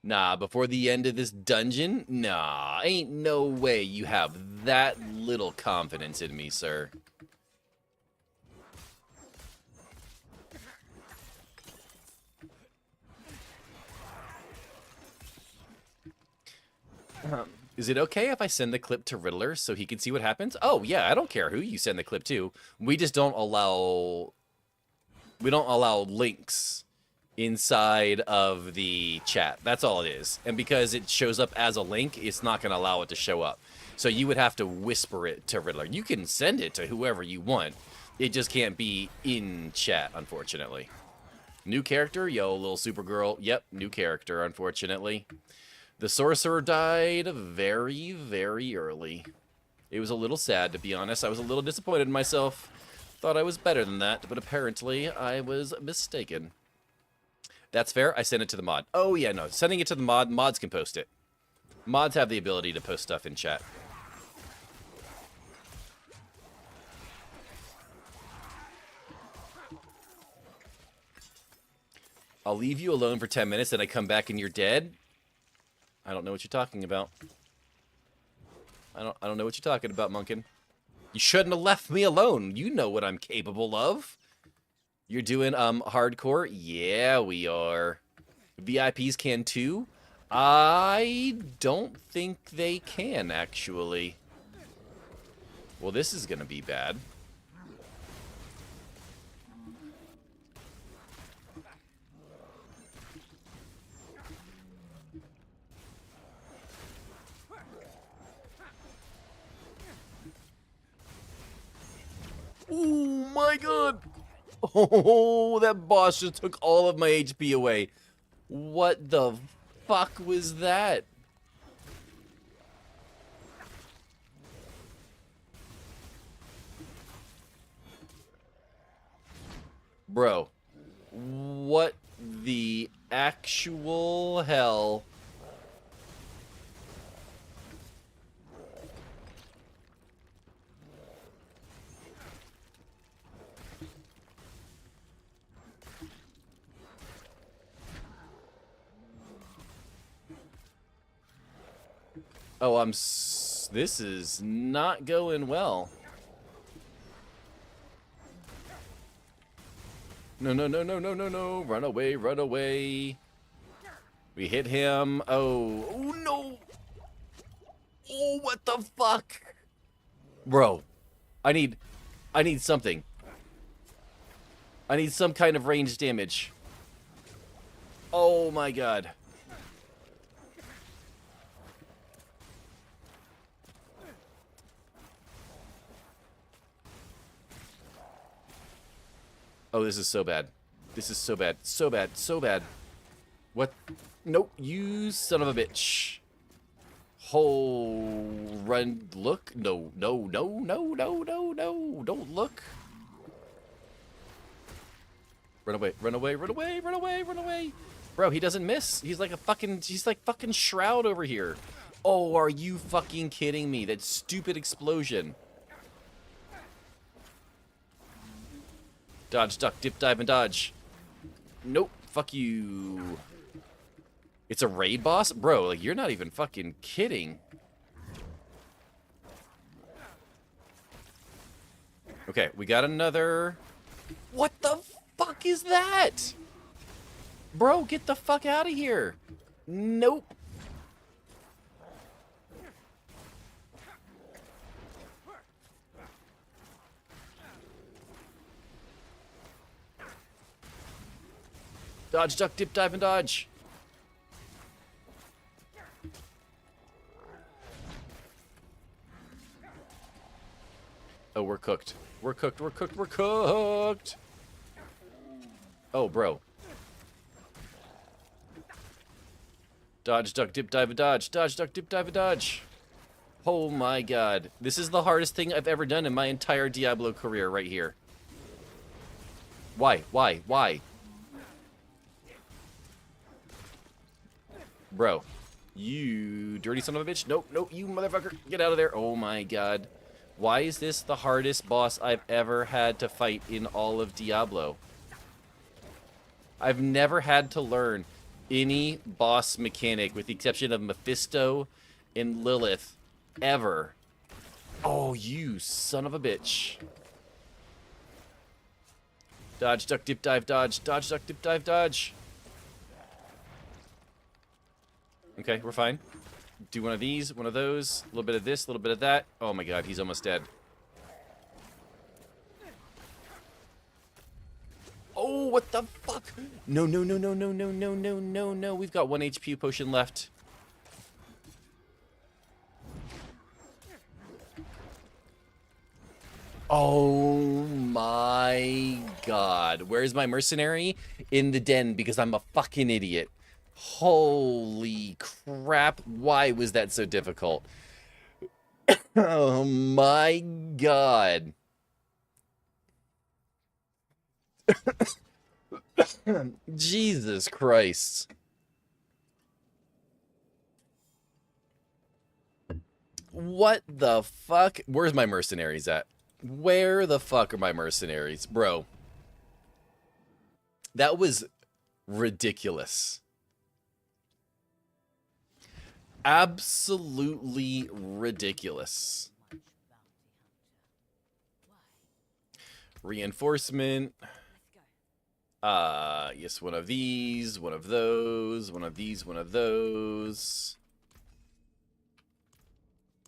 Speaker 1: Nah, before the end of this dungeon? Nah, ain't no way you have that little confidence in me, sir. Is it okay if I send the clip to Riddler so he can see what happens? Oh, yeah, I don't care who you send the clip to. We just don't allow... We don't allow links inside of the chat. That's all it is. And because it shows up as a link, it's not going to allow it to show up. So you would have to whisper it to Riddler. You can send it to whoever you want. It just can't be in chat, unfortunately. New character? Yo, little Supergirl. Yep, new character, unfortunately. The Sorcerer died very, very early. It was a little sad, to be honest. I was a little disappointed in myself. Thought I was better than that, but apparently I was mistaken. That's fair. I sent it to the mod. Oh, yeah, no. Sending it to the mod, mods can post it. Mods have the ability to post stuff in chat. I'll leave you alone for 10 minutes, and I come back and you're dead? I don't know what you're talking about. I don't know what you're talking about, Munkin. You shouldn't have left me alone. You know what I'm capable of. You're doing hardcore? Yeah, we are. VIPs can too? I don't think they can, actually. Well, this is gonna be bad. Oh my god! Oh, that boss just took all of my HP away. What the fuck was that? Bro, what the actual hell? Oh, this is not going well. No, no, no, no, no, no, no. Run away, run away. We hit him. Oh, oh no. Oh, what the fuck? Bro, I need something. I need some kind of ranged damage. Oh my god. Oh, this is so bad. This is so bad. So bad. So bad. What? Nope. You son of a bitch. Oh, run. Look. No, no, no, no, no, no, no. Don't look. Run away. Run away. Run away. Run away. Run away. Bro, he doesn't miss. He's like fucking Shroud over here. Oh, are you fucking kidding me? That stupid explosion. Dodge, duck, dip, dive, and dodge. Nope. Fuck you. It's a raid boss? Bro, like, you're not even fucking kidding. Okay, we got another... What the fuck is that? Bro, get the fuck out of here. Nope. Dodge, duck, dip, dive, and dodge. Oh, we're cooked. We're cooked, we're cooked, we're cooked. Oh, bro. Dodge, duck, dip, dive, and dodge. Dodge, duck, dip, dive, and dodge. Oh my god. This is the hardest thing I've ever done in my entire Diablo career right here. Why? Why? Why? Bro. You dirty son of a bitch. Nope, nope, you motherfucker. Get out of there. Oh my god. Why is this the hardest boss I've ever had to fight in all of Diablo? I've never had to learn any boss mechanic with the exception of Mephisto and Lilith ever. Oh, you son of a bitch. Dodge, duck, dip, dive, dodge. Dodge, duck, dip, dive, dodge. Okay, we're fine. Do one of these, one of those, a little bit of this, a little bit of that. Oh my god, he's almost dead. Oh, what the fuck? No, no, no, no, no, no, no, no, no, no. We've got 1 HP potion left. Oh my god. Where's my mercenary? In the den because I'm a fucking idiot. Holy crap. Why was that so difficult? Oh my god. Jesus Christ. What the fuck? Where's my mercenaries at? Where the fuck are my mercenaries? Bro. That was ridiculous. Absolutely ridiculous. Reinforcement. Yes, one of these, one of those, one of these, one of those.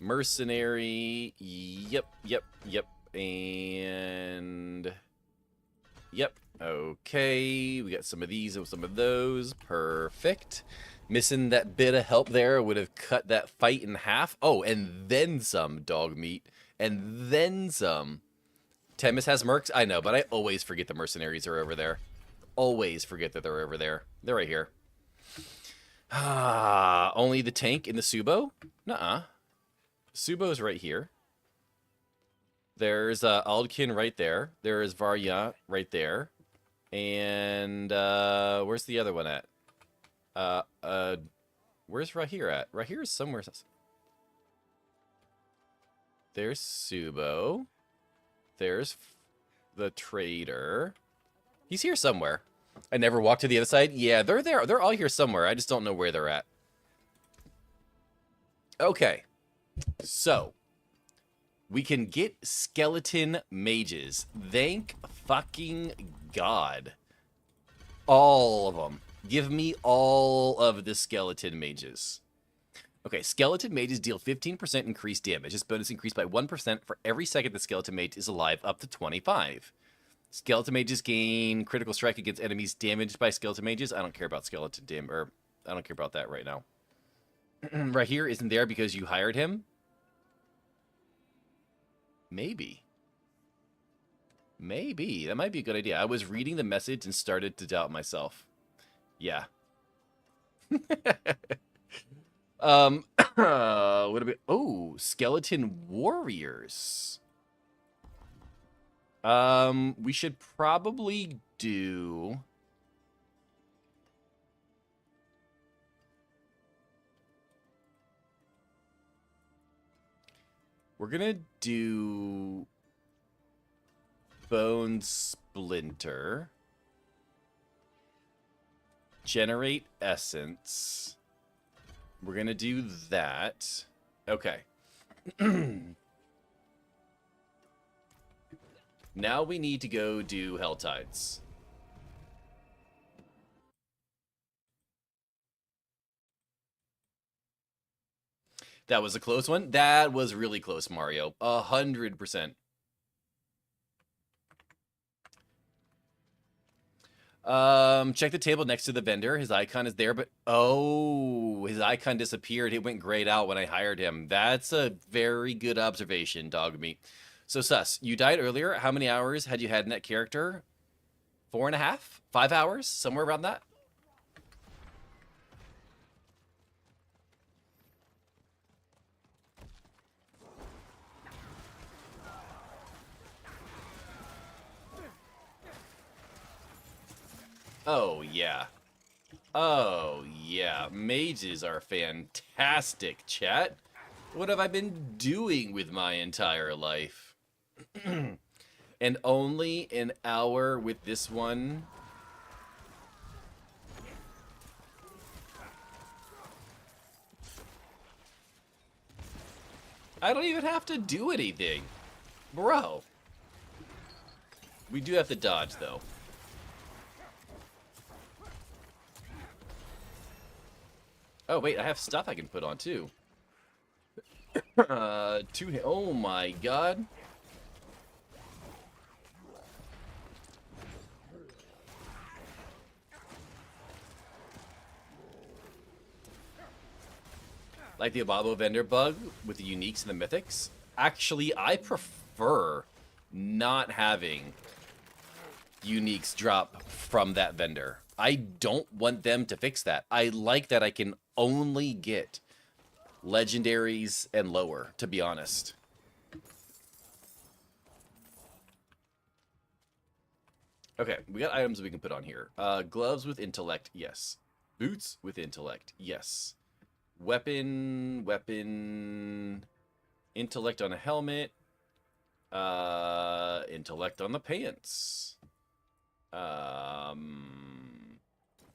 Speaker 1: Mercenary. Yep, yep, yep. And yep. Okay, we got some of these and some of those. Perfect. Missing that bit of help there would have cut that fight in half. Oh, and then some, dog meat. And then some. Temis has mercs? I know, but I always forget the mercenaries are over there. Always forget that they're over there. They're right here. Ah, only the tank in the Subo? Nuh-uh. Subo's right here. There's Aldkin right there. There is Varya right there. And where's the other one at? Where's Rahir at? Rahir is somewhere. There's Subo. There's the trader. He's here somewhere. I never walked to the other side. Yeah, they're there. They're all here somewhere. I just don't know where they're at. Okay. So, we can get skeleton mages. Thank fucking God. All of them. Give me all of the skeleton mages. Okay, skeleton mages deal 15% increased damage. This bonus increased by 1% for every second the skeleton mage is alive, up to 25. Skeleton mages gain critical strike against enemies damaged by skeleton mages. I don't care about skeleton or I don't care about that right now. Right here isn't there because you hired him? Maybe. Maybe. That might be a good idea. I was reading the message and started to doubt myself. Yeah. What about, oh, skeleton warriors. We should probably do we're gonna do Bone Splinter. Generate essence. We're gonna do that. Okay. Now we need to go do Helltides. That was a close one. That was really close, Mario. 100%. Check the table next to the vendor. His icon is there, but oh, his icon disappeared. It went grayed out when I hired him. That's a very good observation, dog meat. So, Sus, you died earlier. How many hours had you had in that character? 4.5? 5 hours? Somewhere around that? Oh, yeah. Oh, yeah. Mages are fantastic, chat. What have I been doing with my entire life? And only an hour with this one. I don't even have to do anything. Bro. We do have to dodge, though. Oh, wait, I have stuff I can put on, too. Oh my god. Like the Ababo vendor bug with the uniques and the mythics. Actually, I prefer not having uniques drop from that vendor. I don't want them to fix that. I like that I can only get legendaries and lower, to be honest. Okay, we got items we can put on here. Gloves with intellect, yes. Boots with intellect, yes. Weapon, intellect on a helmet, intellect on the pants.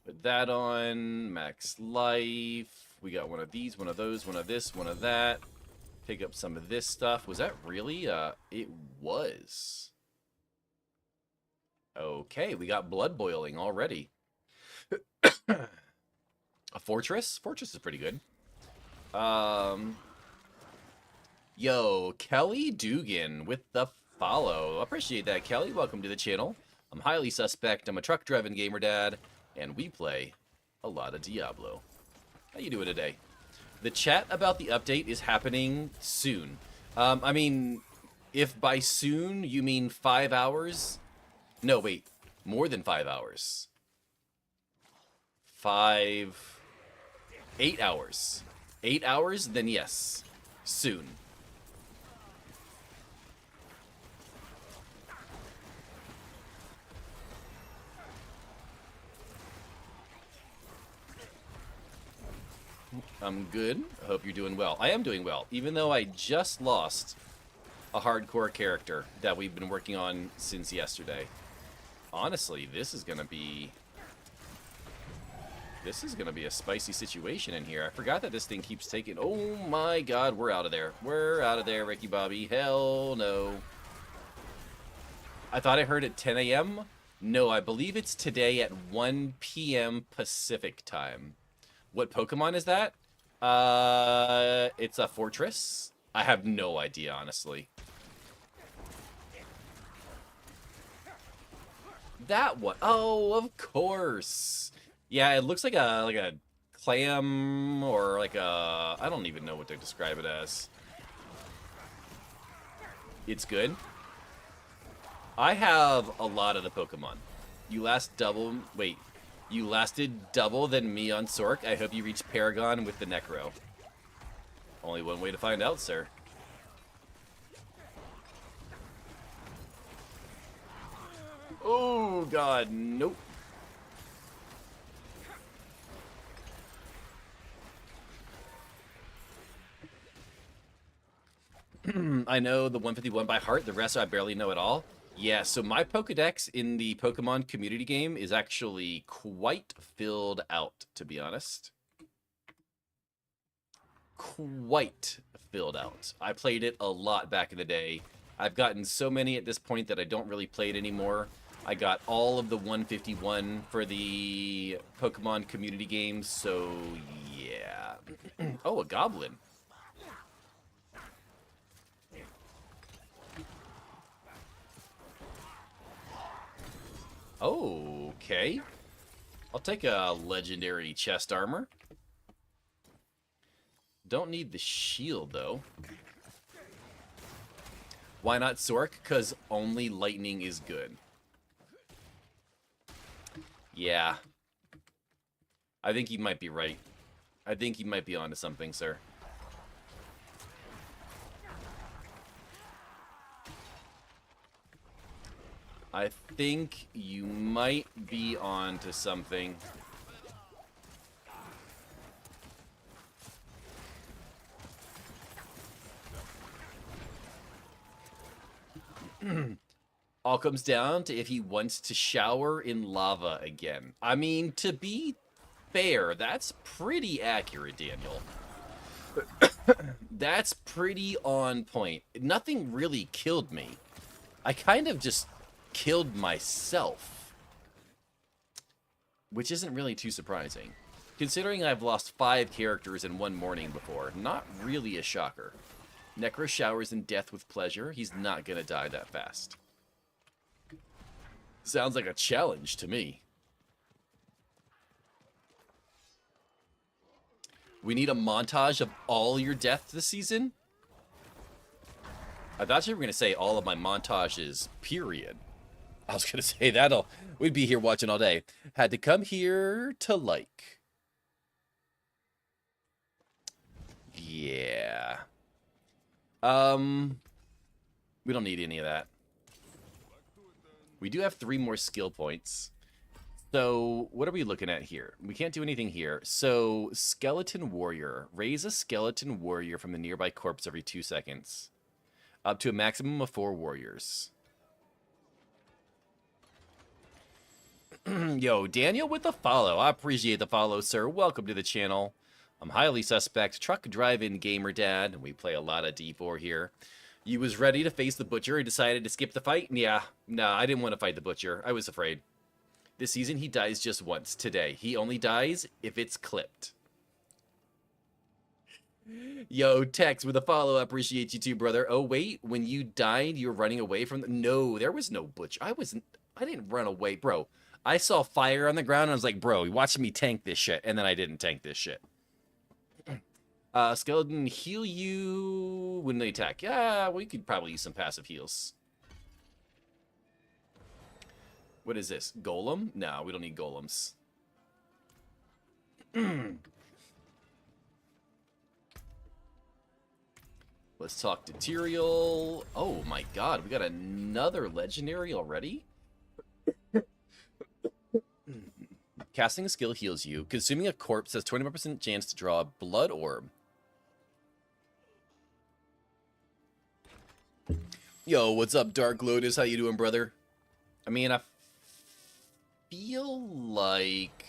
Speaker 1: Put that on, max life. We got one of these, one of those, one of this, one of that. Pick up some of this stuff. Was that really? It was. Okay, we got blood boiling already. A fortress? Fortress is pretty good. Yo, Kelly Dugan with the follow. Appreciate that, Kelly. Welcome to the channel. I'm highly suspect. I'm a truck-driving gamer dad, and we play a lot of Diablo. How you doing today? The chat about the update is happening soon. I mean, if by soon you mean 5 hours... No, wait. More than 5 hours. 8 hours. 8 hours? Then yes. Soon. I'm good. I hope you're doing well. I am doing well, even though I just lost a hardcore character that we've been working on since yesterday. Honestly, this is gonna be a spicy situation in here. I forgot that this thing keeps taking... Oh my god, we're out of there. We're out of there, Ricky Bobby. Hell no. I thought I heard at 10 a.m. No, I believe it's today at 1 p.m. Pacific time. What Pokemon is that? It's a fortress. I have no idea, honestly. That one. Oh, of course. Yeah, it looks like a clam or like a... I don't even know what to describe it as. It's good. I have a lot of the Pokemon. You lasted double than me on Sorc. I hope you reach Paragon with the Necro. Only one way to find out, sir. Oh, God, nope. I know the 151 by heart. The rest I barely know at all. Yeah, so my Pokedex in the Pokemon community game is actually quite filled out, to be honest. Quite filled out. I played it a lot back in the day. I've gotten so many at this point that I don't really play it anymore. I got all of the 151 for the Pokemon community games, so yeah. Oh, a goblin. Okay. I'll take a legendary chest armor. Don't need the shield, though. Why not Sorc? Because only lightning is good. Yeah. I think you might be right. I think you might be onto something, sir. I think you might be onto something. All comes down to if he wants to shower in lava again. I mean, to be fair, that's pretty accurate, Daniel. That's pretty on point. Nothing really killed me. I kind of just killed myself. Which isn't really too surprising. Considering I've lost 5 characters in one morning before, not really a shocker. Necro showers in death with pleasure. He's not gonna die that fast. Sounds like a challenge to me. We need a montage of all your deaths this season? I thought you were going to say all of my montages, period. I was going to say we'd be here watching all day. Had to come here to like. Yeah. We don't need any of that. We do have 3 more skill points. So, what are we looking at here? We can't do anything here. So, Skeleton Warrior. Raise a Skeleton Warrior from the nearby corpse every 2 seconds. Up to a maximum of 4 warriors. Yo, Daniel with the follow. I appreciate the follow, sir. Welcome to the channel. I'm highly suspect. Truck driving gamer dad. We play a lot of D4 here. You was ready to face the Butcher and decided to skip the fight? Yeah. Nah, I didn't want to fight the Butcher. I was afraid. This season, he dies just once. Today. He only dies if it's clipped. Yo, Tex with a follow. I appreciate you too, brother. Oh, wait. When you died, you were running away from the... No, there was no Butcher. I didn't run away, bro. I saw fire on the ground, and I was like, bro, you watching me tank this shit. And then I didn't tank this shit. Skeleton, heal you when they attack. Yeah, we could probably use some passive heals. What is this? Golem? No, we don't need golems. Let's talk to Tyrael. Oh my god, we got another legendary already? Casting a skill heals you. Consuming a corpse has 20% chance to draw a blood orb. Yo, what's up, Dark Lotus? How you doing, brother? I mean, I feel like...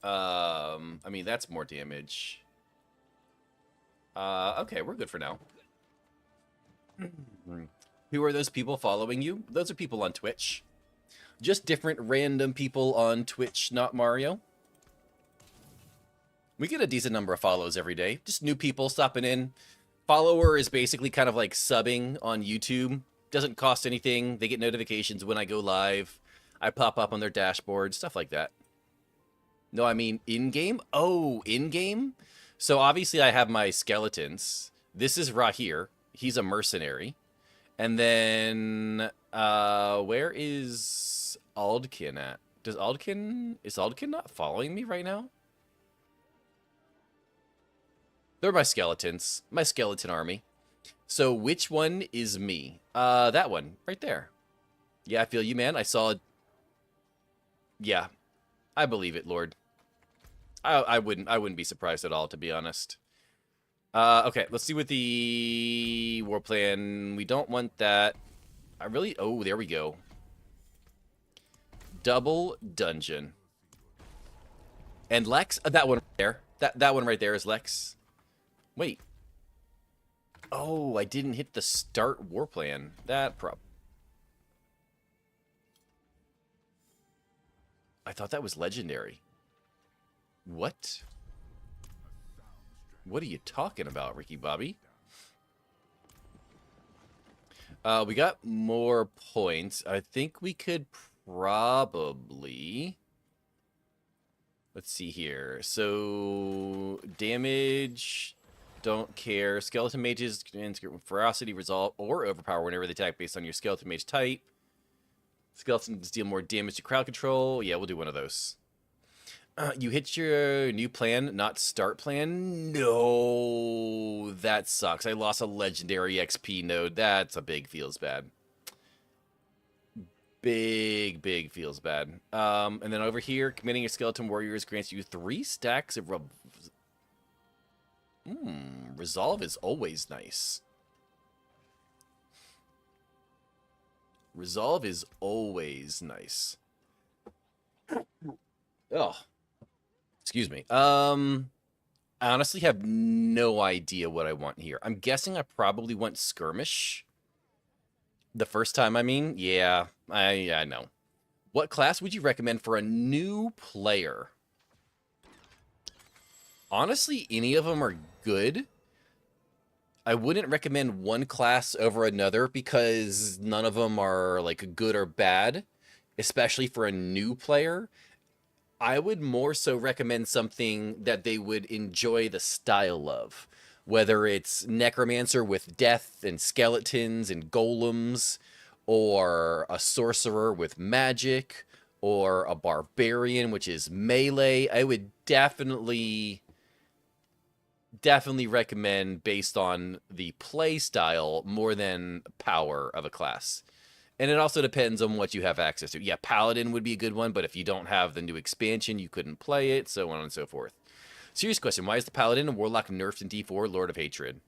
Speaker 1: I mean, that's more damage. Okay, we're good for now. Who are those people following you? Those are people on Twitch. Just different random people on Twitch, not Mario. We get a decent number of follows every day. Just new people stopping in. Follower is basically kind of like subbing on YouTube. Doesn't cost anything. They get notifications when I go live. I pop up on their dashboard, stuff like that. No, I mean in-game? Oh, in-game? So obviously I have my skeletons. This is Rahir. He's a mercenary. And then, where is Aldkin at? Is Aldkin not following me right now? They're my skeletons. My skeleton army. So which one is me? That one. Right there. Yeah, I feel you, man. I saw... Yeah. I believe it, Lord. I wouldn't be surprised at all, to be honest. Okay, let's see what the war plan... We don't want that. I really... Oh, there we go. Double dungeon. And Lex? That one right there. That one right there is Lex. Wait. Oh, I didn't hit the start war plan. I thought that was legendary. What? What are you talking about, Ricky Bobby? We got more points. I think we could probably... Let's see here. So, damage... Don't care. Skeleton mages can ferocity, resolve, or overpower whenever they attack based on your skeleton mage type. Skeletons deal more damage to crowd control. Yeah, we'll do one of those. You hit your new plan, not start plan? No, that sucks. I lost a legendary XP node. That's a big feels bad. Big feels bad. And then over here, committing your skeleton warriors grants you 3 stacks of... Resolve is always nice. Resolve is always nice. Oh, excuse me. I honestly have no idea what I want here. I'm guessing I probably want Skirmish. The first time, I mean? Yeah, I know. What class would you recommend for a new player? Honestly, any of them are good. I wouldn't recommend one class over another because none of them are like good or bad, especially for a new player. I would more so recommend something that they would enjoy the style of, whether it's Necromancer with death and skeletons and golems, or a Sorcerer with magic, or a Barbarian, which is melee. I would definitely recommend based on the play style more than power of a class. And it also depends on what you have access to. Yeah, Paladin would be a good one, but if you don't have the new expansion, you couldn't play it, so on and so forth. Serious question, why is the Paladin and Warlock nerfed in D4 Lord of Hatred?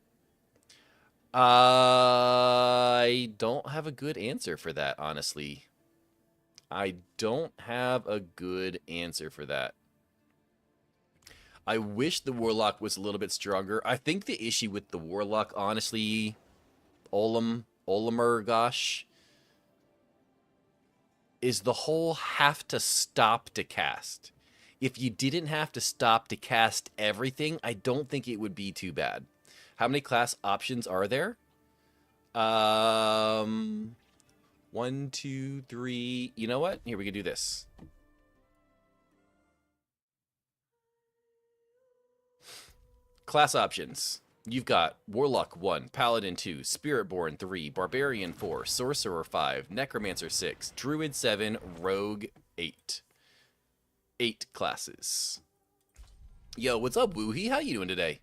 Speaker 1: I don't have a good answer for that, honestly. I don't have a good answer for that. I wish the Warlock was a little bit stronger. I think the issue with the Warlock, honestly, Olimer, gosh, is the whole have to stop to cast. If you didn't have to stop to cast everything, I don't think it would be too bad. How many class options are there? 1, 2, 3. You know what? Here, we can do this. Class options. You've got Warlock 1, Paladin 2, Spiritborn 3, Barbarian 4, Sorcerer 5, Necromancer 6, Druid 7, Rogue 8. 8 classes. Yo, what's up, Woohee? How you doing today?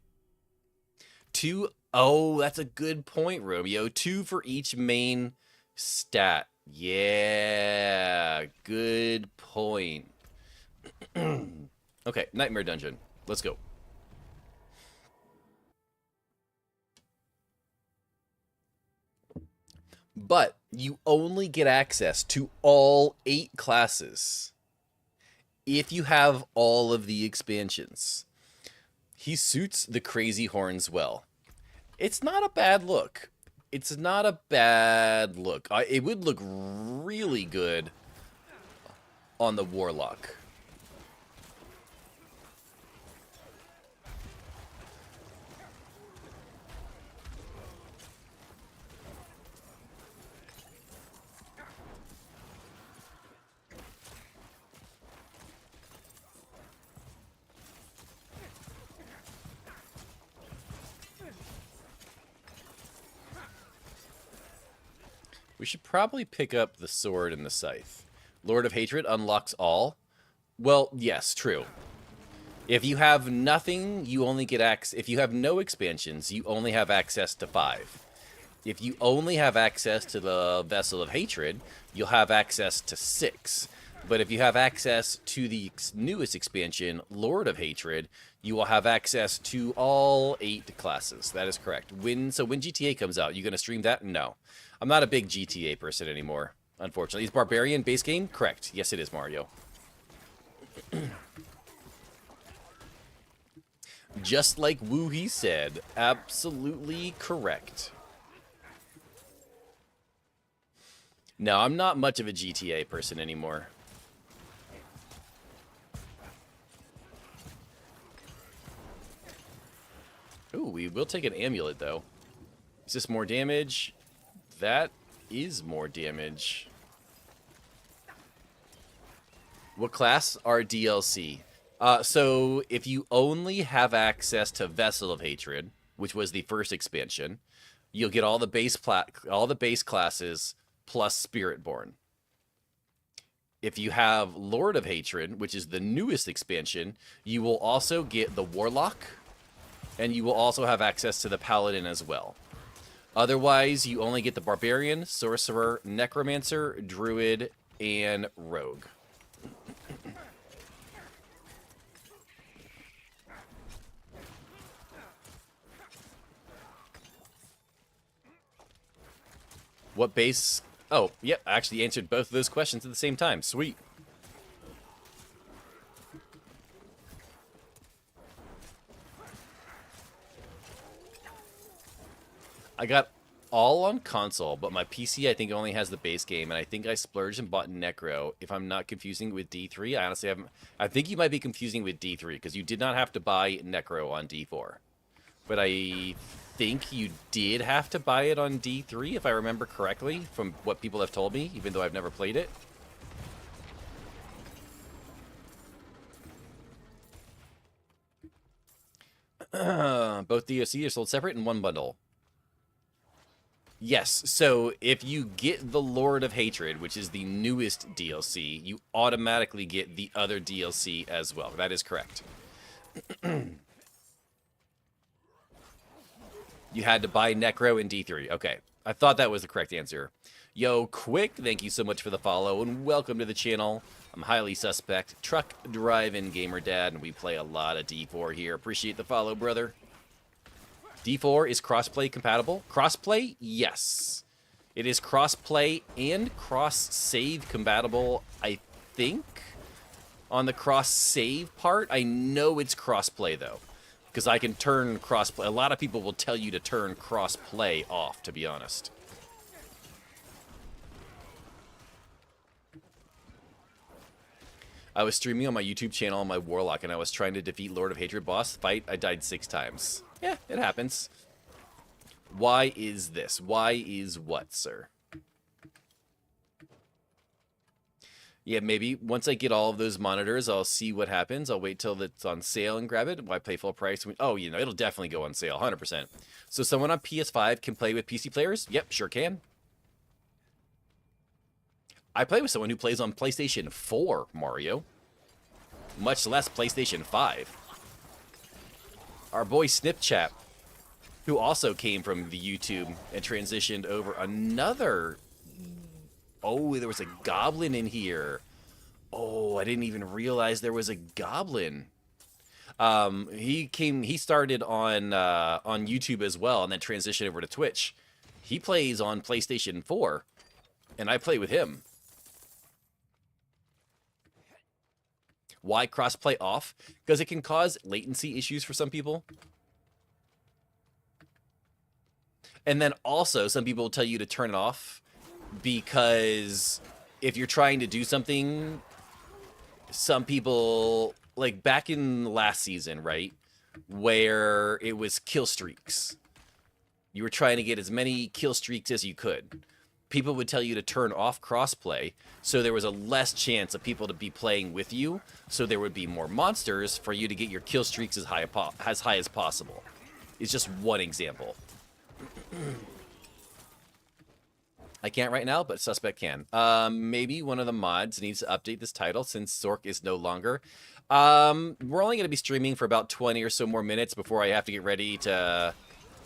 Speaker 1: 2. Oh, that's a good point, Romeo. 2 for each main stat. Yeah, good point. Okay, Nightmare Dungeon. Let's go. But you only get access to all 8 classes if you have all of the expansions. He suits the crazy horns well. It's not a bad look. It's not a bad look. It would look really good on the Warlock. We should probably pick up the sword and the scythe. Lord of Hatred unlocks all. Well, yes, true. If you have nothing, you only get access. If you have no expansions, you only have access to 5. If you only have access to the Vessel of Hatred, you'll have access to 6. But if you have access to the newest expansion, Lord of Hatred, you will have access to all 8 classes. That is correct. When GTA comes out, you going to stream that? No. I'm not a big GTA person anymore, unfortunately. Is Barbarian base game? Correct. Yes, it is, Mario. Just like Woohee said. Absolutely correct. No, I'm not much of a GTA person anymore. Ooh, we will take an amulet, though. Is this more damage? That is more damage. What class are DLC? So if you only have access to Vessel of Hatred, which was the first expansion, you'll get all the base classes plus Spiritborn. If you have Lord of Hatred, which is the newest expansion, you will also get the Warlock, and you will also have access to the Paladin as well. Otherwise, you only get the Barbarian, Sorcerer, Necromancer, Druid, and Rogue. What base Oh, yep, I actually answered both of those questions at the same time. Sweet. I got all on console, but my PC I think only has the base game, and I think I splurged and bought Necro. If I'm not confusing with D3, I honestly haven't. I think you might be confusing with D3 because you did not have to buy Necro on D4, but I think you did have to buy it on D3 if I remember correctly from what people have told me, even though I've never played it. Both DLC are sold separate in one bundle. Yes, so if you get the Lord of Hatred, which is the newest DLC, you automatically get the other DLC as well. That is correct. You had to buy Necro in D3. Okay, I thought that was the correct answer. Yo, Quick, thank you so much for the follow, and welcome to the channel. I'm Highly Suspect, Truck Driving Gamer Dad, and we play a lot of D4 here. Appreciate the follow, brother. D4 is crossplay compatible. Crossplay? Yes. It is crossplay and cross-save compatible, I think. On the cross-save part, I know it's crossplay, though. Because I can turn crossplay. A lot of people will tell you to turn crossplay off, to be honest. I was streaming on my YouTube channel on my Warlock, and I was trying to defeat Lord of Hatred boss fight. I died 6 times. Yeah, it happens. Why is this? Why is what, sir? Yeah, maybe once I get all of those monitors, I'll see what happens. I'll wait till it's on sale and grab it. Why pay full price? Oh, you know, it'll definitely go on sale, 100%. So someone on PS5 can play with PC players? Yep, sure can. I play with someone who plays on PlayStation 4, Mario. Much less PlayStation 5. Our boy Snipchat, who also came from the YouTube and transitioned over another... Oh, there was a goblin in here. Oh, I didn't even realize there was a goblin. He started on YouTube as well and then transitioned over to Twitch. He plays on PlayStation 4, and I play with him. Why crossplay off? Because it can cause latency issues for some people. And then also, some people will tell you to turn it off because if you're trying to do something, some people, like back in last season, right, where it was kill streaks. You were trying to get as many kill streaks as you could. People would tell you to turn off crossplay, so there was a less chance of people to be playing with you, so there would be more monsters for you to get your kill streaks as high as possible. It's just one example. I can't right now, but Suspect can. Maybe one of the mods needs to update this title since Sorc is no longer. We're only going to be streaming for about 20 or so more minutes before I have to get ready to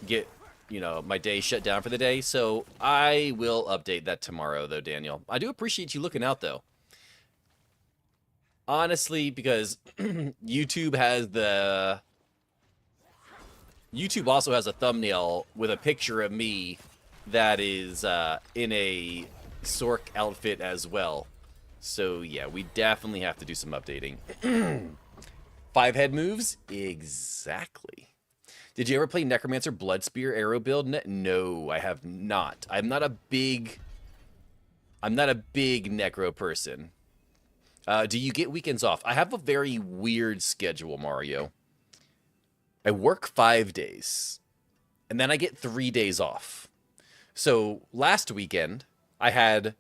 Speaker 1: get... you know, my day shut down for the day, so I will update that tomorrow, though, Daniel. I do appreciate you looking out, though. Honestly, because YouTube has the... YouTube also has a thumbnail with a picture of me that is in a Sorc outfit as well. So, yeah, we definitely have to do some updating. 5 head moves? Exactly. Did you ever play Necromancer Bloodspear arrow build? No, I have not. I'm not a big Necro person. Do you get weekends off? I have a very weird schedule, Mario. I work 5 days, and then I get 3 days off. So last weekend, I had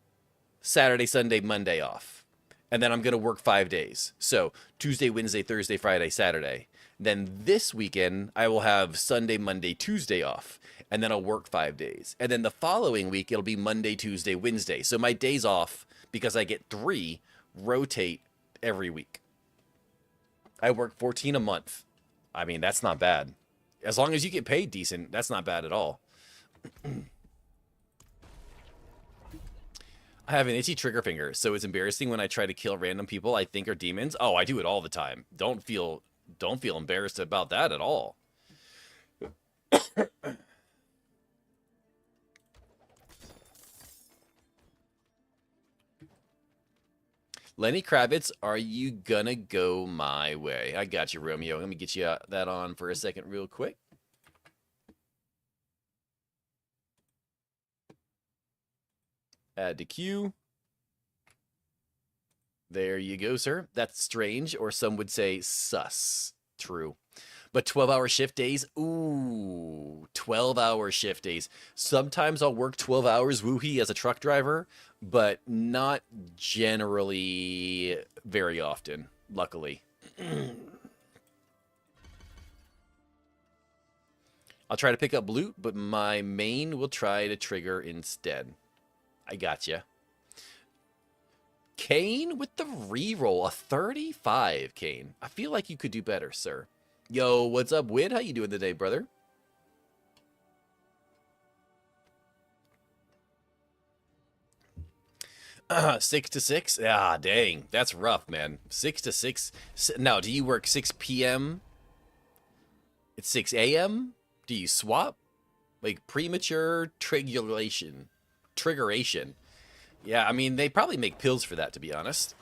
Speaker 1: Saturday, Sunday, Monday off. And then I'm going to work 5 days. So Tuesday, Wednesday, Thursday, Friday, Saturday. Then this weekend, I will have Sunday, Monday, Tuesday off. And then I'll work 5 days. And then the following week, it'll be Monday, Tuesday, Wednesday. So my days off, because I get 3, rotate every week. I work 14 a month. I mean, that's not bad. As long as you get paid decent, that's not bad at all. I have an itchy trigger finger, so it's embarrassing when I try to kill random people I think are demons. Oh, I do it all the time. Don't feel embarrassed about that at all. Lenny Kravitz, are you gonna go my way? I got you, Romeo. Let me get you that on for a second real quick. Add to queue. There you go, sir. That's strange, or some would say sus. True. But 12-hour shift days? Ooh, 12-hour shift days. Sometimes I'll work 12 hours woohee as a truck driver, but not generally very often, luckily. I'll try to pick up loot, but my main will try to trigger instead. I gotcha. Kane with the reroll, a 35, Kane. I feel like you could do better, sir. Yo, what's up, Wid? How you doing today, brother? Uh, 6 to 6? Ah, dang. That's rough, man. 6 to 6. Now, do you work 6 p.m.? It's 6 a.m.? Do you swap? Like, premature triggeration. Triggeration. Yeah, I mean, they probably make pills for that, to be honest.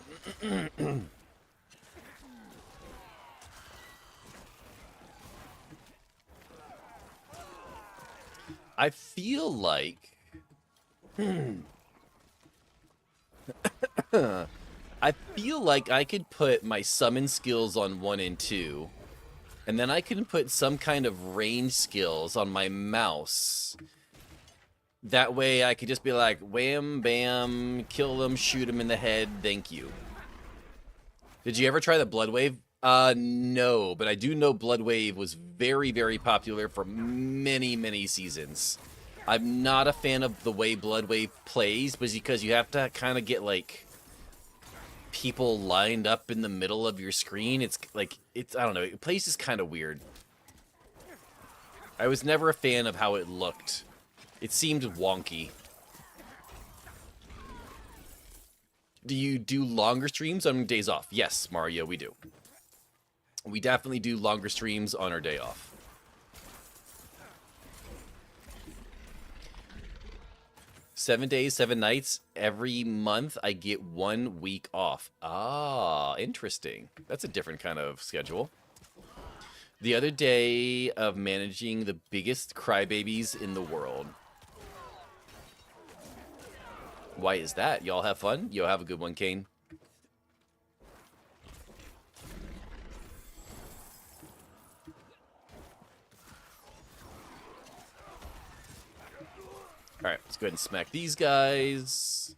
Speaker 1: I feel like... I feel like I could put my summon skills on 1 and 2, and then I can put some kind of range skills on my mouse. That way I could just be like, wham, bam, kill them, shoot them in the head, thank you. Did you ever try the Blood Wave? No, but I do know Blood Wave was very, very popular for many, many seasons. I'm not a fan of the way Blood Wave plays, but because you have to kind of get, like, people lined up in the middle of your screen. It's, like, I don't know, it plays just kind of weird. I was never a fan of how it looked. It seemed wonky. Do you do longer streams on days off? Yes, Mario, we do. We definitely do longer streams on our day off. Seven days, 7 nights. Every month, I get 1 week off. Ah, interesting. That's a different kind of schedule. The other day of managing the biggest crybabies in the world. Why is that? Y'all have fun? Yo, have a good one, Kane. Alright, let's go ahead and smack these guys.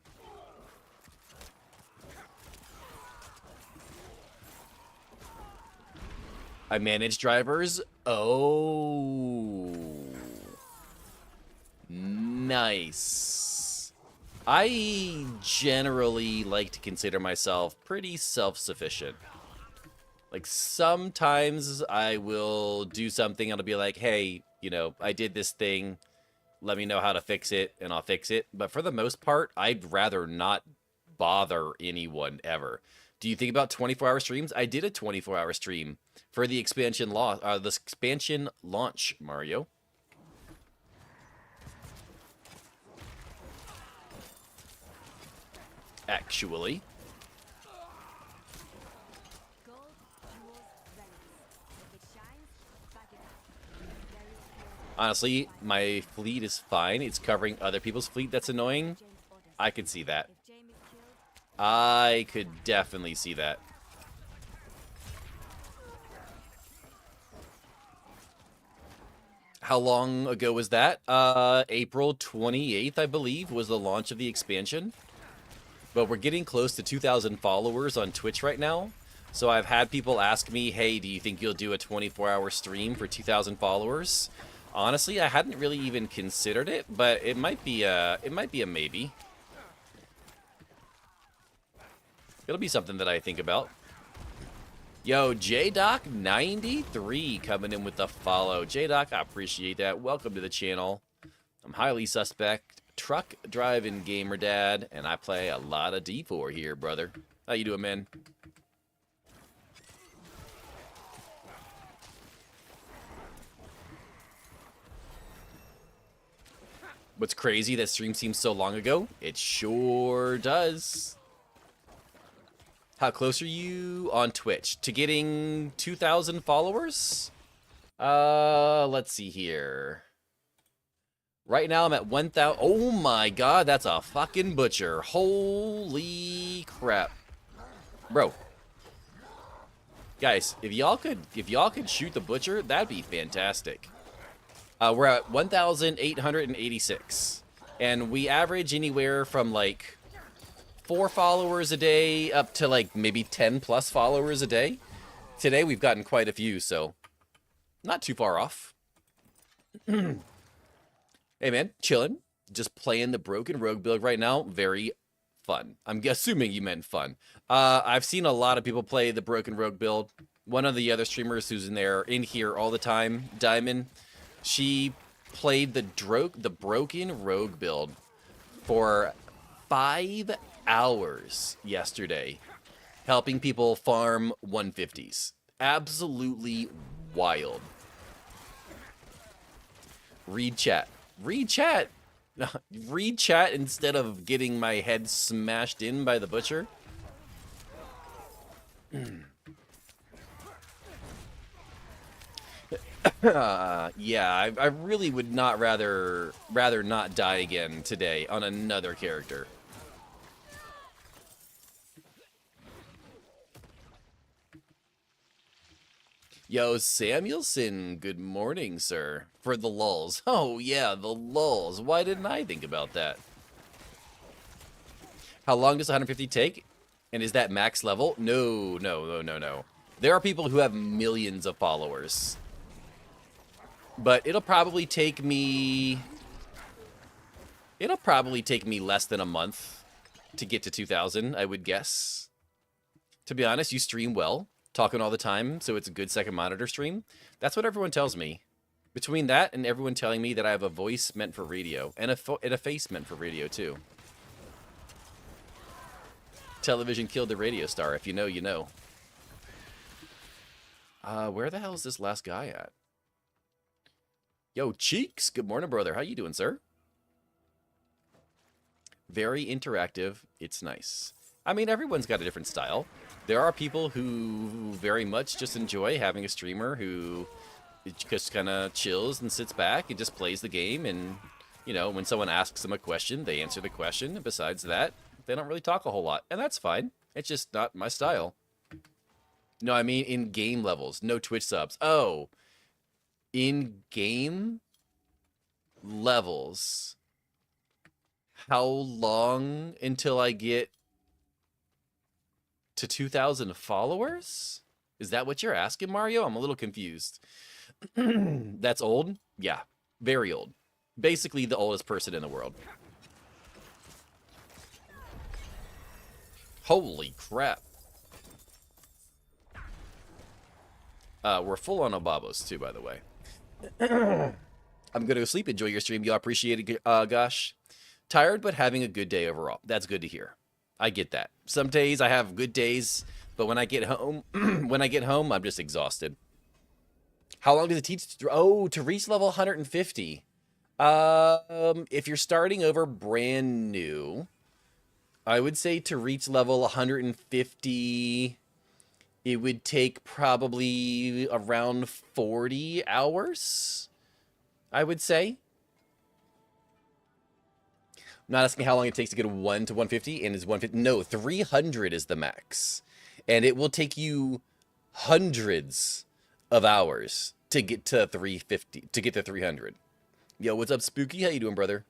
Speaker 1: I manage drivers. Oh. Nice. I generally like to consider myself pretty self-sufficient. Like, sometimes I will do something and I'll be like, hey, you know, I did this thing. Let me know how to fix it, and I'll fix it. But for the most part, I'd rather not bother anyone ever. Do you think about 24-hour streams? I did a 24-hour stream for the expansion launch, Mario. Actually. Honestly, my fleet is fine. It's covering other people's fleet that's annoying. I could see that. I could definitely see that. How long ago was that? April 28th, I believe, was the launch of the expansion. But we're getting close to 2,000 followers on Twitch right now. So I've had people ask me, hey, do you think you'll do a 24-hour stream for 2,000 followers? Honestly, I hadn't really even considered it, but it might be a maybe. It'll be something that I think about. Yo, JDoc93 coming in with the follow. JDoc, I appreciate that. Welcome to the channel. I'm highly suspect, truck driving gamer dad, and I play a lot of D4 here, brother. How you doing, man? What's crazy, that stream seems so long ago? It sure does. How close are you on Twitch to getting 2,000 followers? Let's see here. Right now I'm at 1,000. Oh my god, that's a fucking butcher. Holy crap. Bro. Guys, if y'all could shoot the butcher, that'd be fantastic. We're at 1,886. And we average anywhere from like 4 followers a day up to like maybe 10 plus followers a day. Today we've gotten quite a few, so not too far off. Hey man, chilling. Just playing the Broken Rogue build right now. Very fun. I'm assuming you meant fun. I've seen a lot of people play the Broken Rogue build. One of the other streamers who's in here all the time, Diamond, she played the Broken Rogue build for 5 hours yesterday, helping people farm 150s. Absolutely wild. Read chat. Read chat. Read chat instead of getting my head smashed in by the butcher. Yeah, I really would not rather not die again today on another character. Yo, Samuelson, good morning, sir. For the lulz. Oh, yeah, the lulz. Why didn't I think about that? How long does 150 take? And is that max level? No. There are people who have millions of followers. But it'll probably take me less than a month to get to 2,000, I would guess. To be honest, you stream well. Talking all the time, so it's a good second monitor stream. That's what everyone tells me. Between that and everyone telling me that I have a voice meant for radio, and a face meant for radio too. Television killed the radio star. If you know, you know. Where the hell is this last guy at? Yo, Cheeks. Good morning, brother. How you doing, sir? Very interactive. It's nice. I mean, everyone's got a different style. There are people who very much just enjoy having a streamer who just kind of chills and sits back and just plays the game. And, you know, when someone asks them a question, they answer the question. And besides that, they don't really talk a whole lot. And that's fine. It's just not my style. No, I mean in game levels. No Twitch subs. Oh, in game levels. How long until I get to 2,000 followers? Is that what you're asking, Mario? I'm a little confused. That's old? Yeah, very old. Basically the oldest person in the world. Holy crap. We're full on Obabos too, by the way. I'm gonna go sleep. Enjoy your stream. Y'all appreciate it, gosh. Tired, but having a good day overall. That's good to hear. I get that. Some days I have good days, but when I get home, I'm just exhausted. How long does it teach? Oh, to reach level 150. If you're starting over brand new, I would say to reach level 150, it would take probably around 40 hours, I would say. I'm not asking how long it takes to get a 1 to 150, and is 150? No, 300 is the max. And it will take you hundreds of hours to get to 350, to get to 300. Yo, what's up, Spooky? How you doing, brother?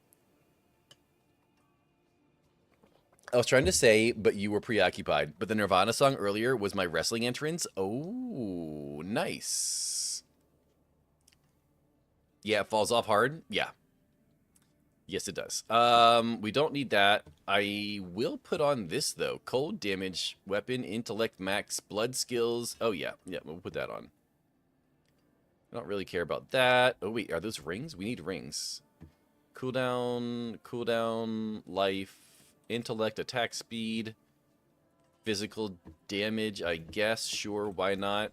Speaker 1: I was trying to say, but you were preoccupied. But the Nirvana song earlier was my wrestling entrance. Oh, nice. Yeah, it falls off hard. Yeah. Yes, it does. We don't need that. I will put on this, though. Cold damage, weapon, intellect, max, blood skills. Oh, yeah. Yeah, we'll put that on. I don't really care about that. Oh, wait. Are those rings? We need rings. Cooldown, life, intellect, attack speed, physical damage, I guess. Sure, why not?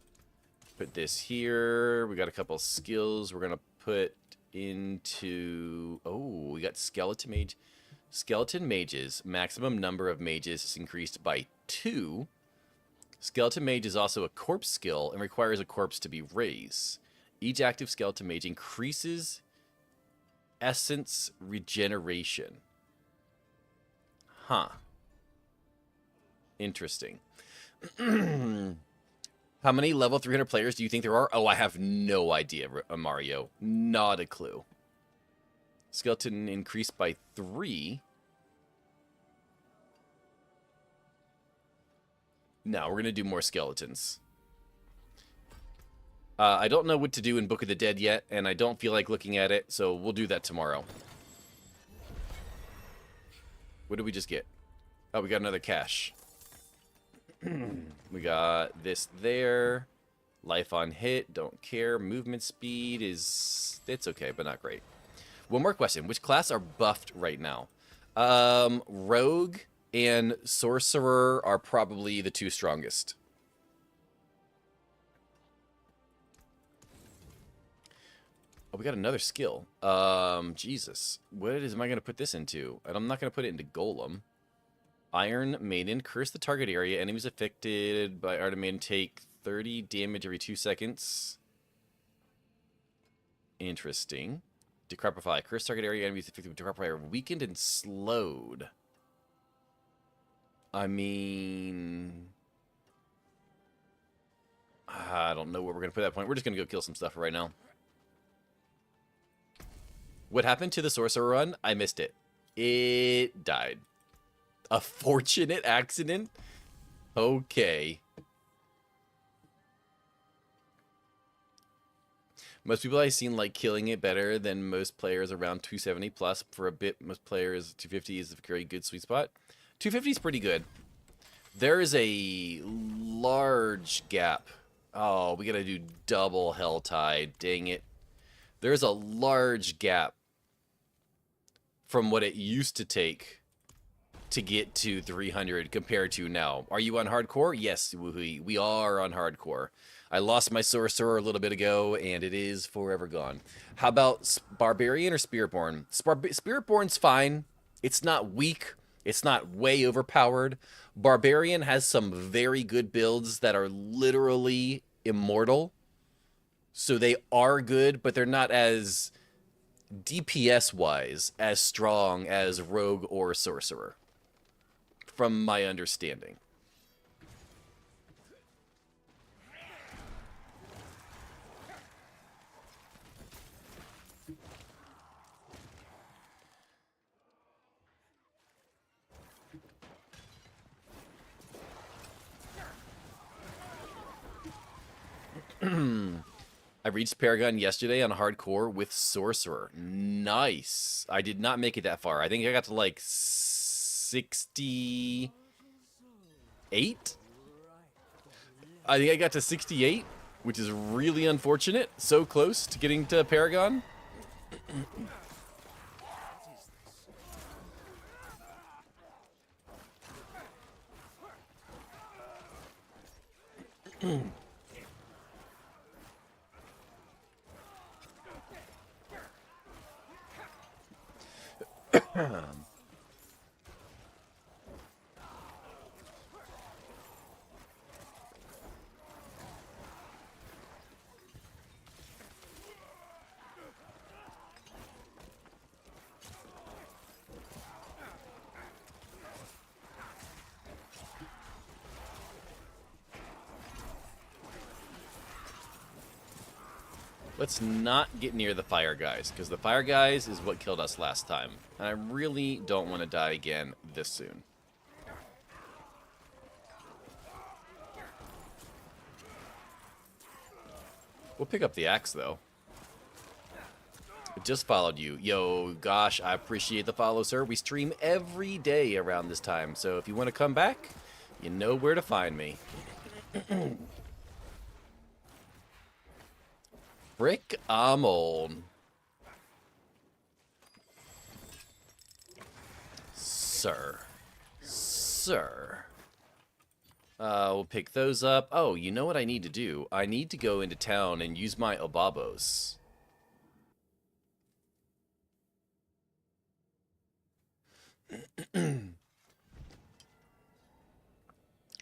Speaker 1: Put this here. We got a couple skills we're going to put into... Oh, we got skeleton mage. Skeleton mages. Maximum number of mages is increased by 2. Skeleton Mage is also a corpse skill and requires a corpse to be raised. Each active Skeleton Mage increases essence regeneration. Huh. Interesting. How many level 300 players do you think there are? Oh, I have no idea, Mario. Not a clue. Skeleton increased by 3. No, we're going to do more skeletons. I don't know what to do in Book of the Dead yet, and I don't feel like looking at it, so we'll do that tomorrow. What did we just get? Oh, we got another cache. We got this there. Life on hit, don't care. Movement speed is... it's okay, but not great. One more question. Which class are buffed right now? Rogue and Sorcerer are probably the 2 strongest. Oh, we got another skill. Jesus. What am I going to put this into? And I'm not going to put it into Golem. Iron Maiden. Curse the target area. Enemies affected by Iron Maiden take 30 damage every 2 seconds. Interesting. Decrepify. Curse target area. Enemies affected by Decrepify are weakened and slowed. I mean... I don't know where we're going to put that point. We're just going to go kill some stuff right now. What happened to the Sorcerer run? I missed it. It died. A fortunate accident? Okay. Most people I've seen like killing it better than most players around 270 plus. For a bit, most players 250 is a very good sweet spot. 250 is pretty good. There is a large gap. Oh, we gotta do double Hell Tide. Dang it. There's a large gap from what it used to take to get to 300 compared to now. Are you on hardcore? Yes, we are on hardcore. I lost my Sorcerer a little bit ago, and it is forever gone. How about Barbarian or Spiritborn? Spiritborn's fine. It's not weak. It's not way overpowered. Barbarian has some very good builds that are literally immortal. So they are good, but they're not as DPS-wise as strong as Rogue or Sorcerer, from my understanding. I reached Paragon yesterday on hardcore with Sorcerer. Nice. I did not make it that far. I think I got to like 68? I think I got to 68, which is really unfortunate. So close to getting to Paragon. Let's not get near the fire guys, because the fire guys is what killed us last time. And I really don't want to die again this soon. We'll pick up the axe, though. I just followed you. Yo, gosh, I appreciate the follow, sir. We stream every day around this time, so if you want to come back, you know where to find me. Frick, I'm old. Sir. Sir. We'll pick those up. Oh, you know what I need to do? I need to go into town and use my Obabos.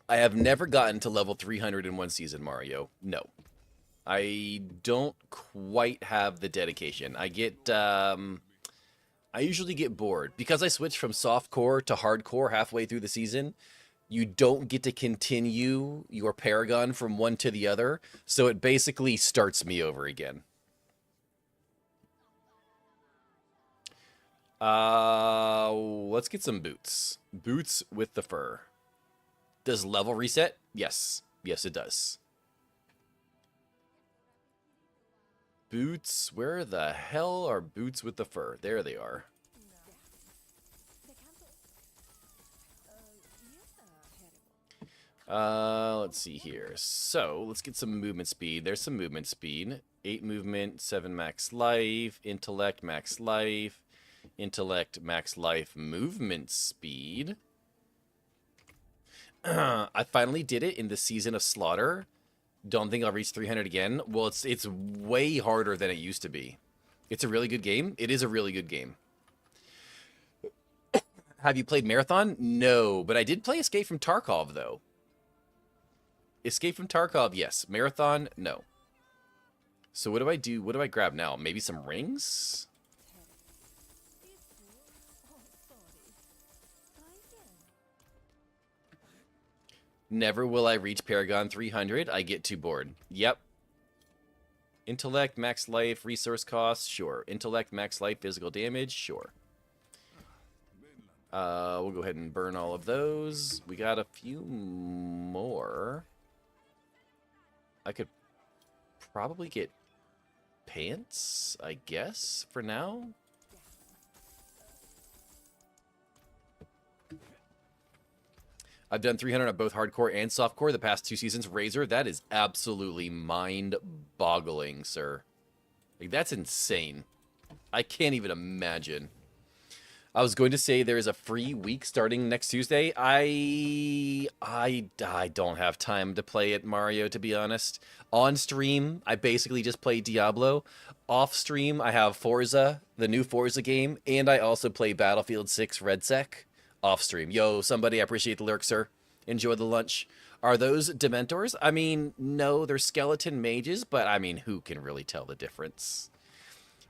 Speaker 1: I have never gotten to level 300 in one season, Mario. No. I don't quite have the dedication. I usually get bored. Because I switched from softcore to hardcore halfway through the season, you don't get to continue your Paragon from one to the other, so it basically starts me over again. Let's get some boots. Boots with the fur. Does level reset? Yes. Yes, it does. Boots. Where the hell are boots with the fur? There they are. Let's see here. So, let's get some movement speed. There's some movement speed. 8 movement, 7 max life, intellect, max life, intellect, max life, movement speed. I finally did it in the Season of Slaughter. Don't think I'll reach 300 again. Well, it's way harder than it used to be. It's a really good game. It is a really good game. Have you played Marathon? No, but I did play Escape from Tarkov, though. Escape from Tarkov, yes. Marathon, no. So what do I do? What do I grab now? Maybe some rings? Never will I reach Paragon 300. I get too bored. Yep. Intellect, max life, resource cost, sure. Intellect, max life, physical damage, sure. We'll go ahead and burn all of those. We got a few more. I could probably get pants, I guess, for now. I've done 300 on both hardcore and softcore the past 2 seasons. Razor, that is absolutely mind-boggling, sir. Like, that's insane. I can't even imagine. I was going to say there is a free week starting next Tuesday. I don't have time to play it, Mario, to be honest. On stream, I basically just play Diablo. Off stream, I have Forza, the new Forza game, and I also play Battlefield 6 RedSec. Off stream. Yo, somebody, I appreciate the lurk, sir. Enjoy the lunch. Are those Dementors? I mean, no, they're skeleton mages, but I mean, who can really tell the difference?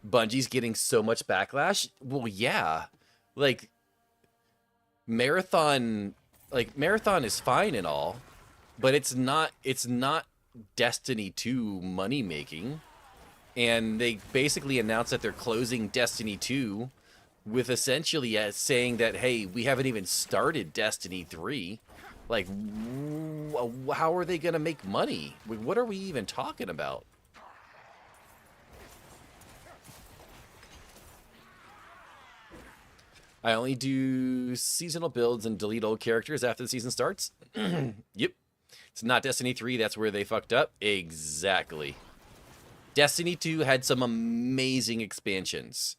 Speaker 1: Bungie's getting so much backlash. Well, yeah. Like, Marathon is fine and all, but it's not Destiny 2 money making. And they basically announced that they're closing Destiny 2 with essentially saying that, hey, we haven't even started Destiny 3. Like, how are they going to make money? What are we even talking about? I only do seasonal builds and delete old characters after the season starts. Yep. It's not Destiny 3. That's where they fucked up. Exactly. Destiny 2 had some amazing expansions.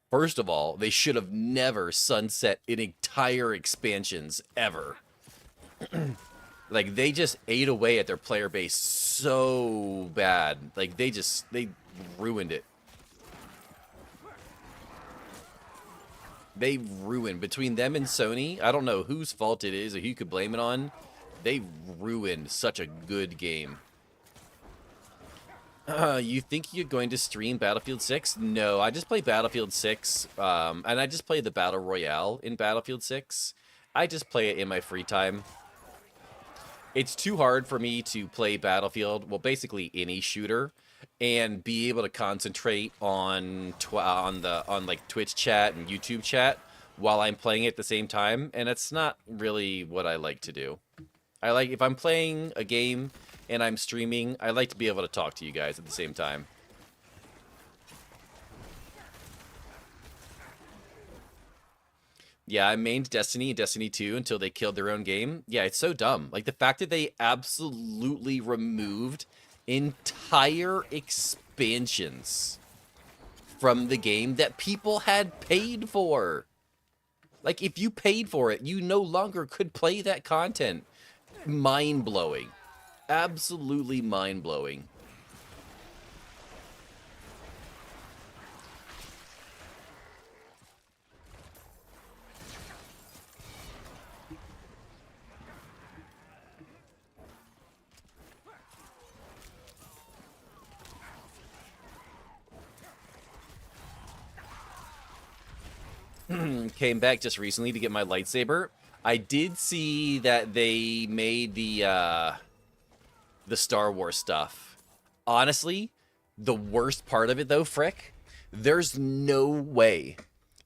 Speaker 1: First of all, they should have never sunset an entire expansions ever. Like, they just ate away at their player base so bad. Like, they ruined it. They ruined, between them and Sony, I don't know whose fault it is or who you could blame it on. They ruined such a good game. You think you're going to stream Battlefield 6? No, I just play Battlefield 6, and I just play the Battle Royale in Battlefield 6. I just play it in my free time. It's too hard for me to play Battlefield, well, basically any shooter, and be able to concentrate on like Twitch chat and YouTube chat while I'm playing it at the same time, and it's not really what I like to do. I like, if I'm playing a game and I'm streaming, I like to be able to talk to you guys at the same time. Yeah, I mained Destiny and Destiny 2 until they killed their own game. Yeah, it's so dumb. Like, the fact that they absolutely removed entire expansions from the game that people had paid for. Like, if you paid for it, you no longer could play that content. Mind-blowing. Absolutely mind-blowing. came back just recently to get my lightsaber. I did see that they made the Star Wars stuff. Honestly, the worst part of it though, Frick, there's no way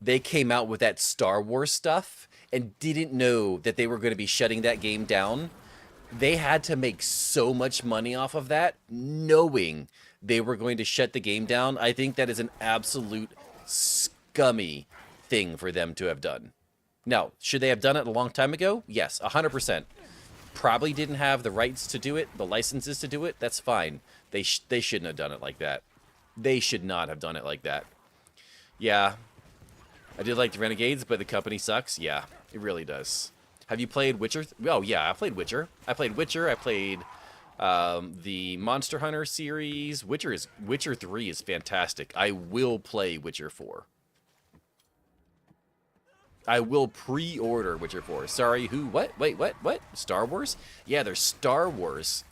Speaker 1: they came out with that Star Wars stuff and didn't know that they were going to be shutting that game down. They had to make so much money off of that, knowing they were going to shut the game down. I think that is an absolute scummy thing for them to have done. Now, should they have done it a long time ago? Yes, 100%. Probably didn't have the rights to do it, the licenses to do it. That's fine. They shouldn't have done it like that. They should not have done it like that. Yeah, I did like the Renegades, but the company sucks. Yeah, it really does. Have you played Witcher? Oh, yeah, I played Witcher. I played the Monster Hunter series. Witcher 3 is fantastic. I will play Witcher 4. I will pre-order Witcher 4. Sorry, who? What? Wait, what? Star Wars? Yeah, there's Star Wars.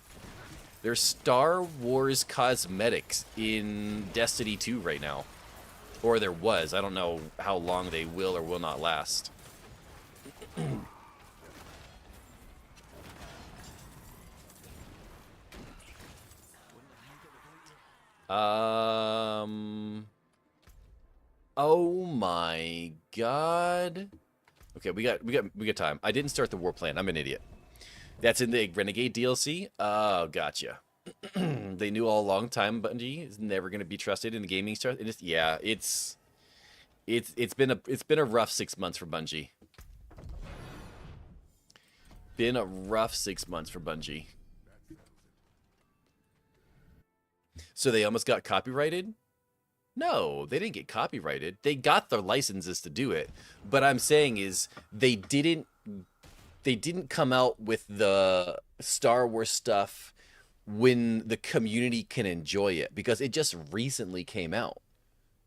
Speaker 1: There's Star Wars cosmetics in Destiny 2 right now. Or there was. I don't know how long they will or will not last. Oh my god. Okay, we got time. I didn't start the war plan. I'm an idiot. That's in the Renegade DLC. Oh, gotcha. They knew all along time Bungie is never going to be trusted in the gaming start. Yeah, it's been a rough 6 months for Bungie. Been a rough 6 months for Bungie. So they almost got copyrighted? No, they didn't get copyrighted. They got the licenses to do it. But I'm saying is they didn't come out with the Star Wars stuff when the community can enjoy it, because it just recently came out,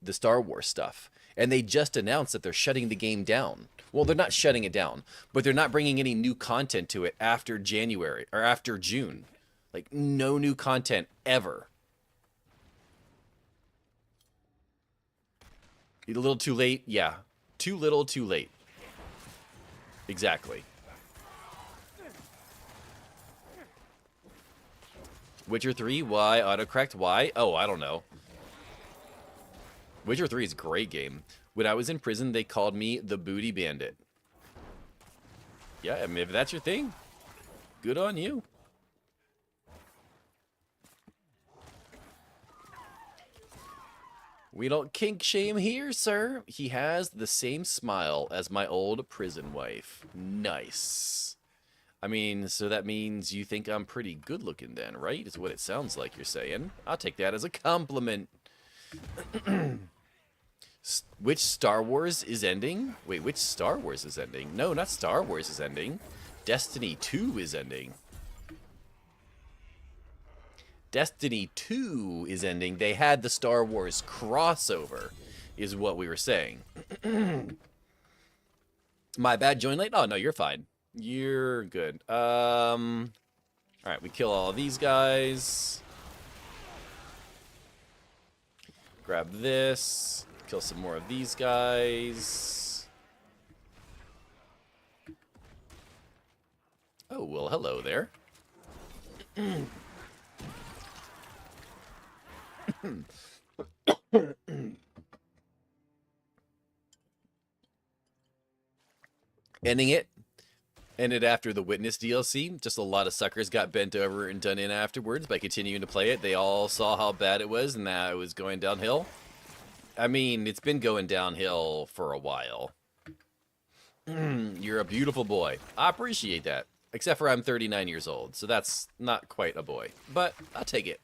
Speaker 1: the Star Wars stuff. And they just announced that they're shutting the game down. Well, they're not shutting it down, but they're not bringing any new content to it after January or after June. Like, no new content ever. A little too late? Yeah. Too little, too late. Exactly. Witcher 3? Why? Autocorrect? Why? Oh, I don't know. Witcher 3 is a great game. When I was in prison, they called me the Booty Bandit. Yeah, I mean, if that's your thing, good on you. We don't kink shame here, sir. He has the same smile as my old prison wife. Nice. I mean, so that means you think I'm pretty good looking then, right? Is what it sounds like you're saying. I'll take that as a compliment. Which Star Wars is ending? Wait, which Star Wars is ending? No, not Star Wars is ending. Destiny 2 is ending. Destiny 2 is ending. They had the Star Wars crossover, is what we were saying. My bad, join late? Oh, no, you're fine. You're good. Alright, we kill all of these guys. Grab this. Kill some more of these guys. Oh, well, hello there. Ending it. Ended after the Witness DLC. Just a lot of suckers got bent over and done in afterwards by continuing to play it. They all saw how bad it was and that it was going downhill. I mean, it's been going downhill for a while. You're a beautiful boy. I appreciate that. Except for I'm 39 years old, so that's not quite a boy. But I'll take it.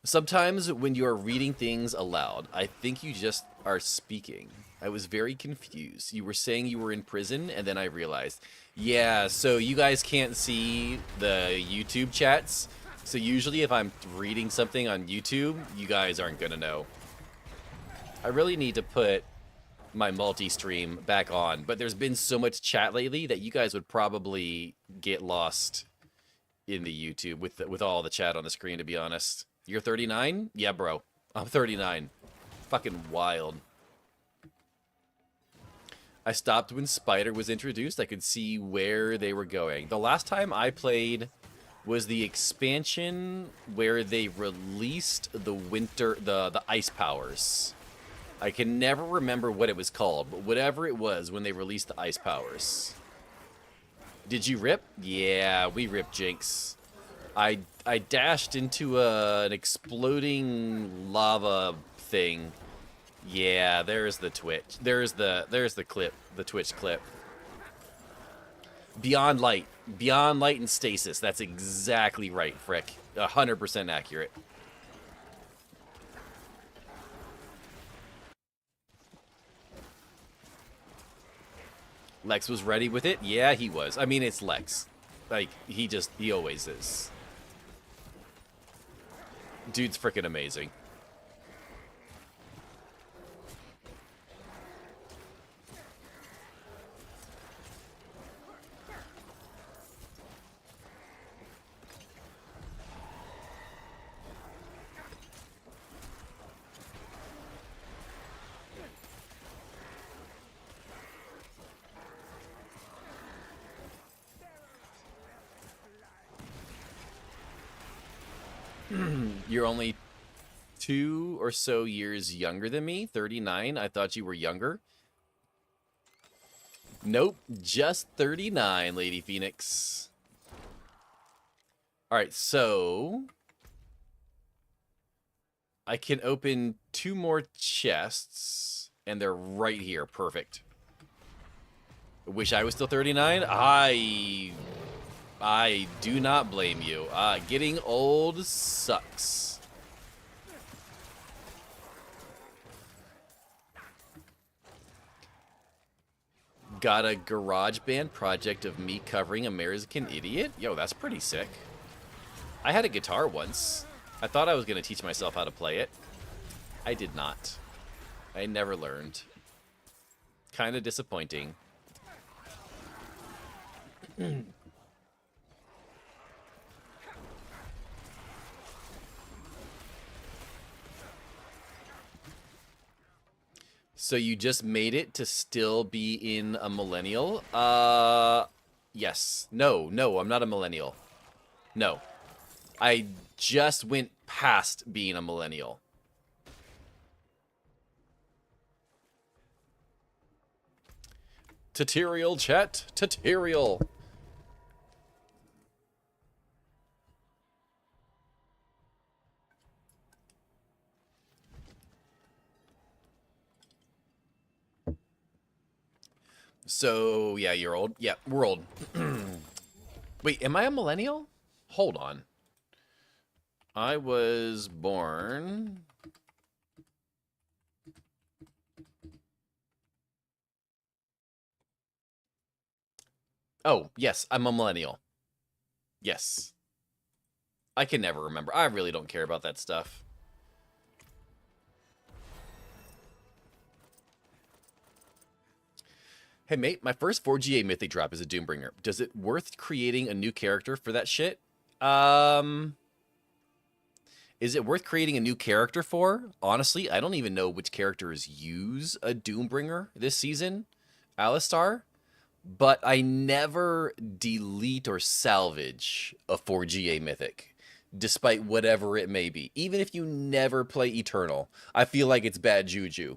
Speaker 1: Sometimes when you're reading things aloud, I think you just are speaking. I was very confused. You were saying you were in prison, and then I realized. Yeah, so you guys can't see the YouTube chats. So usually if I'm reading something on YouTube, you guys aren't going to know. I really need to put my multi-stream back on, but there's been so much chat lately that you guys would probably get lost in the YouTube with all the chat on the screen, to be honest. You're 39? Yeah, bro. I'm 39. Fucking wild. I stopped when Spider was introduced. I could see where they were going. The last time I played was the expansion where they released the the ice powers. I can never remember what it was called, but whatever it was when they released the ice powers. Did you rip? Yeah, we ripped, Jinx. I dashed into an exploding lava thing. Yeah, there's the Twitch. There's the clip, the Twitch clip. Beyond light and stasis. That's exactly right, Frick. 100% accurate. Lex was ready with it? Yeah, he was. I mean, it's Lex. Like, he always is. Dude's freaking amazing. You're only 2 or so years younger than me, 39. I thought you were younger. Nope, just 39, Lady Phoenix. All right, so I can open 2 more chests, and they're right here. Perfect. Wish I was still 39. I do not blame you. Getting old sucks. Got a garage band project of me covering American Idiot? Yo, that's pretty sick. I had a guitar once. I thought I was going to teach myself how to play it. I did not. I never learned. Kind of disappointing. So you just made it to still be in a millennial? Yes. No, I'm not a millennial. No. I just went past being a millennial. Tutorial, chat. Tutorial. So, yeah, you're old. Yeah, we're old. Wait, am I a millennial? Hold on. I was born... Oh, yes, I'm a millennial. Yes. I can never remember. I really don't care about that stuff. Hey, mate, my first 4GA Mythic drop is a Doombringer. Does it worth creating a new character for that shit? Is it worth creating a new character for? Honestly, I don't even know which characters use a Doombringer this season. Alistar? But I never delete or salvage a 4GA Mythic, despite whatever it may be. Even if you never play Eternal, I feel like it's bad juju,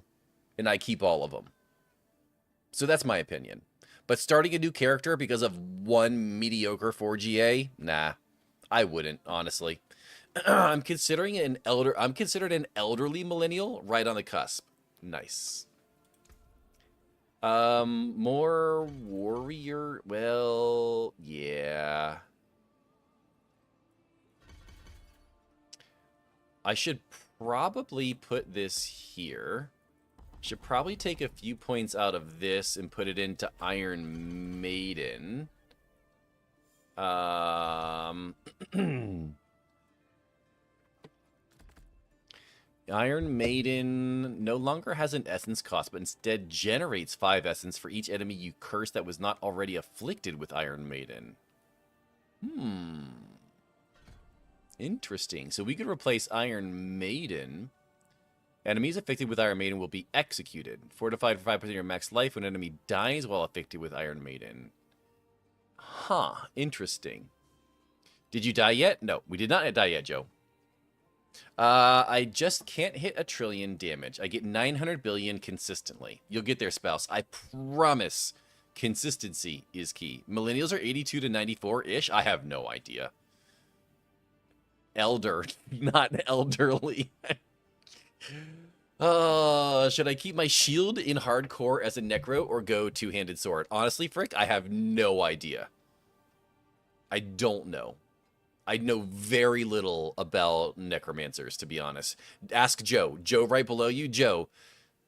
Speaker 1: and I keep all of them. So that's my opinion. But starting a new character because of one mediocre 4GA? Nah, I wouldn't, honestly. I'm considered an elderly millennial right on the cusp. Nice. More warrior. Well, yeah. I should probably put this here. Should probably take a few points out of this and put it into Iron Maiden. Iron Maiden no longer has an essence cost, but instead generates 5 essence for each enemy you curse that was not already afflicted with Iron Maiden. Interesting. So we could replace Iron Maiden Enemies affected with Iron Maiden will be executed. Fortified for 5% of your max life when an enemy dies while affected with Iron Maiden. Huh. Interesting. Did you die yet? No, we did not die yet, Joe. I just can't hit 1 trillion damage. I get 900 billion consistently. You'll get there, spouse. I promise. Consistency is key. Millennials are 82 to 94-ish. I have no idea. Elder, not elderly. Should I keep my shield in hardcore as a necro or go two-handed sword? Honestly, Frick, I have no idea. I don't know. I know very little about necromancers, to be honest. Ask Joe. Joe right below you. Joe,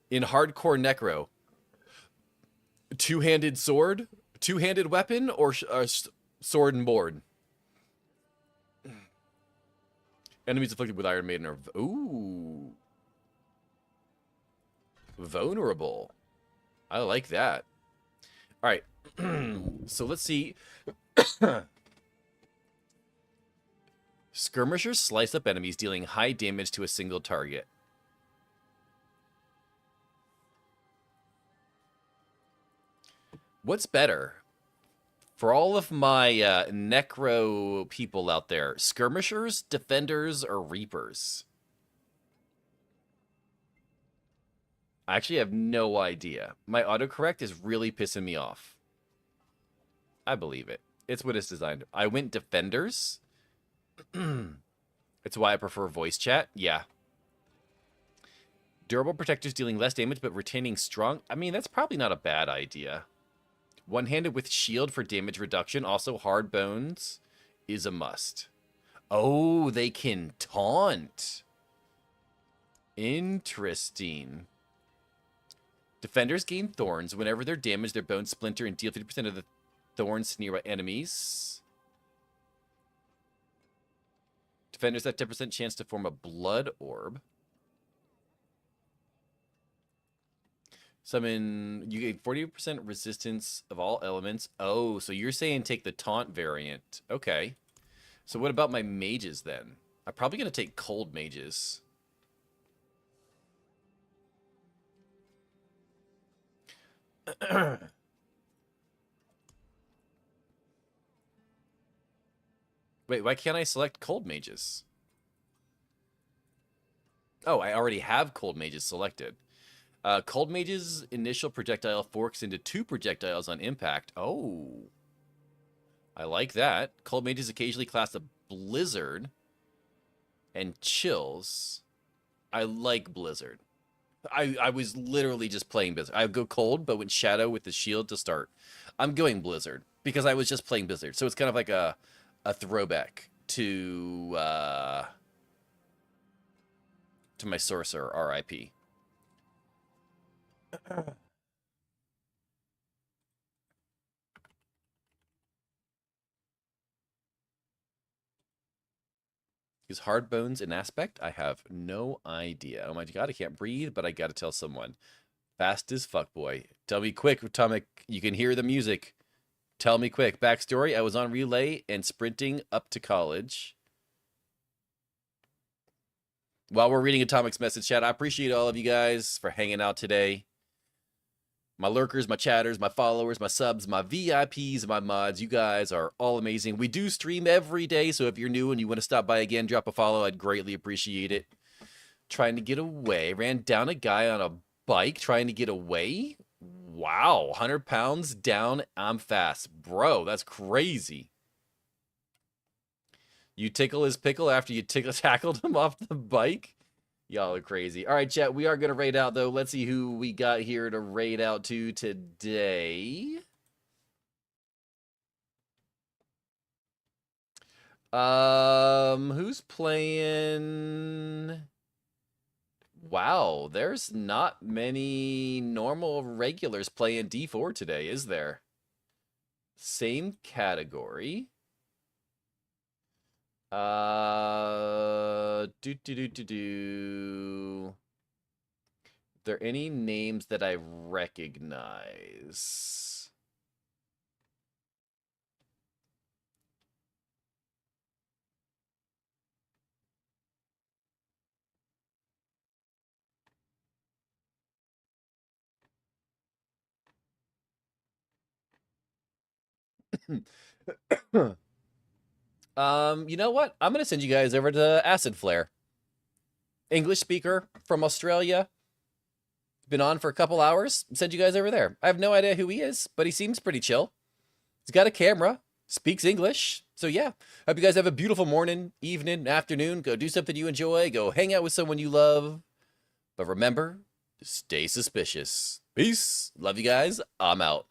Speaker 1: in hardcore necro, two-handed sword, two-handed weapon, or sword and board? Enemies afflicted with Iron Maiden are... Ooh. Vulnerable. I like that. All right. So let's see. Skirmishers slice up enemies, dealing high damage to a single target. What's better? For all of my necro people out there, skirmishers, defenders, or reapers? I actually have no idea. My autocorrect is really pissing me off. I believe it. It's what it's designed. I went defenders. It's why I prefer voice chat. Yeah. Durable protectors dealing less damage but retaining strong. I mean, that's probably not a bad idea. One-handed with shield for damage reduction. Also, hard bones is a must. Oh, they can taunt. Interesting. Defenders gain thorns. Whenever they're damaged, their bones splinter and deal 50% of the thorns to nearby enemies. Defenders have 10% chance to form a blood orb. Summon, you get 40% resistance of all elements. Oh, so you're saying take the taunt variant. Okay. So what about my mages then? I'm probably going to take cold mages. Wait, why can't I select cold mages? Oh, I already have cold mages selected. Cold mage's initial projectile forks into 2 projectiles on impact. Oh. I like that. Cold mages occasionally class a blizzard and chills. I like blizzard. I was literally just playing blizzard. I would go cold, but with shadow with the shield to start. I'm going blizzard because I was just playing blizzard. So it's kind of like a throwback to my sorcerer, RIP. Is hard bones an aspect? I have no idea. Oh my god, I can't breathe, but I gotta tell someone. Fast as fuck, boy. Tell me quick, Atomic. You can hear the music. Tell me quick. Backstory, I was on relay and sprinting up to college. While we're reading Atomic's message chat, I appreciate all of you guys for hanging out today. My lurkers, my chatters, my followers, my subs, my VIPs, my mods. You guys are all amazing. We do stream every day, so if you're new and you want to stop by again, drop a follow. I'd greatly appreciate it. Trying to get away. Ran down a guy on a bike trying to get away? Wow. 100 pounds down. I'm fast. Bro, that's crazy. You tickle his pickle after you tackled him off the bike? Y'all are crazy. All right, chat, we are going to raid out, though. Let's see who we got here to raid out to today. Who's playing? Wow, there's not many normal regulars playing D4 today, is there? Same category. There any names that I recognize? You know what? I'm gonna send you guys over to Acid Flare. English speaker from Australia. Been on for a couple hours. Send you guys over there. I have no idea who he is, but he seems pretty chill. He's got a camera, speaks English. So yeah, hope you guys have a beautiful morning, evening, afternoon. Go do something you enjoy. Go hang out with someone you love. But remember, stay suspicious. Peace. Love you guys. I'm out.